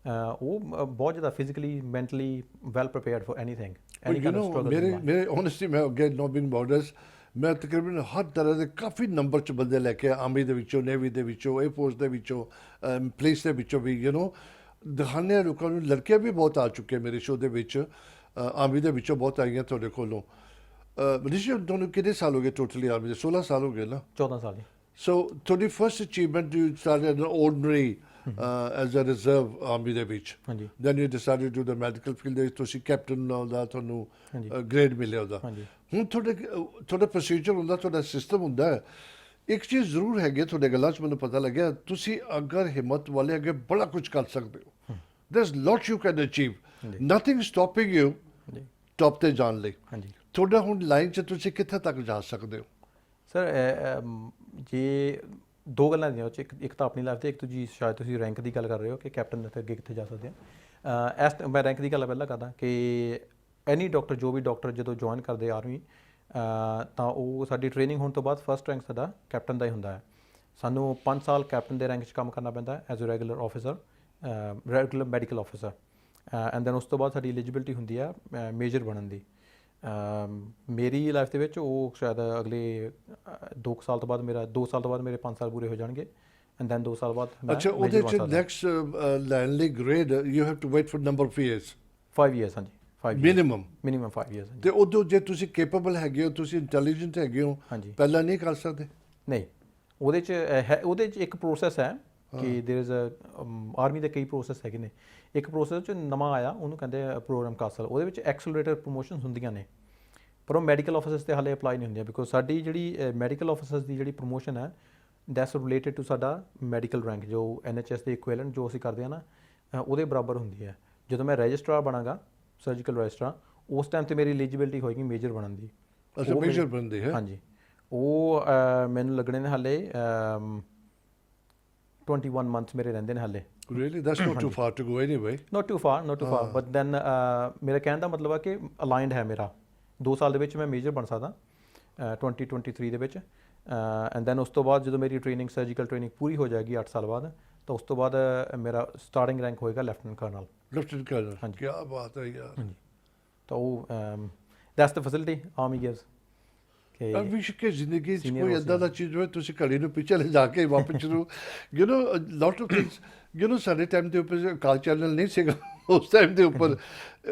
ਉਹ ਬਹੁਤ ਜ਼ਿਆਦਾ physically mentally well prepared for anything any kind of struggle ਮੇਰੇ ਓਨੈਸਟਲੀ ਮੈਂ ਅਗੇਨ ਨੋ ਬਿੰਗ ਬਾਰਡਰਸ ਮੈਂ ਤਕਰੀਬਨ ਹਰ ਤਰ੍ਹਾਂ ਦੇ ਕਾਫੀ ਨੰਬਰ 'ਚ ਬੰਦੇ ਲੈ ਕੇ ਆਰਮੀ ਦੇ ਵਿੱਚੋਂ ਨੇਵੀ ਦੇ ਵਿੱਚੋਂ 에ਅਰਫੋਰਸ ਦੇ ਵਿੱਚੋਂ ਪੁਲਿਸ ਦੇ ਵਿੱਚੋਂ ਵੀ ਯੂ نو ਦਿਖਾਉਂਦੇ ਲੋਕਾਂ ਨੂੰ ਲੜਕੀਆਂ ਵੀ ਬਹੁਤ ਆ ਚੁੱਕੇ ਮੇਰੇ ਸ਼ੋਅ ਦੇ ਵਿੱਚ ਆਰਮੀ ਦੇ ਵਿੱਚੋਂ ਬਹੁਤ ਆਈਆਂ ਤੁਹਾਡੇ ਕੋਲੋਂ ਰਿਸ਼ੀ ਤੁਹਾਨੂੰ ਕਿੰਨੇ ਸਾਲ ਹੋ ਗਏ ਟੋਟਲੀ ਆਰਮੀ ਦੇ 16 ਸਾਲ ਹੋ ਗਏ ਨਾ 14 ਸਾਲ ਦੀ So, ਤੁਹਾਡੀ first achievement you started an ordinary as a reserve army ਦੇ ਵਿੱਚ ਹਾਂਜੀ then you decided to the medical field ਦੇ ਵਿੱਚ ਤੁਸੀਂ ਕੈਪਟਨ ਦਾ ਤੁਹਾਨੂੰ ਗ੍ਰੇਡ ਮਿਲਿਆ ਉਹਦਾ ਹਾਂਜੀ ਹੁਣ ਤੁਹਾਡਾ ਪ੍ਰੋਸੀਜਰ ਹੁੰਦਾ ਤੁਹਾਡਾ ਸਿਸਟਮ ਹੁੰਦਾ ਹੈ ਇੱਕ ਚੀਜ਼ ਜ਼ਰੂਰ ਹੈਗੀ ਤੁਹਾਡੇ ਗੱਲਾਂ 'ਚ ਮੈਨੂੰ ਪਤਾ ਲੱਗਿਆ ਤੁਸੀਂ ਅਗਰ ਹਿੰਮਤ ਵਾਲੇ ਅੱਗੇ ਬੜਾ ਕੁਝ ਕਰ ਸਕਦੇ ਹੋ there is lot you can achieve nothing stopping you ਜੀ ਟੌਪ ਤੇ ਜਾਣ ਲਈ ਹਾਂਜੀ ਤੁਹਾਡਾ ਹੁਣ ਲਾਈਨ 'ਚ ਤੁਸੀਂ ਕਿੱਥੇ ਤੱਕ ਜਾ ਸਕਦੇ ਹੋ ਸਰ ਜੇ ਦੋ ਗੱਲਾਂ ਦੀਆਂ ਉਹ 'ਚ ਇੱਕ ਤਾਂ ਆਪਣੀ ਲਾਈਫ ਤੇ ਇੱਕ ਦੂਜੀ ਸ਼ਾਇਦ ਤੁਸੀਂ ਰੈਂਕ ਦੀ ਗੱਲ ਕਰ ਰਹੇ ਹੋ ਕਿ ਕੈਪਟਨ ਤੇ ਅੱਗੇ ਕਿੱਥੇ ਜਾ ਸਕਦੇ ਆ ਮੈਂ ਰੈਂਕ ਦੀ ਗੱਲ ਪਹਿਲਾਂ ਕਰਦਾ ਕਿ ਐਨੀ ਡਾਕਟਰ ਜੋ ਵੀ ਡਾਕਟਰ ਜਦੋਂ ਜੁਆਇਨ ਕਰਦੇ ਆਰਮੀ ਤਾਂ ਉਹ ਸਾਡੀ ਟ੍ਰੇਨਿੰਗ ਹੋਣ ਤੋਂ ਬਾਅਦ ਫਸਟ ਰੈਂਕ ਸਾਡਾ ਕੈਪਟਨ ਦਾ ਹੀ ਹੁੰਦਾ ਹੈ ਸਾਨੂੰ 5 ਸਾਲ ਕੈਪਟਨ ਦੇ ਰੈਂਕ 'ਚ ਕੰਮ ਕਰਨਾ ਪੈਂਦਾ ਹੈ as a regular officer regular medical officer and then ਉਸ ਤੋਂ ਬਾਅਦ ਸਾਡੀ ਐਲੀਜੀਬਿਲਟੀ ਹੁੰਦੀ ਆ ਮੇਜਰ ਬਣਨ ਦੀ ਮੇਰੀ ਲਾਈਫ ਦੇ ਵਿੱਚ ਉਹ ਸ਼ਾਇਦ ਅਗਲੇ 2 ਸਾਲ ਤੋਂ ਬਾਅਦ ਮੇਰਾ 2 ਸਾਲ ਤੋਂ ਬਾਅਦ ਮੇਰੇ 5 ਸਾਲ ਪੂਰੇ ਹੋ ਜਾਣਗੇ ਐਂਡ ਦੈਨ 2 ਸਾਲ ਬਾਅਦ ਅੱਛਾ ਉਹਦੇ ਚ ਨੈਕਸਟ ਲੈਣ ਲਈ grade you have to wait for number of years 5 years ਹਾਂਜੀ 5 ਮਿਨੀਮਮ 5 ਇਅਰਸ ਤੇ ਉਦੋਂ ਜੇ ਤੁਸੀਂ ਕੈਪੇਬਲ ਹੈਗੇ ਹੋ ਤੁਸੀਂ ਇੰਟੈਲੀਜੈਂਟ ਹੈਗੇ ਹੋ ਹਾਂਜੀ ਪਹਿਲਾਂ ਨਹੀਂ ਕਰ ਸਕਦੇ ਨਹੀਂ ਉਹਦੇ 'ਚ ਇੱਕ ਪ੍ਰੋਸੈਸ ਹੈ ਕਿ ਦੇਰ ਇਜ਼ ਆਰਮੀ ਦੇ ਕਈ ਪ੍ਰੋਸੈਸ ਹੈਗੇ ਨੇ ਇੱਕ ਪ੍ਰੋਸੈਸ 'ਚ ਨਵਾਂ ਆਇਆ ਉਹਨੂੰ ਕਹਿੰਦੇ ਪ੍ਰੋਗਰਾਮ ਕਾਸਲ ਉਹਦੇ ਵਿੱਚ ਐਕਸਲਰੇਟਰ ਪ੍ਰੋਮੋਸ਼ਨਸ ਹੁੰਦੀਆਂ ਨੇ ਪਰ ਉਹ ਮੈਡੀਕਲ ਆਫਿਸਰਸ 'ਤੇ ਹਾਲੇ ਅਪਲਾਈ ਨਹੀਂ ਹੁੰਦੀਆਂ ਬਿਕੋਜ਼ ਸਾਡੀ ਜਿਹੜੀ ਮੈਡੀਕਲ ਆਫਿਸਰਸ ਦੀ ਜਿਹੜੀ ਪ੍ਰੋਮੋਸ਼ਨ ਹੈ ਦੈਟਸ ਰਿਲੇਟਡ ਟੂ ਸਾਡਾ ਮੈਡੀਕਲ ਰੈਂਕ ਜੋ NHS ਦੇ ਇਕੁਇਵਲੈਂਟ ਜੋ ਅਸੀਂ ਕਰਦੇ ਹਾਂ ਨਾ ਉਹਦੇ ਬਰਾਬਰ ਹੁੰਦੀ ਹੈ ਜਦੋਂ ਮੈਂ ਰਜਿਸਟਰਾਰ ਬਣਾਂਗਾ ਸਰਜੀਕਲ ਰਜਿਸਟਰਾਰ ਉਸ ਟਾਈਮ ਤੇ ਮੇਰੀ ਐਲੀਜੀਬਿਲਟੀ ਹੋਏਗੀ ਮੇਜਰ ਬਣਨ ਦੀ ਅੱਛਾ ਮੇਜਰ ਬਣਦੀ ਹੈ ਹਾਂਜੀ ਉਹ ਮੈਨੂੰ ਲੱਗਣੇ ਨੇ ਹਾਲੇ 21 ਮੰਥਸ ਮੇਰੇ ਰਹਿੰਦੇ ਨੇ ਹਾਲੇ really that's not too far to go anyway not too far but then ਮੇਰਾ ਕਹਿਣ ਦਾ ਮਤਲਬ ਹੈ ਕਿ ਅਲਾਈਨਡ ਹੈ ਮੇਰਾ 2 ਸਾਲ ਦੇ ਵਿੱਚ ਮੈਂ ਮੇਜਰ ਬਣ ਸਕਦਾ 2023 ਦੇ ਵਿੱਚ ਐਂਡ ਦੈਨ ਉਸ ਤੋਂ ਬਾਅਦ ਜਦੋਂ ਮੇਰੀ ਟ੍ਰੇਨਿੰਗ ਸਰਜੀਕਲ ਟ੍ਰੇਨਿੰਗ ਪੂਰੀ ਹੋ ਜਾਏਗੀ 8 ਸਾਲ ਬਾਅਦ ਤਾਂ ਉਸ ਤੋਂ ਬਾਅਦ ਮੇਰਾ ਸਟਾਰਟਿੰਗ ਰੈਂਕ ਹੋਏਗਾ ਲੈਫਟੀਨੈਂਟ ਕਰਨਲ ਹਾਂਜੀ ਕੀ ਬਾਤ ਹੈ ਯਾਰ ਹਾਂਜੀ ਤਾਂ ਉਹ that's the facility army gives ਵਿਸ਼ ਕੇ ਜ਼ਿੰਦਗੀ 'ਚ ਕੋਈ ਇੱਦਾਂ ਦਾ ਚੀਜ਼ ਹੋਵੇ ਤੁਸੀਂ ਘੜੀ ਨੂੰ ਪਿੱਛੇ ਲੈ ਜਾ ਕੇ ਵਾਪਸ ਨੂੰ you know lot of things you know ਸਾਡੇ ਟਾਈਮ ਦੇ ਉੱਪਰ ਕਾਲ ਚੈਨਲ ਨਹੀਂ ਸੀਗਾ ਉਸ ਟਾਈਮ ਦੇ ਉੱਪਰ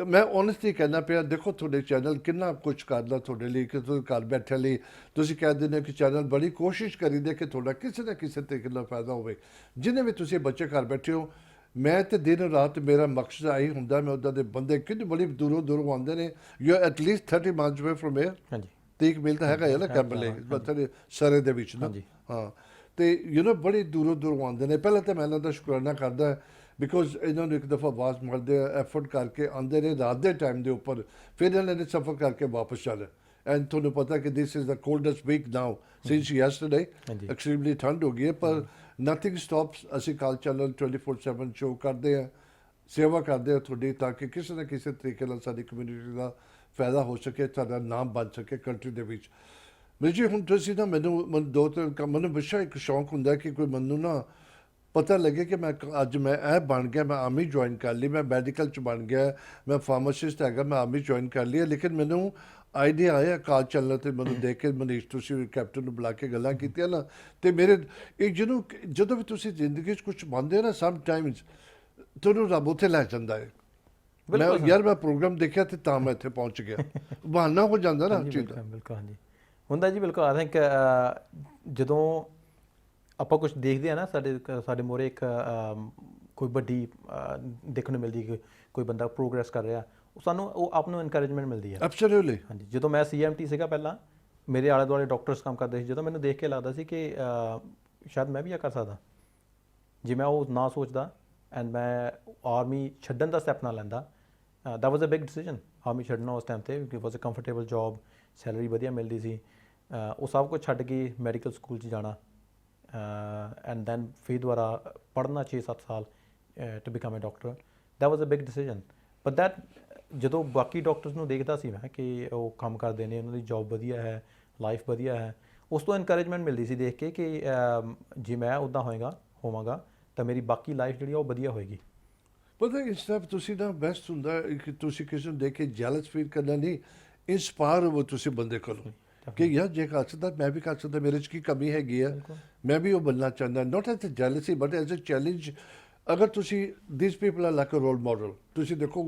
ਮੈਂ ਓਨੈਸਟਲੀ ਕਹਿਣਾ ਪਿਆ ਦੇਖੋ ਤੁਹਾਡੇ ਚੈਨਲ ਕਿੰਨਾ ਕੁਝ ਕਰਦਾ ਤੁਹਾਡੇ ਲਈ ਕਿ ਤੁਸੀਂ ਘਰ ਬੈਠੇ ਲਈ ਤੁਸੀਂ ਕਹਿੰਦੇ ਨੇ ਕਿ ਚੈਨਲ ਬੜੀ ਕੋਸ਼ਿਸ਼ ਕਰੀਦੇ ਕਿ ਤੁਹਾਡਾ ਕਿਸੇ ਨਾ ਕਿਸੇ ਤਰੀਕੇ ਨਾਲ ਫਾਇਦਾ ਹੋਵੇ ਜਿੰਨੇ ਵੀ ਤੁਸੀਂ ਬੱਚੇ ਘਰ ਬੈਠੇ ਹੋ ਮੈਂ ਤੇ ਦਿਨ ਰਾਤ ਮੇਰਾ ਮਕਸਦ ਆਹੀ ਹੁੰਦਾ ਮੈਂ ਉੱਦਾਂ ਦੇ ਬੰਦੇ ਕਿੰਨੇ ਬੜੀ ਦੂਰੋਂ ਆਉਂਦੇ ਨੇ you are at least 30 miles ਅਵੇ ਫਰਮ ਹੇਅਰ ਹਾਂਜੀ ਤੇ ਇੱਕ ਮਿਲ ਤਾਂ ਹੈਗਾ ਨਾ ਕੈਂਬਲੇ ਬੱਤਰੇ ਸਾਰੇ ਦੇ ਵਿੱਚ ਨਾ ਹਾਂ ਤੇ ਯੂ نو ਬੜੀ ਦੂਰੋਂ ਆਉਂਦੇ ਨੇ ਪਹਿਲਾਂ ਤਾਂ ਮੈਂ ਇਹਨਾਂ ਦਾ ਸ਼ੁਕਰਾਨਾ ਕਰਦਾ ਬਿਕੋਜ਼ ਇਹਨਾਂ ਨੂੰ ਇੱਕ ਦਫਾ ਆਵਾਜ਼ ਮਾਰਦੇ ਐਫਰਟ ਕਰਕੇ ਆਉਂਦੇ ਨੇ ਰਾਤ ਦੇ ਟਾਈਮ ਦੇ ਉੱਪਰ ਫਿਰ ਇਹਨਾਂ ਨੇ ਸਫਰ ਕਰਕੇ ਵਾਪਸ ਚੱਲ ਐਂਡ ਤੁਹਾਨੂੰ ਪਤਾ ਕਿ this is the coldest week now since yesterday extremely ਠੰਡ ਹੋ ਗਈ ਹੈ ਪਰ ਨਥਿੰਗ ਸਟਾਪਸ ਅਸੀਂ ਕਾਲ ਚੈਨਲ 24/7 ਸ਼ੋਅ ਕਰਦੇ ਹਾਂ ਸੇਵਾ ਕਰਦੇ ਹਾਂ ਤੁਹਾਡੀ ਤਾਂ ਕਿ ਕਿਸੇ ਨਾ ਕਿਸੇ ਤਰੀਕੇ ਨਾਲ ਸਾਡੀ ਕਮਿਊਨਿਟੀ ਦਾ ਫਾਇਦਾ ਹੋ ਸਕੇ ਸਾਡਾ ਨਾਮ ਬਣ ਸਕੇ ਕੰਟਰੀ ਦੇ ਵਿੱਚ ਵੀਰ ਜੀ ਹੁਣ ਤੁਸੀਂ ਨਾ ਮੈਨੂੰ ਮੈਨੂੰ ਹਮੇਸ਼ਾ ਇੱਕ ਸ਼ੌਂਕ ਹੁੰਦਾ ਕਿ ਕੋਈ ਮੈਨੂੰ ਨਾ ਪਤਾ ਲੱਗੇ ਕਿ ਅੱਜ ਮੈਂ ਇਹ ਬਣ ਗਿਆ, ਮੈਂ ਆਰਮੀ ਜੁਆਇਨ ਕਰ ਲਈ, ਮੈਂ ਮੈਡੀਕਲ 'ਚ ਬਣ ਗਿਆ, ਮੈਂ ਫਾਰਮਾਸਿਸਟ ਹੈਗਾ, ਮੈਂ ਆਰਮੀ ਜੁਆਇਨ ਕਰ ਲਈ ਹੈ। ਲੇਕਿਨ ਮੈਨੂੰ ਆਈਡੀਆ ਆਇਆ ਕਾਲ ਚੱਲਣ 'ਤੇ, ਮੈਨੂੰ ਦੇਖ ਕੇ ਮਨੀਸ਼ ਤੁਸੀਂ ਕੈਪਟਨ ਨੂੰ ਬੁਲਾ ਕੇ ਗੱਲਾਂ ਕੀਤੀਆਂ ਨਾ, ਅਤੇ ਮੇਰੇ ਇਹ ਜਦੋਂ ਵੀ ਤੁਸੀਂ ਜ਼ਿੰਦਗੀ 'ਚ ਕੁਛ ਮੰਨਦੇ ਹੋ ਨਾ, ਸਮ ਟਾਈਮਸ ਤੁਹਾਨੂੰ ਰੱਬ ਉੱਥੇ ਲੈ ਜਾਂਦਾ ਹੈ। ਮੈਂ ਪ੍ਰੋਗਰਾਮ ਦੇਖਿਆ ਤੇ ਤਾਂ ਮੈਂ ਇੱਥੇ ਪਹੁੰਚ ਗਿਆ, ਬਹਾਨਾ ਹੋ ਜਾਂਦਾ ਨਾ ਚੀਜ਼ ਦਾ। ਬਿਲਕੁਲ ਹਾਂਜੀ ਹੁੰਦਾ ਜੀ, ਬਿਲਕੁਲ। ਆਈ ਥਿੰਕ ਜਦੋਂ ਆਪਾਂ ਕੁਝ ਦੇਖਦੇ ਆ ਨਾ, ਸਾਡੇ ਮੋਰੇ ਇੱਕ ਕੋਈ ਵੱਡੀ ਦੇਖਣ ਨੂੰ ਮਿਲਦੀ, ਕੋਈ ਬੰਦਾ ਪ੍ਰੋਗਰੈਸ ਕਰ ਰਿਹਾ, ਸਾਨੂੰ ਉਹ ਆਪ ਨੂੰ ਇਨਕਰੇਜਮੈਂਟ ਮਿਲਦੀ ਹੈ। ਐਬਸੋਲੂਟਲੀ ਹਾਂਜੀ, ਜਦੋਂ ਮੈਂ CMT ਸੀਗਾ ਪਹਿਲਾਂ, ਮੇਰੇ ਆਲੇ ਦੁਆਲੇ ਡਾਕਟਰਸ ਕੰਮ ਕਰਦੇ ਸੀ, ਜਦੋਂ ਮੈਨੂੰ ਦੇਖ ਕੇ ਲੱਗਦਾ ਸੀ ਕਿ ਸ਼ਾਇਦ ਮੈਂ ਵੀ ਇਹ ਕਰ ਸਕਦਾ, ਜੇ ਮੈਂ ਉਹ ਨਾ ਸੋਚਦਾ ਐਂਡ ਮੈਂ ਆਰਮੀ ਛੱਡਣ ਦਾ ਸਟੈਪ ਨਾ ਲੈਂਦਾ। That was a big decision, army ਛੱਡਣਾ ਉਸ ਟਾਈਮ 'ਤੇ, ਕਿਉਂਕਿ was a comfortable job, salary ਵਧੀਆ ਮਿਲਦੀ ਸੀ। ਉਹ ਸਭ ਕੁਝ ਛੱਡ ਕੇ ਮੈਡੀਕਲ ਸਕੂਲ 'ਚ ਜਾਣਾ ਐਂਡ ਦੈਨ ਫਿਰ ਦੁਬਾਰਾ ਪੜ੍ਹਨਾ 6-7 ਸਾਲ to become a doctor, that was a big decision. But that ਜਦੋਂ ਬਾਕੀ ਡਾਕਟਰਸ ਨੂੰ ਦੇਖਦਾ ਸੀ ਮੈਂ ਕਿ ਉਹ ਕੰਮ ਕਰਦੇ ਨੇ, ਉਹਨਾਂ ਦੀ ਜੋਬ ਵਧੀਆ ਹੈ, ਲਾਈਫ ਵਧੀਆ ਹੈ, ਉਸ ਤੋਂ ਇਨਕਰੇਜਮੈਂਟ ਮਿਲਦੀ ਸੀ ਦੇਖ ਕੇ ਕਿ ਜੇ ਮੈਂ ਉੱਦਾਂ ਹੋਵਾਂਗਾ ਤਾਂ ਮੇਰੀ ਬਾਕੀ ਲਾਈਫ ਜਿਹੜੀ ਉਹ ਵਧੀਆ ਹੋਏਗੀ। ਪਤਾ ਇਸ ਤਰ੍ਹਾਂ ਤੁਸੀਂ ਨਾ ਬੈਸਟ ਹੁੰਦਾ ਕਿ ਤੁਸੀਂ ਕਿਸੇ ਨੂੰ ਦੇਖ ਕੇ ਜੈਲਸ ਫੀਲ ਕਰਨਾ ਨਹੀਂ, ਇੰਸਪਾਇਰ ਹੋਵੋ ਤੁਸੀਂ ਬੰਦੇ ਕੋਲੋਂ ਕਿ ਯਾਰ ਜੇ ਕਰ ਸਕਦਾ ਮੈਂ ਵੀ ਕਰ ਸਕਦਾ, ਮੇਰੇ 'ਚ ਕੀ ਕਮੀ ਹੈਗੀ ਆ, ਮੈਂ ਵੀ ਉਹ ਬਣਨਾ ਚਾਹੁੰਦਾ। Not as a jealousy but as a challenge. ਅਗਰ ਤੁਸੀਂ this people are like a role model. ਤੁਸੀਂ ਦੇਖੋ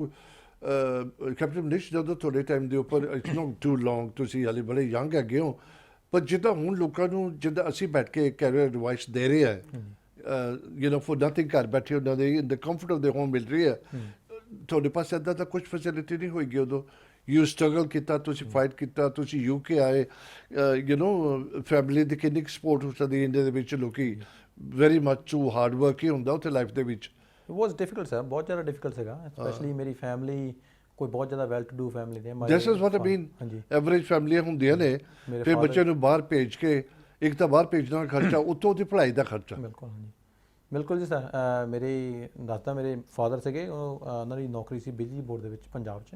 ਕੈਪਟਨ ਮਨੀਸ਼, ਜਦੋਂ ਤੁਹਾਡੇ ਟਾਈਮ ਦੇ ਉੱਪਰ ਇਟਸ ਨੋਟ ਟੂ ਲੌਂਗ, ਤੁਸੀਂ ਹਾਲੇ ਬੜੇ ਯੰਗ ਹੈਗੇ ਹੋ, ਪਰ ਜਿੱਦਾਂ ਹੁਣ ਲੋਕਾਂ ਨੂੰ ਜਿੱਦਾਂ ਅਸੀਂ ਬੈਠ ਕੇ ਕੈਰੀਅਰ ਐਡਵਾਈਸ ਦੇ ਰਹੇ ਹਾਂ, ਫॉर ਨਥਿੰਗ, ਘਰ ਬੈਠੇ ਉਹਨਾਂ ਦੇ ਇਨ ਦ ਕੰਫਰਟ ਆਫ ਦ ਹੋਮ ਮਿਲ ਰਹੀ ਹੈ, ਤੁਹਾਡੇ ਪਾਸ ਇੱਦਾਂ ਤਾਂ ਕੁਝ ਫੈਸਿਲਿਟੀ ਨਹੀਂ ਹੋਏਗੀ। ਉਦੋਂ ਯੂ ਸਟਰਗਲ ਕੀਤਾ, ਤੁਸੀਂ ਫਾਈਟ ਕੀਤਾ, ਤੁਸੀਂ UK ਆਏ, ਫੈਮਿਲੀ ਦੀ ਕਿੰਨੀ ਸਪੋਰਟ ਹੋ ਸਕਦੀ ਇੰਡੀਆ ਦੇ ਵਿੱਚ। ਲੋਕੀ very much to hard work ਹੀ ਹੁੰਦਾ ਉੱਥੇ ਲਾਈਫ ਦੇ ਵਿੱਚ। ਇਟ ਵਾਜ਼ ਡਿਫਿਕਲਟ ਸਰ, ਬਹੁਤ ਜ਼ਿਆਦਾ ਡਿਫਿਕਲਟ ਸੀਗਾ, ਸਪੈਸ਼ਲੀ ਮੇਰੀ ਫੈਮਿਲੀ ਕੋਈ ਬਹੁਤ ਜ਼ਿਆਦਾ ਵੈਲ ਟੂ ਡੂ ਫੈਮਿਲੀ ਦੇ। ਦਿਸ is what I mean, average ਫੈਮਲੀਆਂ ਹੁੰਦੀਆਂ ਨੇ, ਫਿਰ ਬੱਚੇ ਨੂੰ ਬਾਹਰ ਭੇਜ ਕੇ, ਇੱਕ ਤਾਂ ਬਾਹਰ ਭੇਜਣ ਦਾ ਖਰਚਾ, ਉੱਤੋਂ ਉਹਦੀ ਪੜ੍ਹਾਈ ਦਾ ਖਰਚਾ। ਬਿਲਕੁਲ ਹਾਂਜੀ, ਬਿਲਕੁਲ ਜੀ ਸਰ। ਮੇਰੇ ਫਾਦਰ ਸੀਗੇ, ਉਹਨਾਂ ਦੀ ਨੌਕਰੀ ਸੀ ਬਿਜਲੀ ਬੋਰਡ ਦੇ ਵਿੱਚ ਪੰਜਾਬ 'ਚ,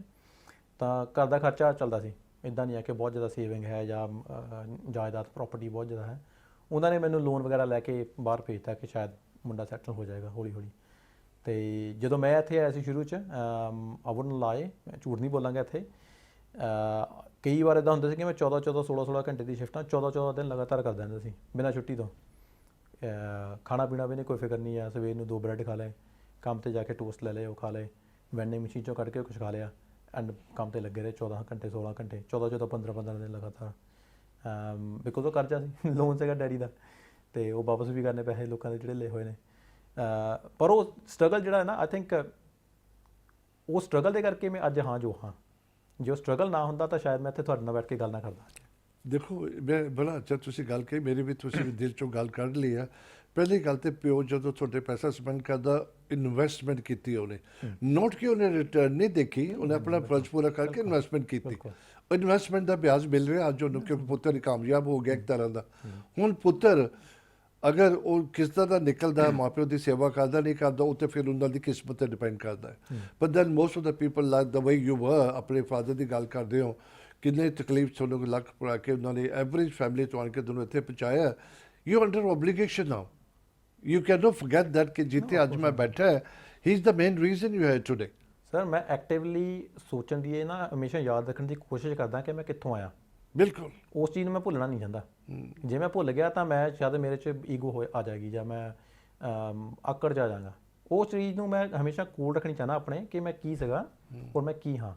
ਤਾਂ ਘਰ ਦਾ ਖਰਚਾ ਚੱਲਦਾ ਸੀ। ਇੱਦਾਂ ਨਹੀਂ ਹੈ ਕਿ ਬਹੁਤ ਜ਼ਿਆਦਾ ਸੇਵਿੰਗ ਹੈ ਜਾਂ ਜਾਇਦਾਦ ਪ੍ਰੋਪਰਟੀ ਬਹੁਤ ਜ਼ਿਆਦਾ ਹੈ। ਉਹਨਾਂ ਨੇ ਮੈਨੂੰ ਲੋਨ ਵਗੈਰਾ ਲੈ ਕੇ ਬਾਹਰ ਭੇਜਤਾ ਕਿ ਸ਼ਾਇਦ ਮੁੰਡਾ ਸੈਟਲ ਹੋ ਜਾਏਗਾ ਹੌਲੀ ਹੌਲੀ। ਅਤੇ ਜਦੋਂ ਮੈਂ ਇੱਥੇ ਆਇਆ ਸੀ ਸ਼ੁਰੂ 'ਚ, ਆਈ ਵੁਡਨਟ ਲਾਈ, ਮੈਂ ਝੂਠ ਨਹੀਂ ਬੋਲਾਂਗਾ, ਇੱਥੇ ਕਈ ਵਾਰ ਇੱਦਾਂ ਹੁੰਦਾ ਸੀ ਕਿ ਮੈਂ 14-14, 16-16 ਘੰਟੇ ਦੀ ਸ਼ਿਫਟਾਂ 14-14 ਦਿਨ ਲਗਾਤਾਰ ਕਰ ਦਿੰਦਾ ਸੀ ਬਿਨਾਂ ਛੁੱਟੀ ਤੋਂ। ਖਾਣਾ ਪੀਣਾ ਵੀ ਨਹੀਂ ਕੋਈ ਫਿਕਰ ਨਹੀਂ ਆ, ਸਵੇਰ ਨੂੰ 2 ਬ੍ਰੈਡ ਖਾ ਲਏ, ਕੰਮ 'ਤੇ ਜਾ ਕੇ ਟੋਸਟ ਲੈ ਲਏ, ਉਹ ਖਾ ਲਏ, ਵੈਂਡਿੰਗ ਮਸ਼ੀਨ 'ਚੋਂ ਕੱਢ ਕੇ ਕੁਛ ਖਾ ਲਿਆ, ਐਂਡ ਕੰਮ 'ਤੇ ਲੱਗੇ ਰਹੇ 14 ਘੰਟੇ 16 ਘੰਟੇ, 14-14, 15-15 ਦਿਨ ਲਗਾਤਾਰ। ਬਿਕੋਜ਼ ਉਹ ਕਰਜ਼ਾ ਸੀ, ਲੋਨ ਸੀਗਾ ਡੈਡੀ ਦਾ, ਅਤੇ ਉਹ ਵਾਪਸ ਵੀ ਕਰਨੇ ਪੈਸੇ ਲੋਕਾਂ ਦੇ ਜਿਹੜੇ ਲਏ ਹੋਏ ਨੇ। ਪਰ ਉਹ ਸਟਰਗਲ ਜਿਹੜਾ ਹੈ ਨਾ, ਆਈ ਥਿੰਕ ਉਹ ਸਟਰਗਲ ਦੇ ਕਰਕੇ ਮੈਂ ਅੱਜ ਹਾਂ ਜੋ ਹਾਂ। ਜੇ ਉਹ ਸਟਰਗਲ ਨਾ ਹੁੰਦਾ ਤਾਂ ਸ਼ਾਇਦ ਮੈਂ ਇੱਥੇ ਤੁਹਾਡੇ ਨਾਲ ਬੈਠ ਕੇ ਗੱਲ ਨਾ ਕਰਦਾ। ਦੇਖੋ, ਮੈਂ ਬੜਾ ਅੱਛਾ ਤੁਸੀਂ ਗੱਲ ਕਹੀ, ਮੇਰੇ ਵੀ ਤੁਸੀਂ ਦਿਲ 'ਚੋਂ ਗੱਲ ਕੱਢ ਲਈ ਆ। ਪਹਿਲੀ ਗੱਲ ਤੇ ਪਿਓ ਜਦੋਂ ਤੁਹਾਡੇ ਪੈਸਾ ਸਪੈਂਡ ਕਰਦਾ, ਇਨਵੈਸਟਮੈਂਟ ਕੀਤੀ ਉਹਨੇ, ਨੋਟ ਕਿ ਉਹਨੇ ਰਿਟਰਨ ਨਹੀਂ ਦੇਖੀ, ਉਹਨੇ ਆਪਣਾ ਫਰਜ਼ ਪੂਰਾ ਕਰਕੇ ਇਨਵੈਸਟਮੈਂਟ ਕੀਤੀ। ਇਨਵੈਸਟਮੈਂਟ ਦਾ ਵਿਆਜ ਮਿਲ ਰਿਹਾ ਅੱਜ ਉਹਨੂੰ, ਕਿਉਂਕਿ ਪੁੱਤਰ ਕਾਮਯਾਬ ਹੋ ਗਿਆ ਇੱਕ ਤਰ੍ਹਾਂ ਦਾ। ਹੁਣ ਪੁੱਤਰ ਅਗਰ ਉਹ ਕਿਸ ਤਰ੍ਹਾਂ ਦਾ ਨਿਕਲਦਾ, ਮਾਂ ਪਿਓ ਦੀ ਸੇਵਾ ਕਰਦਾ ਨਹੀਂ ਕਰਦਾ, ਉਹ ਤਾਂ ਫਿਰ ਉਹਨਾਂ ਦੀ ਕਿਸਮਤ 'ਤੇ ਡਿਪੈਂਡ ਕਰਦਾ ਹੈ। But then most of the people like the way you were, ਆਪਣੇ ਫਾਦਰ ਦੀ ਗੱਲ ਕਰਦੇ ਹੋ, ਕਿੰਨੇ ਤਕਲੀਫ ਤੁਹਾਨੂੰ ਲੱਕ ਪੜਾ ਕੇ ਉਹਨਾਂ ਨੇ ਐਵਰੇਜ ਫੈਮਿਲੀ ਤੋਂ ਆਣ ਕੇ ਤੁਹਾਨੂੰ ਇੱਥੇ ਪਹੁੰਚਾਇਆ। You under obligation now, you can not forget that ਕਿ ਜਿੱਥੇ ਅੱਜ ਮੈਂ ਬੈਠਾ ਹੈ, he is the main reason you had today. Sir, ਮੈਂ ਐਕਟਿਵਲੀ ਸੋਚਣ ਦੀ ਇਹ ਨਾ ਹਮੇਸ਼ਾ ਯਾਦ ਰੱਖਣ ਦੀ ਕੋਸ਼ਿਸ਼ ਕਰਦਾ ਕਿ ਮੈਂ ਕਿੱਥੋਂ ਆਇਆ। ਬਿਲਕੁਲ, ਉਸ ਚੀਜ਼ ਨੂੰ ਮੈਂ ਭੁੱਲਣਾ ਨਹੀਂ ਚਾਹੁੰਦਾ। ਜੇ ਮੈਂ ਭੁੱਲ ਗਿਆ ਤਾਂ ਮੈਂ ਸ਼ਾਇਦ ਮੇਰੇ 'ਚ ਈਗੋ ਆ ਜਾਏਗੀ, ਜਾਂ ਮੈਂ ਆਕੜ ਜਾ ਜਾਵਾਂਗਾ। ਉਸ ਚੀਜ਼ ਨੂੰ ਮੈਂ ਹਮੇਸ਼ਾ ਕੋਲ ਰੱਖਣੀ ਚਾਹੁੰਦਾ ਆਪਣੇ, ਕਿ ਮੈਂ ਕੀ ਸੀਗਾ ਔਰ ਮੈਂ ਕੀ ਹਾਂ।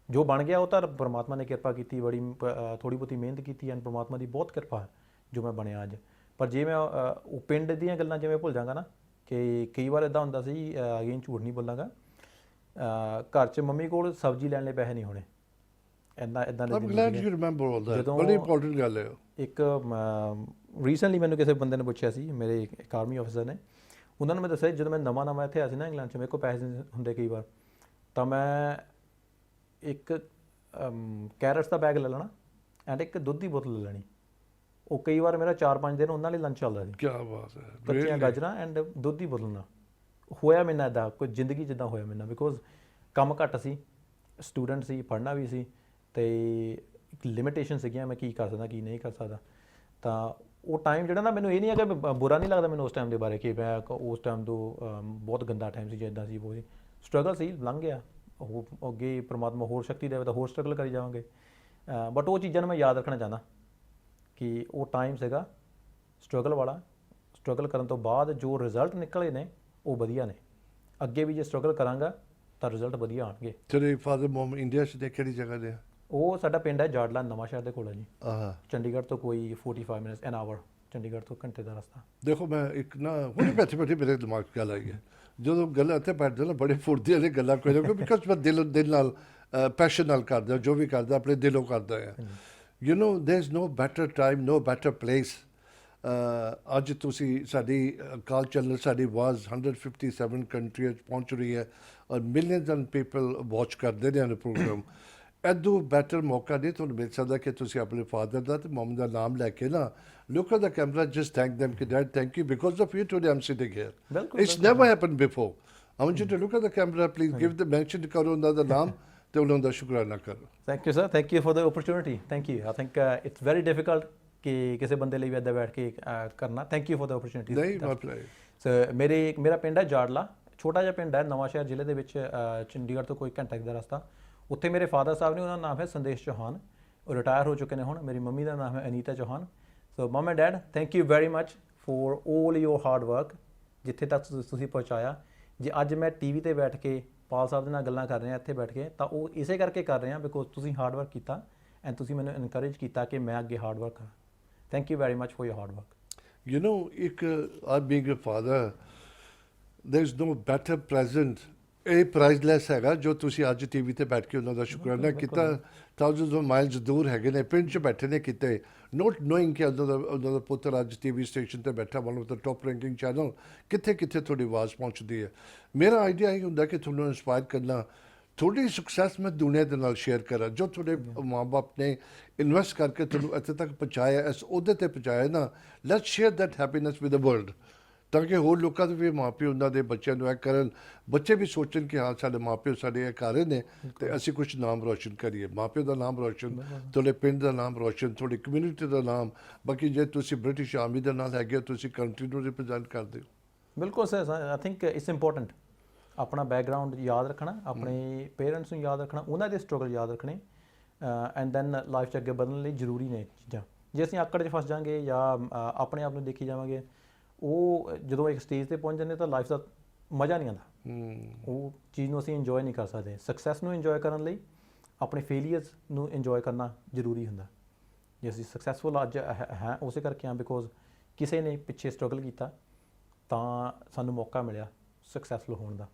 ਜੋ ਬਣ ਗਿਆ ਉਹ ਤਾਂ ਪਰਮਾਤਮਾ ਨੇ ਕਿਰਪਾ ਕੀਤੀ, ਬੜੀ ਥੋੜ੍ਹੀ ਬਹੁਤੀ ਮਿਹਨਤ ਕੀਤੀ, ਐਂਡ ਪਰਮਾਤਮਾ ਦੀ ਬਹੁਤ ਕਿਰਪਾ ਹੈ ਜੋ ਮੈਂ ਬਣਿਆ ਅੱਜ। ਪਰ ਜੇ ਮੈਂ ਉਹ ਪਿੰਡ ਦੀਆਂ ਗੱਲਾਂ ਜਿਵੇਂ ਭੁੱਲ ਜਾਵਾਂਗਾ ਨਾ, ਕਿ ਕਈ ਵਾਰ ਇੱਦਾਂ ਹੁੰਦਾ ਸੀ, ਅਗੇਨ ਝੂਠ ਨਹੀਂ ਬੋਲਾਂਗਾ, ਘਰ 'ਚ ਮੰਮੀ ਕੋਲ ਸਬਜ਼ੀ ਲੈਣ ਲਈ ਪੈਸੇ ਨਹੀਂ ਹੋਣੇ, ਇੱਦਾਂ ਬੜੀ ਇੰਪੋਰਟੈਂਟ ਗੱਲ ਹੈ। ਇੱਕ ਰੀਸੈਂਟਲੀ ਮੈਨੂੰ ਕਿਸੇ ਬੰਦੇ ਨੇ ਪੁੱਛਿਆ ਸੀ, ਮੇਰੇ ਇੱਕ ਆਰਮੀ ਆਫਿਸਰ ਨੇ, ਉਹਨਾਂ ਨੇ ਮੈਂ ਦੱਸਿਆ ਜਦੋਂ ਮੈਂ ਨਵਾਂ ਇੱਥੇ ਆਇਆ ਸੀ ਨਾ ਇੰਗਲੈਂਡ 'ਚ, ਮੇਰੇ ਕੋਲ ਪੈਸੇ ਹੁੰਦੇ ਕਈ ਵਾਰ, ਤਾਂ ਮੈਂ ਇੱਕ ਕੈਰਟਸ ਦਾ ਬੈਗ ਲੈ ਲੈਣਾ ਐਂਡ ਇੱਕ ਦੁੱਧ ਦੀ ਬੋਤਲ ਲੈ ਲੈਣੀ। ਉਹ ਕਈ ਵਾਰ ਮੇਰਾ 4-5 ਦਿਨ ਉਹਨਾਂ ਲਈ ਲੰਚ ਚੱਲਦਾ ਸੀ। ਕੀ ਬਾਤ ਹੈ। ਕੱਚੀਆਂ ਗਾਜਰਾਂ ਐਂਡ ਦੁੱਧ ਦੀ ਬੋਤਲ ਨਾਲ ਹੋਇਆ ਮੇਰੇ ਨਾਲ ਇੱਦਾਂ, ਕੋਈ ਜ਼ਿੰਦਗੀ ਜਿੱਦਾਂ ਹੋਇਆ ਮੇਰੇ ਨਾਲ, ਬਿਕੋਜ਼ ਕੰਮ ਘੱਟ ਸੀ, ਸਟੂਡੈਂਟ ਸੀ, ਪੜ੍ਹਨਾ ਵੀ ਸੀ, ਅਤੇ ਇੱਕ ਲਿਮਿਟੇਸ਼ਨ ਸੀਗੀਆਂ ਮੈਂ ਕੀ ਕਰ ਸਕਦਾ ਕੀ ਨਹੀਂ ਕਰ ਸਕਦਾ। ਤਾਂ ਉਹ ਟਾਈਮ ਜਿਹੜਾ ਨਾ ਮੈਨੂੰ ਇਹ ਨਹੀਂ ਹੈ ਕਿ ਬੁਰਾ ਨਹੀਂ ਲੱਗਦਾ ਮੈਨੂੰ ਉਸ ਟਾਈਮ ਦੇ ਬਾਰੇ ਕਿ ਮੈਂ ਉਸ ਟਾਈਮ ਤੋਂ ਬਹੁਤ ਗੰਦਾ ਟਾਈਮ ਸੀ ਜਿੱਦਾਂ ਸੀ ਉਹ ਸਟਰਗਲ ਸੀ ਲੰਘ ਗਿਆ ਉਹ ਅੱਗੇ ਪ੍ਰਮਾਤਮਾ ਹੋਰ ਸ਼ਕਤੀ ਦੇਵੇ ਤਾਂ ਹੋਰ ਸਟਰਗਲ ਕਰੀ ਜਾਵਾਂਗੇ ਬਟ ਉਹ ਚੀਜ਼ਾਂ ਨੂੰ ਮੈਂ ਯਾਦ ਰੱਖਣਾ ਚਾਹੁੰਦਾ ਕਿ ਉਹ ਟਾਈਮ ਸੀਗਾ ਸਟਰਗਲ ਵਾਲਾ ਸਟਰਗਲ ਕਰਨ ਤੋਂ ਬਾਅਦ ਜੋ ਰਿਜ਼ਲਟ ਨਿਕਲੇ ਨੇ ਉਹ ਵਧੀਆ ਨੇ ਅੱਗੇ ਵੀ ਜੇ ਸਟਰਗਲ ਕਰਾਂਗਾ ਤਾਂ ਰਿਜ਼ਲਟ ਵਧੀਆ ਆਉਣਗੇ ਤੇਰੇ ਫਾਦਰ ਮਮ ਇੰਡੀਆ 'ਚ ਦੇ ਕਿਹੜੀ ਜਗ੍ਹਾ ਦੇ ਆ? ਉਹ ਸਾਡਾ ਪਿੰਡ ਹੈ ਜਾੜਲਾ ਨਵਾਂ ਸ਼ਹਿਰ ਦੇ ਕੋਲ ਹੈ ਜੀ ਆਹ ਚੰਡੀਗੜ੍ਹ ਤੋਂ ਕੋਈ 45 ਮਿੰਟਸ ਐਨ ਆਵਰ ਚੰਡੀਗੜ੍ਹ ਤੋਂ ਘੰਟੇ ਦਾ ਰਸਤਾ ਦੇਖੋ ਮੈਂ ਇੱਕ ਨਾ ਹੁਣੇ ਬੈਠੇ ਬੈਠੇ ਮੇਰੇ ਦਿਮਾਗ 'ਚ ਗੱਲ ਆਈ ਹੈ ਜਦੋਂ ਗੱਲਾਂ ਇੱਥੇ ਬੈਠਦੇ ਨਾ ਬੜੇ ਫੁਰਤੀ ਵਾਲੀ ਗੱਲਾਂ ਕੋਈ ਨਾ ਕੋਈ ਬਿਕਾਜ਼ ਮੈਂ ਦਿਲ ਨਾਲ ਪੈਸ਼ਨ ਨਾਲ ਕਰਦਾ ਜੋ ਵੀ ਕਰਦਾ ਆਪਣੇ ਦਿਲੋਂ ਕਰਦਾ ਹੈ you know there is no better time no better place ਅੱਜ ਤੁਸੀਂ ਸਾਡੀ ਕਾਲ ਚੈਨਲ ਸਾਡੀ ਆਵਾਜ਼ 157 ਕੰਟਰੀਆਂ 'ਚ ਪਹੁੰਚ ਰਹੀ ਹੈ ਔਰ ਮਿਲੀਅਨਸ ਐਂਡ ਪੀਪਲ ਵਾਚ ਕਰਦੇ ਨੇ ਪ੍ਰੋਗਰਾਮ ਐਦੋਂ ਬੈਟਰ ਮੌਕਾ ਨਹੀਂ ਤੁਹਾਨੂੰ ਮਿਲ ਸਕਦਾ ਕਿ ਤੁਸੀਂ ਆਪਣੇ ਫਾਦਰ ਦਾ ਤੇ ਮਮ ਦਾ ਨਾਮ ਲੈ ਕੇ ਨਾ look at the camera just thank them ਕਿ dad thank you because of you today I'm sitting here ਬਿਲਕੁਲ it's never happened before I want you to look at the camera please give the mention ਕਰੋ ਉਹਨਾਂ ਦਾ ਨਾਮ ਤੇ ਉਹਨਾਂ ਦਾ ਸ਼ੁਕਰਾਨਾ ਕਰੋ thank you sir thank you for the opportunity thank you I think it's very difficult ਕਿ ਕਿਸੇ ਬੰਦੇ ਲਈ ਵੀ ਇੱਦਾਂ ਬੈਠ ਕੇ ਕਰਨਾ thank you for the opportunity ਨਹੀਂ my pleasure ਸੋ ਮੇਰਾ ਪਿੰਡ ਹੈ ਜਾੜਲਾ ਛੋਟਾ ਜਿਹਾ ਪਿੰਡ ਹੈ ਨਵਾਂ ਸ਼ਹਿਰ ਜ਼ਿਲ੍ਹੇ ਦੇ ਵਿੱਚ ਚੰਡੀਗੜ੍ਹ ਤੋਂ ਕੋਈ ਘੰਟਾ ਦਾ ਰਸਤਾ ਉੱਥੇ ਮੇਰੇ ਫਾਦਰ ਸਾਹਿਬ ਨੇ ਉਹਨਾਂ ਦਾ ਨਾਮ ਹੈ ਸੰਦੇਸ਼ ਚੌਹਾਨ ਉਹ ਰਿਟਾਇਰ ਹੋ ਚੁੱਕੇ ਨੇ ਹੁਣ ਮੇਰੀ ਮੰਮੀ ਦਾ ਨਾਮ ਹੈ Anita Chauhan so mum and dad thank you very much for 올 your hard work ਜਿੱਥੇ ਤੱਕ ਤੁਸੀਂ ਪਹੁੰਚਾਇਆ ਜੇ ਅੱਜ ਮੈਂ ਟੀਵੀ ਤੇ ਬੈਠ ਕੇ ਪਾਲ ਸਾਹਿਬ ਦੇ ਨਾਲ ਗੱਲਾਂ ਕਰ ਰਹੇ ਹਾਂ ਇੱਥੇ ਬੈਠ ਕੇ ਤਾਂ ਉਹ ਇਸੇ ਕਰਕੇ ਕਰ ਰਹੇ ਹਾਂ ਬਿਕੋਜ਼ ਤੁਸੀਂ ਹਾਰਡ ਵਰਕ ਕੀਤਾ ਐਂਡ ਤੁਸੀਂ ਮੈਨੂੰ ਇਨਕਰੇਜ ਕੀਤਾ ਕਿ ਮੈਂ ਅੱਗੇ ਹਾਰਡ ਵਰਕ ਕਰਾਂ thank you very much for your hard work you know ਇੱਕ being a father there is no better present ਇਹ ਪ੍ਰਾਈਜ਼ਲੈਸ ਹੈਗਾ ਜੋ ਤੁਸੀਂ ਅੱਜ ਟੀਵੀ ਤੇ ਬੈਠ ਕੇ ਉਹਨਾਂ ਦਾ ਸ਼ੁਕਰਾਨਾ ਕੀਤਾ ਥਾਊਜ਼ੈਂਡਸ ਆਫ ਮਾਈਲਸ ਦੂਰ ਹੈਗੇ ਨੇ ਪਿੰਡ 'ਚ ਬੈਠੇ ਨੇ ਕਿਤੇ ਨੋਟ ਨੋਇੰਗ ਕਿ ਉਹਨਾਂ ਦਾ ਪੁੱਤਰ ਅੱਜ ਟੀਵੀ ਸਟੇਸ਼ਨ ਤੇ ਬੈਠਾ one of the top ranking channel ਕਿੱਥੇ ਕਿੱਥੇ ਤੁਹਾਡੀ ਆਵਾਜ਼ ਪਹੁੰਚਦੀ ਹੈ ਮੇਰਾ ਆਈਡੀਆ ਇਹ ਹੁੰਦਾ ਕਿ ਤੁਹਾਨੂੰ ਇੰਸਪਾਇਰ ਕਰਨਾ ਤੁਹਾਡੀ ਸਕਸੈਸ ਮੈਂ ਦੁਨੀਆ ਦੇ ਨਾਲ ਸ਼ੇਅਰ ਕਰਾਂ ਜੋ ਤੁਹਾਡੇ ਮਾਂ-ਬਾਪ ਨੇ ਇਨਵੈਸਟ ਕਰਕੇ ਤੁਹਾਨੂੰ ਇੱਥੇ ਤੱਕ ਪਹੁੰਚਾਇਆ ਇਸ ਅਹੁਦੇ ਤੇ ਪਹੁੰਚਾਇਆ ਨਾ let's share that happiness with the world ਤਾਂ ਕਿ ਹੋਰ ਲੋਕਾਂ ਦੇ ਵੀ ਮਾਪਿਓ ਉਹਨਾਂ ਦੇ ਬੱਚਿਆਂ ਨੂੰ ਇਹ ਕਰਨ ਬੱਚੇ ਵੀ ਸੋਚਣ ਕਿ ਹਾਂ ਸਾਡੇ ਮਾਪਿਓ ਸਾਡੇ ਇਹ ਕਰ ਰਹੇ ਨੇ ਤੇ ਅਸੀਂ ਕੁਝ ਨਾਮ ਰੋਸ਼ਨ ਕਰੀਏ ਮਾਪਿਓ ਦਾ ਨਾਮ ਰੋਸ਼ਨ ਤੁਹਾਡੇ ਪਿੰਡ ਦਾ ਨਾਮ ਰੋਸ਼ਨ ਤੁਹਾਡੀ ਕਮਿਊਨਿਟੀ ਦਾ ਨਾਮ ਬਾਕੀ ਜੇ ਤੁਸੀਂ ਬ੍ਰਿਟਿਸ਼ ਆਰਮੀ ਦੇ ਨਾਲ ਹੈਗੇ ਤੁਸੀਂ ਕੰਟਰੀ ਨੂੰ ਰਿਪਰੈਜ਼ੈਂਟ ਕਰਦੇ ਹੋ ਬਿਲਕੁਲ sir I think it's important ਆਪਣਾ ਬੈਕਗ੍ਰਾਉਂਡ ਯਾਦ ਰੱਖਣਾ ਆਪਣੇ ਪੇਰੈਂਟਸ ਨੂੰ ਯਾਦ ਰੱਖਣਾ ਉਹਨਾਂ ਦੇ ਸਟਰਗਲ ਯਾਦ ਰੱਖਣੇ ਐਂਡ ਦੈਨ ਲਾਈਫ 'ਚ ਅੱਗੇ ਵਧਣ ਲਈ ਜ਼ਰੂਰੀ ਨੇ ਚੀਜ਼ਾਂ ਜੇ ਅਸੀਂ ਆਕੜ 'ਚ ਫਸ ਜਾਵਾਂਗੇ ਜਾਂ ਆਪਣੇ ਆਪ ਨੂੰ ਦੇਖੀ ਜਾਵਾਂਗੇ ਉਹ ਜਦੋਂ ਇੱਕ ਸਟੇਜ ਤੇ ਪਹੁੰਚ ਜਾਂਦੇ ਤਾਂ ਲਾਈਫ ਦਾ ਮਜ਼ਾ ਨਹੀਂ ਆਉਂਦਾ ਉਹ ਚੀਜ਼ ਨੂੰ ਅਸੀਂ ਇੰਜੋਏ ਨਹੀਂ ਕਰ ਸਕਦੇ ਸਕਸੈਸ ਨੂੰ ਇੰਜੋਏ ਕਰਨ ਲਈ ਆਪਣੇ ਫੇਲੀਅਰਸ ਨੂੰ ਇੰਜੋਏ ਕਰਨਾ ਜ਼ਰੂਰੀ ਹੁੰਦਾ ਜੇ ਅਸੀਂ ਸਕਸੈਸਫੁਲ ਅੱਜ ਹੈ ਉਸੇ ਕਰਕੇ ਹਾਂ ਬਿਕੋਜ਼ ਕਿਸੇ ਨੇ ਪਿੱਛੇ ਸਟਰਗਲ ਕੀਤਾ ਤਾਂ ਸਾਨੂੰ ਮੌਕਾ ਮਿਲਿਆ ਸਕਸੈਸਫੁਲ ਹੋਣ ਦਾ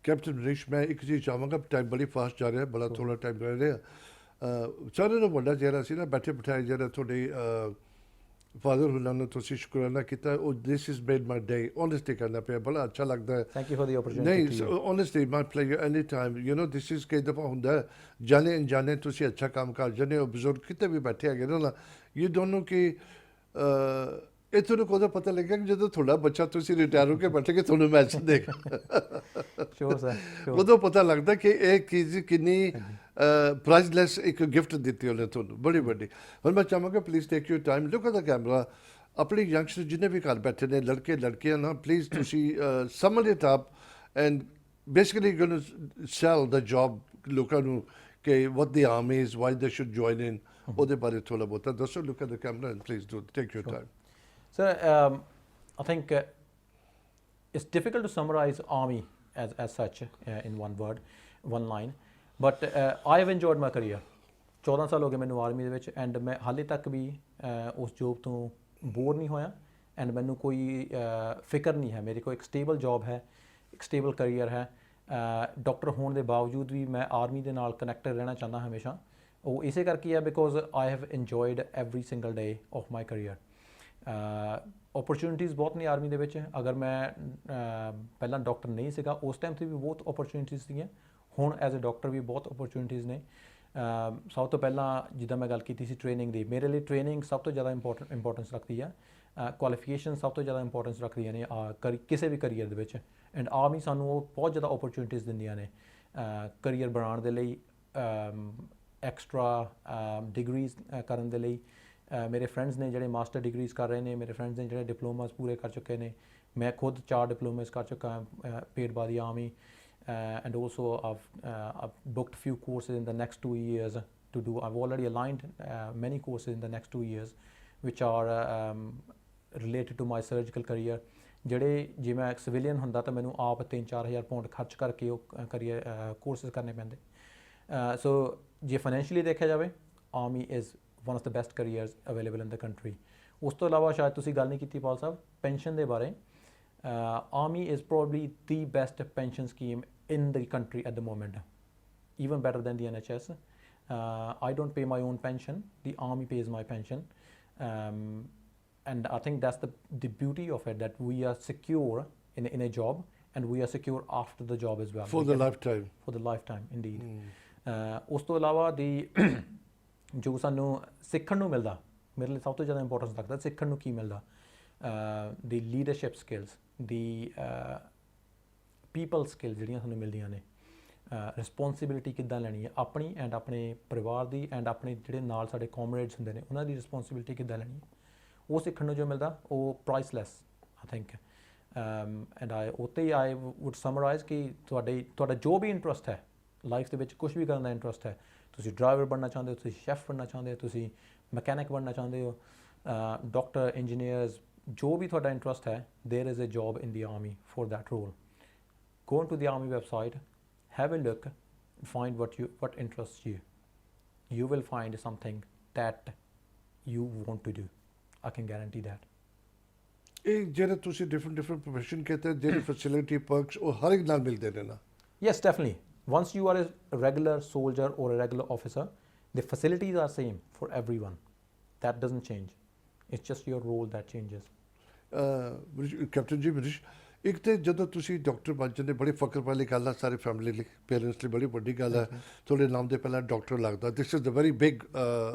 ਕੈਪਟਨ ਮਨੀਸ਼ ਮੈਂ ਇੱਕ ਚੀਜ਼ ਚਾਹਾਂਗਾ ਟਾਈਮ ਬੜੀ ਫਾਸਟ ਜਾ ਰਿਹਾ ਬੜਾ ਥੋੜ੍ਹਾ ਟਾਈਮ ਰਹਿ ਰਿਹਾ ਸਾਰਿਆਂ ਨੂੰ ਵੱਡਾ ਜਿਹੜਾ ਸੀ ਨਾ ਬੈਠੇ ਬਿਠਾਏ ਜਿਹੜਾ ਤੁਹਾਡੇ ਫਾਦਰ ਹੁਣਾਂ ਨੂੰ ਤੁਸੀਂ ਸ਼ੁਕਰਾਨਾ ਕੀਤਾ ਉਹ this is made my day honestly ਕਰਨਾ ਪਿਆ ਬੜਾ ਅੱਛਾ ਲੱਗਦਾ ਹੈ thank you for the opportunity ਨਹੀਂ honestly my pleasure any time you know this is ਕਈ ਦਫਾ ਹੁੰਦਾ ਜਾਣੇ ਅਣਜਾਣੇ ਤੁਸੀਂ ਅੱਛਾ ਕੰਮ ਕਰ ਜਾਂਦੇ ਹੋ ਬਜ਼ੁਰਗ ਕਿਤੇ ਵੀ ਬੈਠੇ ਹੈਗੇ ਨਾ ਯੂ ਡੋਨਟ ਨੋ ਕਿ ਇਹ ਤੁਹਾਨੂੰ ਕਦੋਂ ਪਤਾ ਲੱਗਿਆ ਕਿ ਜਦੋਂ ਤੁਹਾਡਾ ਬੱਚਾ ਤੁਸੀਂ ਰਿਟਾਇਰ ਹੋ ਕੇ ਬੈਠੇ ਕਿ ਤੁਹਾਨੂੰ ਮੈਚ ਦੇਗਾ ਸ਼ੋਰ ਸਰ ਉਦੋਂ ਪਤਾ ਲੱਗਦਾ ਕਿ ਇਹ ਚੀਜ਼ ਕਿੰਨੀ ਪ੍ਰਾਈਜ਼ਲੈਸ ਇੱਕ ਗਿਫਟ ਦਿੱਤੀ ਉਹਨੇ ਤੁਹਾਨੂੰ ਬੜੀ ਵੱਡੀ ਹੁਣ ਮੈਂ ਚਾਹਾਂਗਾ please take your time look at the camera ਆਪਣੇ ਯੰਗਸਟਰ ਜਿੰਨੇ ਵੀ ਘਰ ਬੈਠੇ ਨੇ ਲੜਕੇ ਲੜਕੀਆਂ ਨਾ ਪਲੀਜ਼ ਤੁਸੀਂ sum it up and basically going to sell the job ਲੋਕਾਂ ਨੂੰ ਕਿ what the army is why they should join in ਉਹਦੇ ਬਾਰੇ ਥੋੜ੍ਹਾ ਬਹੁਤਾ ਦੱਸੋ look at the camera and please do take your time Sir, I think it's difficult to summarize Army as such in one word, one line. But I have enjoyed my career. 14 ਸਾਲ ਹੋ ਗਏ ਮੈਨੂੰ army ਦੇ ਵਿੱਚ and ਮੈਂ ਹਾਲੇ ਤੱਕ ਵੀ ਉਸ ਜੋਬ ਤੋਂ ਬੋਰ ਨਹੀਂ ਹੋਇਆ ਐਂਡ ਮੈਨੂੰ ਕੋਈ ਫਿਕਰ ਨਹੀਂ ਹੈ ਮੇਰੇ ਕੋਲ ਇੱਕ ਸਟੇਬਲ ਜੌਬ ਹੈ ਇੱਕ ਸਟੇਬਲ ਕਰੀਅਰ ਹੈ ਡਾਕਟਰ ਹੋਣ ਦੇ ਬਾਵਜੂਦ ਵੀ ਮੈਂ ਆਰਮੀ ਦੇ ਨਾਲ ਕਨੈਕਟਡ ਰਹਿਣਾ ਚਾਹੁੰਦਾ ਹਮੇਸ਼ਾ ਉਹ ਇਸੇ ਕਰਕੇ ਹੈ because I have enjoyed every single day of my career opportunities ਬਹੁਤ ਨੇ ਆਰਮੀ ਦੇ ਵਿੱਚ ਅਗਰ ਮੈਂ ਪਹਿਲਾਂ ਡਾਕਟਰ ਨਹੀਂ ਸੀਗਾ ਉਸ ਟਾਈਮ 'ਤੇ ਵੀ ਬਹੁਤ ਓਪਰਚੁਨਿਟੀਜ਼ ਸੀਗੀਆਂ ਹੁਣ ਐਜ਼ ਅ ਡਾਕਟਰ ਵੀ ਬਹੁਤ ਓਪਰਚੁਨਿਟੀਜ਼ ਨੇ ਸਭ ਤੋਂ ਪਹਿਲਾਂ ਜਿੱਦਾਂ ਮੈਂ ਗੱਲ ਕੀਤੀ ਸੀ ਟ੍ਰੇਨਿੰਗ ਦੀ ਮੇਰੇ ਲਈ ਟ੍ਰੇਨਿੰਗ ਸਭ ਤੋਂ ਜ਼ਿਆਦਾ ਇੰਪੋਰਟੈਂਸ ਰੱਖਦੀ ਆ ਕੁਆਲੀਫਿਕੇਸ਼ਨ ਸਭ ਤੋਂ ਜ਼ਿਆਦਾ ਇੰਪੋਰਟੈਂਸ ਰੱਖਦੀਆਂ ਨੇ ਕਿਸੇ ਵੀ ਕਰੀਅਰ ਦੇ ਵਿੱਚ ਐਂਡ ਆਰਮੀ ਸਾਨੂੰ ਉਹ ਬਹੁਤ ਜ਼ਿਆਦਾ ਓਪਰਚੁਨਿਟੀਜ਼ ਦਿੰਦੀਆਂ ਨੇ ਕਰੀਅਰ ਬਣਾਉਣ ਦੇ ਲਈ ਐਕਸਟਰਾ ਡਿਗਰੀਜ਼ ਕਰਨ ਦੇ ਲਈ ਮੇਰੇ ਫਰੈਂਡਸ ਨੇ ਜਿਹੜੇ ਮਾਸਟਰ ਡਿਗਰੀਜ਼ ਕਰ ਰਹੇ ਨੇ, ਮੇਰੇ ਫਰੈਂਡਸ ਨੇ ਜਿਹੜੇ ਡਿਪਲੋਮਾਸ ਪੂਰੇ ਕਰ ਚੁੱਕੇ ਨੇ, ਮੈਂ ਖੁਦ 4 ਡਿਪਲੋਮੇਸ ਕਰ ਚੁੱਕਾ ਹਾਂ paid by the army, and also I've booked few courses in the next 2 years to do. I've already aligned many courses in the next 2 years which are related to my surgical career. ਜਿਹੜੇ ਜੇ ਮੈਂ civilian ਹੁੰਦਾ ਤਾਂ ਮੈਨੂੰ ਆਪ 3-4 ਹਜ਼ਾਰ pound ਖਰਚ ਕਰਕੇ ਉਹ ਕਰੀਅਰ ਕੋਰਸਿਸ ਕਰਨੇ ਪੈਂਦੇ। ਸੋ ਜੇ ਫਾਈਨੈਂਸ਼ੀਅਲੀ ਦੇਖਿਆ ਜਾਵੇ, army is one of the best careers available in the country. ਉਸ ਤੋਂ ਇਲਾਵਾ ਸ਼ਾਇਦ ਤੁਸੀਂ ਗੱਲ ਨਹੀਂ ਕੀਤੀ ਪਾਲ ਸਾਹਿਬ ਪੈਨਸ਼ਨ ਦੇ ਬਾਰੇ। Army is probably the best pension scheme in the country at the moment, even better than the NHS. I don't pay my own pension, the army pays my pension, and I think that's the beauty of it, that we are secure in a job, and we are secure after the job as well. For the lifetime. For the lifetime, indeed. ਉਸ ਤੋਂ ਇਲਾਵਾ ਦੀ ਜੋ ਸਾਨੂੰ ਸਿੱਖਣ ਨੂੰ ਮਿਲਦਾ, ਮੇਰੇ ਲਈ ਸਭ ਤੋਂ ਜ਼ਿਆਦਾ ਇੰਪੋਰਟੈਂਸ ਲੱਗਦਾ ਸਿੱਖਣ ਨੂੰ ਕੀ ਮਿਲਦਾ, ਦੀ leadership skills, the people skill ਜਿਹੜੀਆਂ ਸਾਨੂੰ ਮਿਲਦੀਆਂ ਨੇ, ਰਿਸਪੋਂਸੀਬਿਲਿਟੀ ਕਿੱਦਾਂ ਲੈਣੀ ਹੈ ਆਪਣੀ ਐਂਡ ਆਪਣੇ ਪਰਿਵਾਰ ਦੀ, ਐਂਡ ਆਪਣੇ ਜਿਹੜੇ ਨਾਲ ਸਾਡੇ ਕਾਮਰੇਡਸ ਹੁੰਦੇ ਨੇ ਉਹਨਾਂ ਦੀ ਰਿਸਪੋਂਸੀਬਿਲਿਟੀ ਕਿੱਦਾਂ ਲੈਣੀ ਹੈ, ਉਹ ਸਿੱਖਣ ਨੂੰ ਜੋ ਮਿਲਦਾ ਉਹ priceless I think. And I wood summarise ਕਿ ਤੁਹਾਡਾ ਜੋ ਵੀ ਇੰਟਰਸਟ ਹੈ ਲਾਈਫ ਦੇ ਵਿੱਚ, ਕੁਛ ਵੀ ਕਰਨ ਦਾ ਇੰਟਰਸਟ ਹੈ, ਤੁਸੀਂ ਡਰਾਈਵਰ ਬਣਨਾ ਚਾਹੁੰਦੇ ਹੋ, ਤੁਸੀਂ ਸ਼ੈਫ ਬਣਨਾ ਚਾਹੁੰਦੇ ਹੋ, ਤੁਸੀਂ ਮਕੈਨਿਕ ਬਣਨਾ ਚਾਹੁੰਦੇ ਹੋ, ਡਾਕਟਰ, ਇੰਜੀਨੀਅਰਸ, ਜੋ ਵੀ ਤੁਹਾਡਾ ਇੰਟਰਸਟ ਹੈ, there is a job in the army for that role. Go onto the army website, have a look, find what interests you. You will find something that you want to do. I can guarantee that. ਇਹ ਜਿਹੜੇ ਤੁਸੀਂ different profession ਕਹਿੰਦੇ ਜਿਹੜੇ facility ਪਰਕਸ ਉਹ ਹਰ ਇੱਕ ਨਾਲ ਮਿਲਦੇ ਨੇ ਨਾ? Yes, definitely. Once you are a regular soldier or a regular officer, the facilities are same for everyone. That doesn't change. It's just your role that changes. Captain ਜੀ ਮਨੀਸ਼, ਇੱਕ ਤਾਂ ਜਦੋਂ ਤੁਸੀਂ ਡਾਕਟਰ ਬਣ ਜਾਂਦੇ ਬੜੀ ਫਕਰ ਵਾਲੀ ਗੱਲ ਆ ਸਾਰੇ ਫੈਮਿਲੀ ਲਈ, ਪੇਰੈਂਟਸ ਲਈ ਬੜੀ ਵੱਡੀ ਗੱਲ ਹੈ। ਤੁਹਾਡੇ ਨਾਮ ਦੇ ਪਹਿਲਾਂ ਡਾਕਟਰ ਲੱਗਦਾ, this is a very big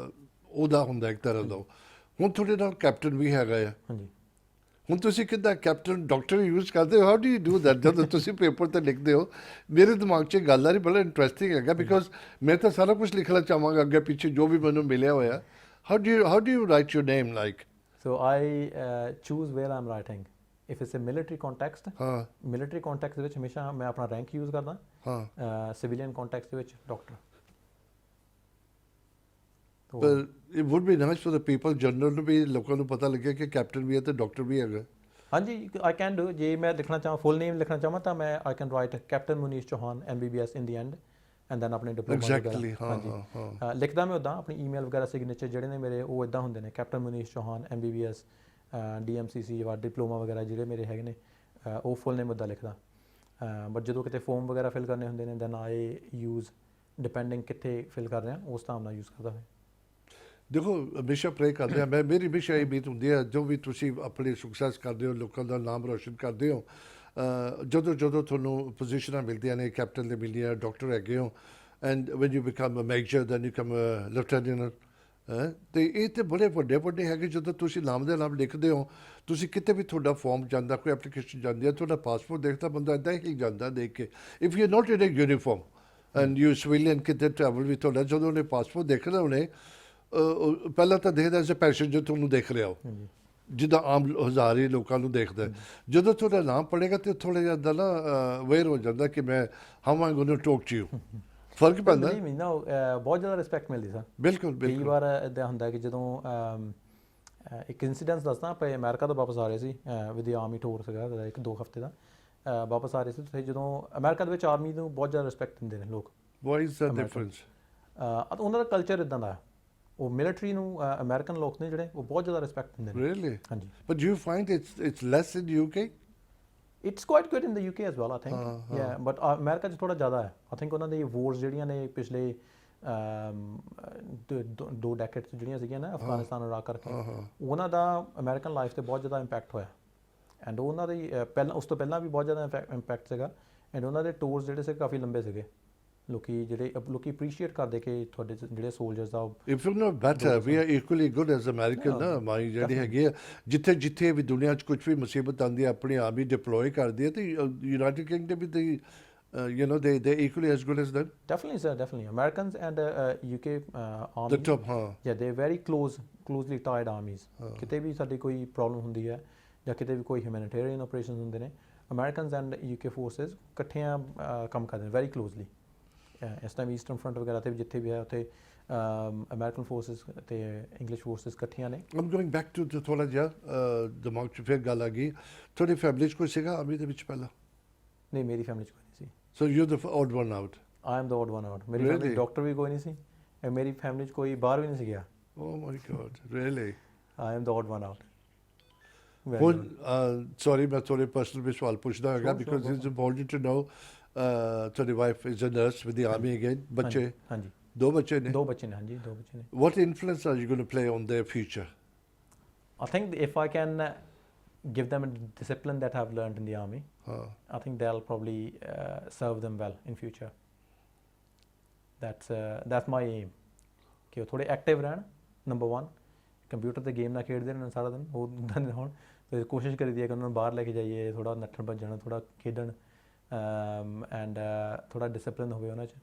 ਉਹਦਾ ਹੁੰਦਾ ਇੱਕ ਤਰ੍ਹਾਂ ਦਾ। ਹੁਣ ਤੁਹਾਡੇ ਨਾਲ ਕੈਪਟਨ ਵੀ ਹੈਗਾ ਆ। ਹਾਂਜੀ। ਹੁਣ ਤੁਸੀਂ ਕਿੱਦਾਂ ਕੈਪਟਨ ਡਾਕਟਰ ਯੂਜ਼ ਕਰਦੇ ਹੋ? How do you do that? ਜਦੋਂ ਤੁਸੀਂ ਪੇਪਰ 'ਤੇ ਲਿਖਦੇ ਹੋ, ਮੇਰੇ ਦਿਮਾਗ 'ਚ ਗੱਲ ਆ ਰਹੀ, ਬੜਾ ਇੰਟਰਸਟਿੰਗ ਹੈਗਾ, ਬਿਕੋਜ਼ ਮੈਂ ਤਾਂ ਸਾਰਾ ਕੁਝ ਲਿਖਣਾ ਚਾਹਾਂਗਾ ਅੱਗੇ ਪਿੱਛੇ ਜੋ ਵੀ ਮੈਨੂੰ ਮਿਲਿਆ ਹੋਇਆ। How do you right your name like? So I choose where I'm writing. If it's a military context, military context ਦੇ ਵਿੱਚ ਹਮੇਸ਼ਾ ਮੈਂ ਆਪਣਾ ਰੈਂਕ ਯੂਜ਼ ਕਰਦਾ। ਸਿਵਿਲੀਅਨ ਕੰਟੈਕਸਟ ਦੇ ਵਿੱਚ ਡਾਕਟਰ। ਪਰ it wood B nice for the people general ਨੂੰ ਵੀ ਲੋਕਾਂ ਨੂੰ ਪਤਾ ਲੱਗੇ ਕਿ ਕੈਪਟਨ ਵੀ ਹੈ ਤੇ ਡਾਕਟਰ ਵੀ ਹੈਗਾ। ਹਾਂਜੀ, ਆਈ ਕੈਨ ਡੂ। ਜੇ ਮੈਂ ਲਿਖਣਾ ਚਾਹਾਂ, ਫੁੱਲ ਨੇਮ ਲਿਖਣਾ ਚਾਹਾਂ ਤਾਂ ਮੈਂ I can right captain Munish Chauhan MBBS in the and, and then ਆਪਣੇ ਡਿਪਲੋਮਾ ਐਗਜ਼ੈਕਟਲੀ। ਹਾਂ, ਲਿਖਦਾ ਮੈਂ ਉੱਦਾਂ ਆਪਣੀ ਈਮੇਲ ਵਗੈਰਾ ਸਿਗਨੇਚਰ ਜਿਹੜੇ ਨੇ ਮੇਰੇ ਉਹ ਇੱਦਾਂ ਹੁੰਦੇ ਨੇ, captain Munish Chauhan MBBS DMCC ਜਾਂ ਡਿਪਲੋਮਾ ਵਗੈਰਾ ਜਿਹੜੇ ਮੇਰੇ ਹੈਗੇ ਨੇ, ਉਹ ਫੁੱਲ ਨੇਮ ਉੱਦਾਂ ਲਿਖਦਾ। ਬਟ ਜਦੋਂ ਕਿਤੇ ਫੋਰਮ ਵਗੈਰਾ ਫਿਲ ਕਰਨੇ ਹੁੰਦੇ ਨੇ, ਦੈਨ ਆਈ ਯੂਜ਼ ਡਿਪੈਂਡਿੰਗ ਕਿੱਥੇ ਫਿਲ ਕਰ ਰਿਹਾ ਉਸ ਹਿਸਾਬ ਨਾਲ ਯੂਜ਼ ਕਰਦਾ ਹੋਵੇ। ਦੇਖੋ, ਹਮੇਸ਼ਾ ਪ੍ਰੇ ਕਰਦੇ ਹਾਂ, ਮੇਰੀ ਹਮੇਸ਼ਾ ਇਹ ਉਮੀਦ ਹੁੰਦੀ ਹੈ ਜੋ ਵੀ ਤੁਸੀਂ ਆਪਣੀ ਸਕਸੈਸ ਕਰਦੇ ਹੋ, ਲੋਕਾਂ ਦਾ ਨਾਮ ਰੋਸ਼ਨ ਕਰਦੇ ਹੋ, ਜਦੋਂ ਤੁਹਾਨੂੰ ਪੋਜੀਸ਼ਨਾਂ ਮਿਲਦੀਆਂ ਨੇ, ਕੈਪਟਨ ਦੇ ਮਿਲਦੀਆਂ, ਡਾਕਟਰ ਹੈਗੇ ਹੋ, and when you become a major then you come lieutenant, ਅਤੇ ਇਹ ਤਾਂ ਬੜੇ ਵੱਡੇ ਹੈਗੇ। ਜਦੋਂ ਤੁਸੀਂ ਨਾਮ ਦੇ ਨਾਮ ਲਿਖਦੇ ਹੋ, ਤੁਸੀਂ ਕਿਤੇ ਵੀ ਤੁਹਾਡਾ ਫਾਰਮ ਜਾਂਦਾ, ਕੋਈ ਐਪਲੀਕੇਸ਼ਨ ਜਾਂਦੀ ਹੈ, ਤੁਹਾਡਾ ਪਾਸਪੋਰਟ ਦੇਖਦਾ ਬੰਦਾ ਇੱਦਾਂ ਹੀ ਜਾਂਦਾ ਦੇਖ ਕੇ। If you not in a uniform and you civilian ਕਿਤੇ ਟਰੈਵਲ ਵੀ ਤੁਹਾਡਾ, ਜਦੋਂ ਉਹਨੇ ਪਾਸਪੋਰਟ ਦੇਖਣਾ ਉਹਨੇ ਪਹਿਲਾਂ ਤਾਂ ਦੇਖਦਾ ਐਜ਼ ਅ ਪੈਸੇਂਜਰ ਤੁਹਾਨੂੰ ਦੇਖ ਰਿਹਾ ਹੋ, ਜਿੱਦਾਂ ਆਮ ਹਜ਼ਾਰੇ ਲੋਕਾਂ ਨੂੰ ਦੇਖਦਾ। ਜਦੋਂ ਤੁਹਾਡਾ ਨਾਮ ਪੜੇਗਾ ਤਾਂ ਥੋੜ੍ਹਾ ਜਿਹਾ ਇੱਦਾਂ ਨਾ ਅਵੇਅਰ ਹੋ ਜਾਂਦਾ ਕਿ ਮੈਂ how am going to talk to you. ਫਰਕ ਪੈਂਦਾ। ਬਹੁਤ ਜ਼ਿਆਦਾ ਰਿਸਪੈਕਟ ਮਿਲਦੀ ਸਰ। ਬਿਲਕੁਲ। ਕਈ ਵਾਰ ਇੱਦਾਂ ਹੁੰਦਾ ਕਿ ਜਦੋਂ ਇੱਕ ਇੰਸੀਡੈਂਸ ਦੱਸਦਾ, ਆਪਾਂ ਅਮਰੀਕਾ ਤੋਂ ਵਾਪਸ ਆ ਰਹੇ ਸੀ ਵਿਦ ਦੀ ਆਰਮੀ ਟੂਰ ਸੀਗਾ 1-2 ਹਫ਼ਤੇ ਦਾ, ਵਾਪਸ ਆ ਰਹੇ ਸੀ ਤੇ ਜਦੋਂ ਅਮਰੀਕਾ ਦੇ ਵਿੱਚ ਆਰਮੀ ਨੂੰ ਬਹੁਤ ਜ਼ਿਆਦਾ ਰਿਸਪੈਕਟ ਦਿੰਦੇ ਨੇ ਲੋਕ। What is the difference? ਉਹਨਾਂ ਦਾ ਕਲਚਰ ਇੱਦਾਂ ਦਾ, ਉਹ ਮਿਲਟਰੀ ਨੂੰ ਅਮਰੀਕਨ ਲੋਕ ਨੇ ਜਿਹੜੇ ਉਹ ਬਹੁਤ ਜ਼ਿਆਦਾ ਰਿਸਪੈਕਟ ਦਿੰਦੇ ਨੇ। Really? ਹਾਂਜੀ। But do you find it's less in the UK? It's quite good in the UK as well, I think. Yeah, but America 'ਚ ਥੋੜ੍ਹਾ ਜ਼ਿਆਦਾ ਹੈ। I think ਉਹਨਾਂ ਦੀ ਵੋਰਸ ਜਿਹੜੀਆਂ ਨੇ ਪਿਛਲੇ 2 ਡੈਕੇਡਸ ਜਿਹੜੀਆਂ ਸੀਗੀਆਂ ਨਾ ਅਫਗਾਨਿਸਤਾਨ ਇਰਾਕ ਕਰਕੇ, ਉਹਨਾਂ ਦਾ ਅਮਰੀਕਨ ਲਾਈਫ 'ਤੇ ਬਹੁਤ ਜ਼ਿਆਦਾ ਇੰਪੈਕਟ ਹੋਇਆ। ਐਂਡ ਉਹਨਾਂ ਦੀ ਉਸ ਤੋਂ ਪਹਿਲਾਂ ਵੀ ਬਹੁਤ ਜ਼ਿਆਦਾ ਇੰਪੈਕਟ ਸੀਗਾ। ਐਂਡ ਉਹਨਾਂ ਦੇ ਟੂਰਸ ਜਿਹੜੇ ਸੀ ਕਾਫੀ ਲੰਬੇ ਸੀਗੇ। ਲੋਕੀ ਅਪਰੀਸ਼ੀਏਟ ਕਰਦੇ ਕਿ ਤੁਹਾਡੇ ਜਿਹੜੇ ਸੋਲਜਰਸ ਆ। If you know better we are equally good as American ਨਾ। ਮਾਈ ਜਿਹੜੀ ਹੈਗੀ ਆ, ਜਿੱਥੇ ਵੀ ਦੁਨੀਆ 'ਚ ਕੁਝ ਵੀ ਮੁਸੀਬਤ ਆਉਂਦੀ ਹੈ, ਆਪਣੀ ਆਰਮੀ ਡਿਪਲੋਏ ਕਰਦੀ ਹੈ, ਅਤੇ United Kingdom we they're equally as good as them. Definitely, sir. Definitely, Americans and UK army. The top, huh? Yeah, they're very closely tied armies. ਕਿਤੇ ਵੀ ਸਾਡੀ ਕੋਈ ਪ੍ਰੋਬਲਮ ਹੁੰਦੀ ਹੈ ਜਾਂ ਕਿਤੇ ਵੀ ਕੋਈ ਹਿਊਮੈਨਿਟੇਰੀਅਨ ਆਪਰੇਸ਼ਨ ਹੁੰਦੇ ਨੇ, ਅਮਰੀਕਨਸ ਐਂਡ UK ਫੋਰਸਿਸ ਇਕੱਠੀਆਂ ਕੰਮ ਕਰਦੇ ਨੇ ਵੈਰੀ ਕਲੋਜ਼ਲੀ। ਇਸ ਟਾਈਮ ਈਸਟਰਨ ਫਰੰਟ ਵਗੈਰਾ ਤੇ ਵੀ ਜਿੱਥੇ ਵੀ ਹੈ ਉੱਥੇ ਅਮਰੀਕਨ ਫੋਰਸਿਸ ਤੇ ਇੰਗਲਿਸ਼ ਫੋਰਸਿਸ ਇਕੱਠੀਆਂ ਨੇ। I'm going back to ਥੋੜਾ ਜਿਹਾ ਦਿਮਾਗ 'ਚ ਫਿਰ ਗੱਲ ਆ ਗਈ, ਤੁਹਾਡੀ ਫੈਮਿਲੀ 'ਚ ਕੋਈ ਸੀਗਾ ਆਰਮੀ ਦੇ ਵਿੱਚ ਪਹਿਲਾਂ? ਨਹੀਂ, ਮੇਰੀ ਫੈਮਿਲੀ 'ਚ ਕੋਈ ਨਹੀਂ ਸੀ। So you're the odd one out. I am the odd one out. ਮੇਰੀ Really? ਫੈਮਿਲੀ ਡਾਕਟਰ ਵੀ ਕੋਈ ਨਹੀਂ ਸੀ, ਮੇਰੀ ਫੈਮਿਲੀ 'ਚ ਕੋਈ ਬਾਹਰ ਵੀ ਨਹੀਂ ਸੀ ਗਿਆ। Oh my God, really? I am the odd one out. Very ਹੁਣ odd. ਸੌਰੀ ਮੈਂ ਤੁਹਾਡੇ ਪਰਸਨਲ ਵੀ ਸਵਾਲ ਪੁੱਛਦਾ ਹੈਗਾ Sure, because sure, it's important to know ਤੁਹਾਡੀ wife is a nurse with the army again, ਬੱਚੇ ਹਾਂਜੀ, ਦੋ ਬੱਚੇ ਨੇ? ਦੋ ਬੱਚੇ ਨੇ। ਹਾਂਜੀ, ਦੋ ਬੱਚੇ ਨੇ। What influence are you going to play on their future? I think if I can give them a discipline that I've learned in the army, I think they'll probably serve them well in future. That's my aim. ਕਿ ਉਹ ਥੋੜੇ active ਰਹਿਣ, number 1। Computer ਤੇ game ਨਾ ਖੇਡਦੇ ਰਹਿਣ ਸਾਰਾ ਦਿਨ, ਉਹ ਉੱਦਾਂ ਦੇ ਹੋਣ। ਤੇ ਕੋਸ਼ਿਸ਼ ਕਰੀਦੀ ਹੈ ਕਿ ਉਹਨਾਂ ਨੂੰ ਬਾਹਰ ਲੈ ਕੇ ਜਾਈਏ, ਥੋੜਾ ਨੱਠਣ ਭੱਜਣ, ਥੋੜਾ ਖੇਡਣ, ਐਂਡ ਥੋੜਾ ਡਿਸਪਲਿਨ ਹੋਵੇ ਉਹਨਾਂ 'ਚ।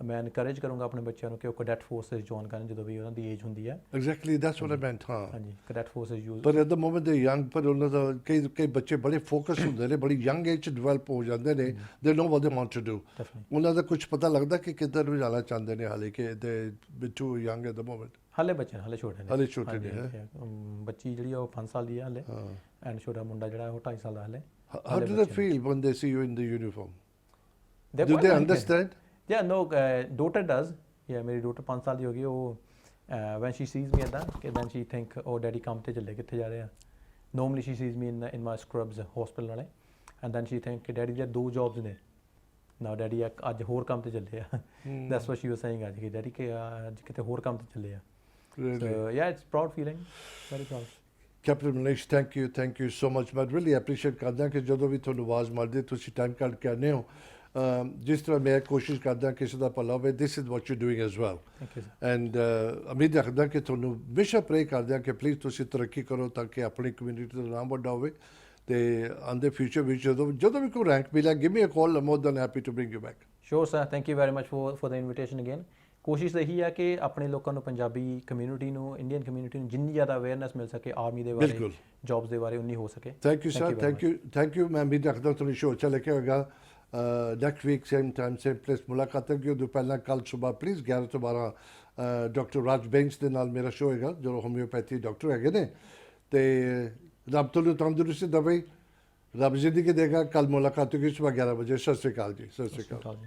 ਮੈਂ ਇਨਕਰੇਜ ਕਰੂੰਗਾ ਆਪਣੇ ਬੱਚਿਆਂ ਨੂੰ ਕਿ ਉਹ ਕੈਡੈਟ ਫੋਰਸਿਸ ਜੁਆਇਨ ਕਰਨ ਜਦੋਂ ਵੀ ਉਹਨਾਂ ਦੀ ਏਜ ਹੁੰਦੀ ਹੈ। Exactly, that's what I meant, ਹਾਂ। ਹਾਂਜੀ, ਕੈਡੈਟ ਫੋਰਸਿਸ ਯੂਜ਼। ਪਰ ਐਟ ਦ ਮੋਮੈਂਟ ਦੇ ਯੰਗ, ਪਰ ਉਹਨਾਂ ਦਾ ਕਈ ਬੱਚੇ ਬੜੇ ਫੋਕਸ ਹੁੰਦੇ ਨੇ, ਬੜੀ ਯੰਗ ਏਜ 'ਚ ਡਿਵੈਲਪ ਹੋ ਜਾਂਦੇ ਨੇ, ਦੇ ਨੋ ਵਾਟ ਦੇ ਵਾਂਟ ਟੂ ਡੂ। ਉਹਨਾਂ ਦਾ ਕੁਝ ਪਤਾ ਲੱਗਦਾ ਕਿ ਕਿੱਧਰ ਨੂੰ ਜਾਣਾ ਚਾਹੁੰਦੇ ਨੇ, ਹਾਲੇ ਕਿ they too young at the moment. ਹਾਲੇ ਬੱਚੇ ਨੇ, ਹਾਲੇ ਛੋਟੇ ਨੇ। ਹਾਲੇ ਛੋਟੇ ਨੇ, ਹਾਂਜੀ, ਬੱਚੀ ਜਿਹੜੀ ਆ ਉਹ 5 ਸਾਲ ਦੀ ਹੈ ਹਾਲੇ, ਐਂਡ ਛੋਟਾ ਮੁੰਡਾ ਜਿਹੜਾ ਉਹ 2.5 ਸਾਲ ਦਾ ਹਾਲੇ। How do they feel when they see you in the uniform? They're Do quite they like it. understand? Yeah, no, daughter does. Yeah, ਮੇਰੀ daughter 5 ਸਾਲ ਦੀ ਹੋ ਗਈ। ਉਹ when she sees me ਏਦਾਂ ਕਿ then she think, oh daddy ਕੰਮ ਤੇ ਚੱਲੇ, ਕਿੱਥੇ ਜਾ ਰਹੇ ਆ। Normally she sees me in my scrubs hospital ਵਾਲੇ, and then she think ਕਿ daddy ਦੀਆਂ 2 jobs ਨੇ। Now daddy ਅੱਜ ਹੋਰ ਕੰਮ ਤੇ ਚੱਲੇ ਆ। That's what she was saying ਅੱਜ, ਕਿ daddy ਕਿ ਅੱਜ ਕਿਤੇ ਹੋਰ ਕੰਮ ਤੇ ਚੱਲੇ ਆ। Really? So yeah, it's proud feeling, very proud. Captain Manish, thank you so much. ਮੈਂ really appreciate ਕਰਦਾ ਕਿ ਜਦੋਂ ਵੀ ਤੁਹਾਨੂੰ ਆਵਾਜ਼ ਮਾਰਦੇ ਤੁਸੀਂ ਟਾਈਮ ਕੱਢ ਕੇ ਆਉਂਦੇ ਹੋ। ਜਿਸ ਤਰ੍ਹਾਂ ਮੈਂ ਕੋਸ਼ਿਸ਼ ਕਰਦਾ ਕਿਸੇ ਦਾ ਭਲਾ ਹੋਵੇ, this is what you're doing as well. Thank you, sir. And ਉਮੀਦ ਰੱਖਦਾ ਕਿ ਤੁਹਾਨੂੰ ਹਮੇਸ਼ਾ ਪ੍ਰੇ ਕਰਦਾ ਕਿ ਪਲੀਜ਼ ਤੁਸੀਂ ਤਰੱਕੀ ਕਰੋ ਤਾਂ ਕਿ ਆਪਣੀ ਕਮਿਊਨਿਟੀ ਦਾ ਨਾਮ ਵੱਡਾ ਹੋਵੇ। ਤੇ ਆਉਂਦੇ ਫਿਊਚਰ ਵਿੱਚ ਜਦੋਂ ਵੀ ਕੋਈ ਰੈਂਕ ਮਿਲਿਆ, give me a call, I'm more than happy to bring you back. Sure sir, thank you very much for the invitation again. ਕੋਸ਼ਿਸ਼ ਇਹੀ ਹੈ ਕਿ ਆਪਣੇ ਲੋਕਾਂ ਨੂੰ, ਪੰਜਾਬੀ ਕਮਿਊਨਿਟੀ ਨੂੰ, ਇੰਡੀਅਨ ਕਮਿਊਨਿਟੀ ਨੂੰ ਜਿੰਨੀ ਜ਼ਿਆਦਾ ਅਵੇਅਰਨੈਸ ਮਿਲ ਸਕੇ ਆਰਮੀ ਦੇ ਬਾਰੇ, ਬਿਲਕੁਲ। ਜੌਬਸ ਦੇ ਬਾਰੇ, ਉਨੀ ਹੋ ਸਕੇ। Thank you sir, thank you. ਮੈਂ ਉਮੀਦ ਰੱਖਦਾ ਤੁਹਾਨੂੰ ਸ਼ੋਅ ਅੱਛਾ ਲੱਗਿਆ ਹੋਵੇਗਾ। Next week same time same place ਮੁਲਾਕਾਤ ਹੋਵੇਗੀ। ਉਦੋਂ ਪਹਿਲਾਂ ਕੱਲ੍ਹ ਸੁਬਾਹ ਪਲੀਜ਼ 11 ਤੋਂ 12 ਡਾਕਟਰ ਰਾਜ ਬੈਂਸ ਦੇ ਨਾਲ ਮੇਰਾ ਸ਼ੋਅ ਹੈਗਾ, ਜੋ ਹੋਮਿਓਪੈਥੀ ਡਾਕਟਰ ਹੈਗੇ ਨੇ। ਅਤੇ ਰੱਬ ਤੁਹਾਨੂੰ ਤੰਦਰੁਸਤੀ ਦੇਵੇ, ਰੱਬ ਜ਼ਿੰਦਗੀ ਦੇਗਾ। ਕੱਲ੍ਹ ਮੁਲਾਕਾਤ ਹੋਵੇਗੀ ਸੁਬਾਹ 11 ਵਜੇ। ਸਤਿ ਸ਼੍ਰੀ ਅਕਾਲ ਜੀ, ਸਤਿ ਸ਼੍ਰੀ ਅਕਾਲ।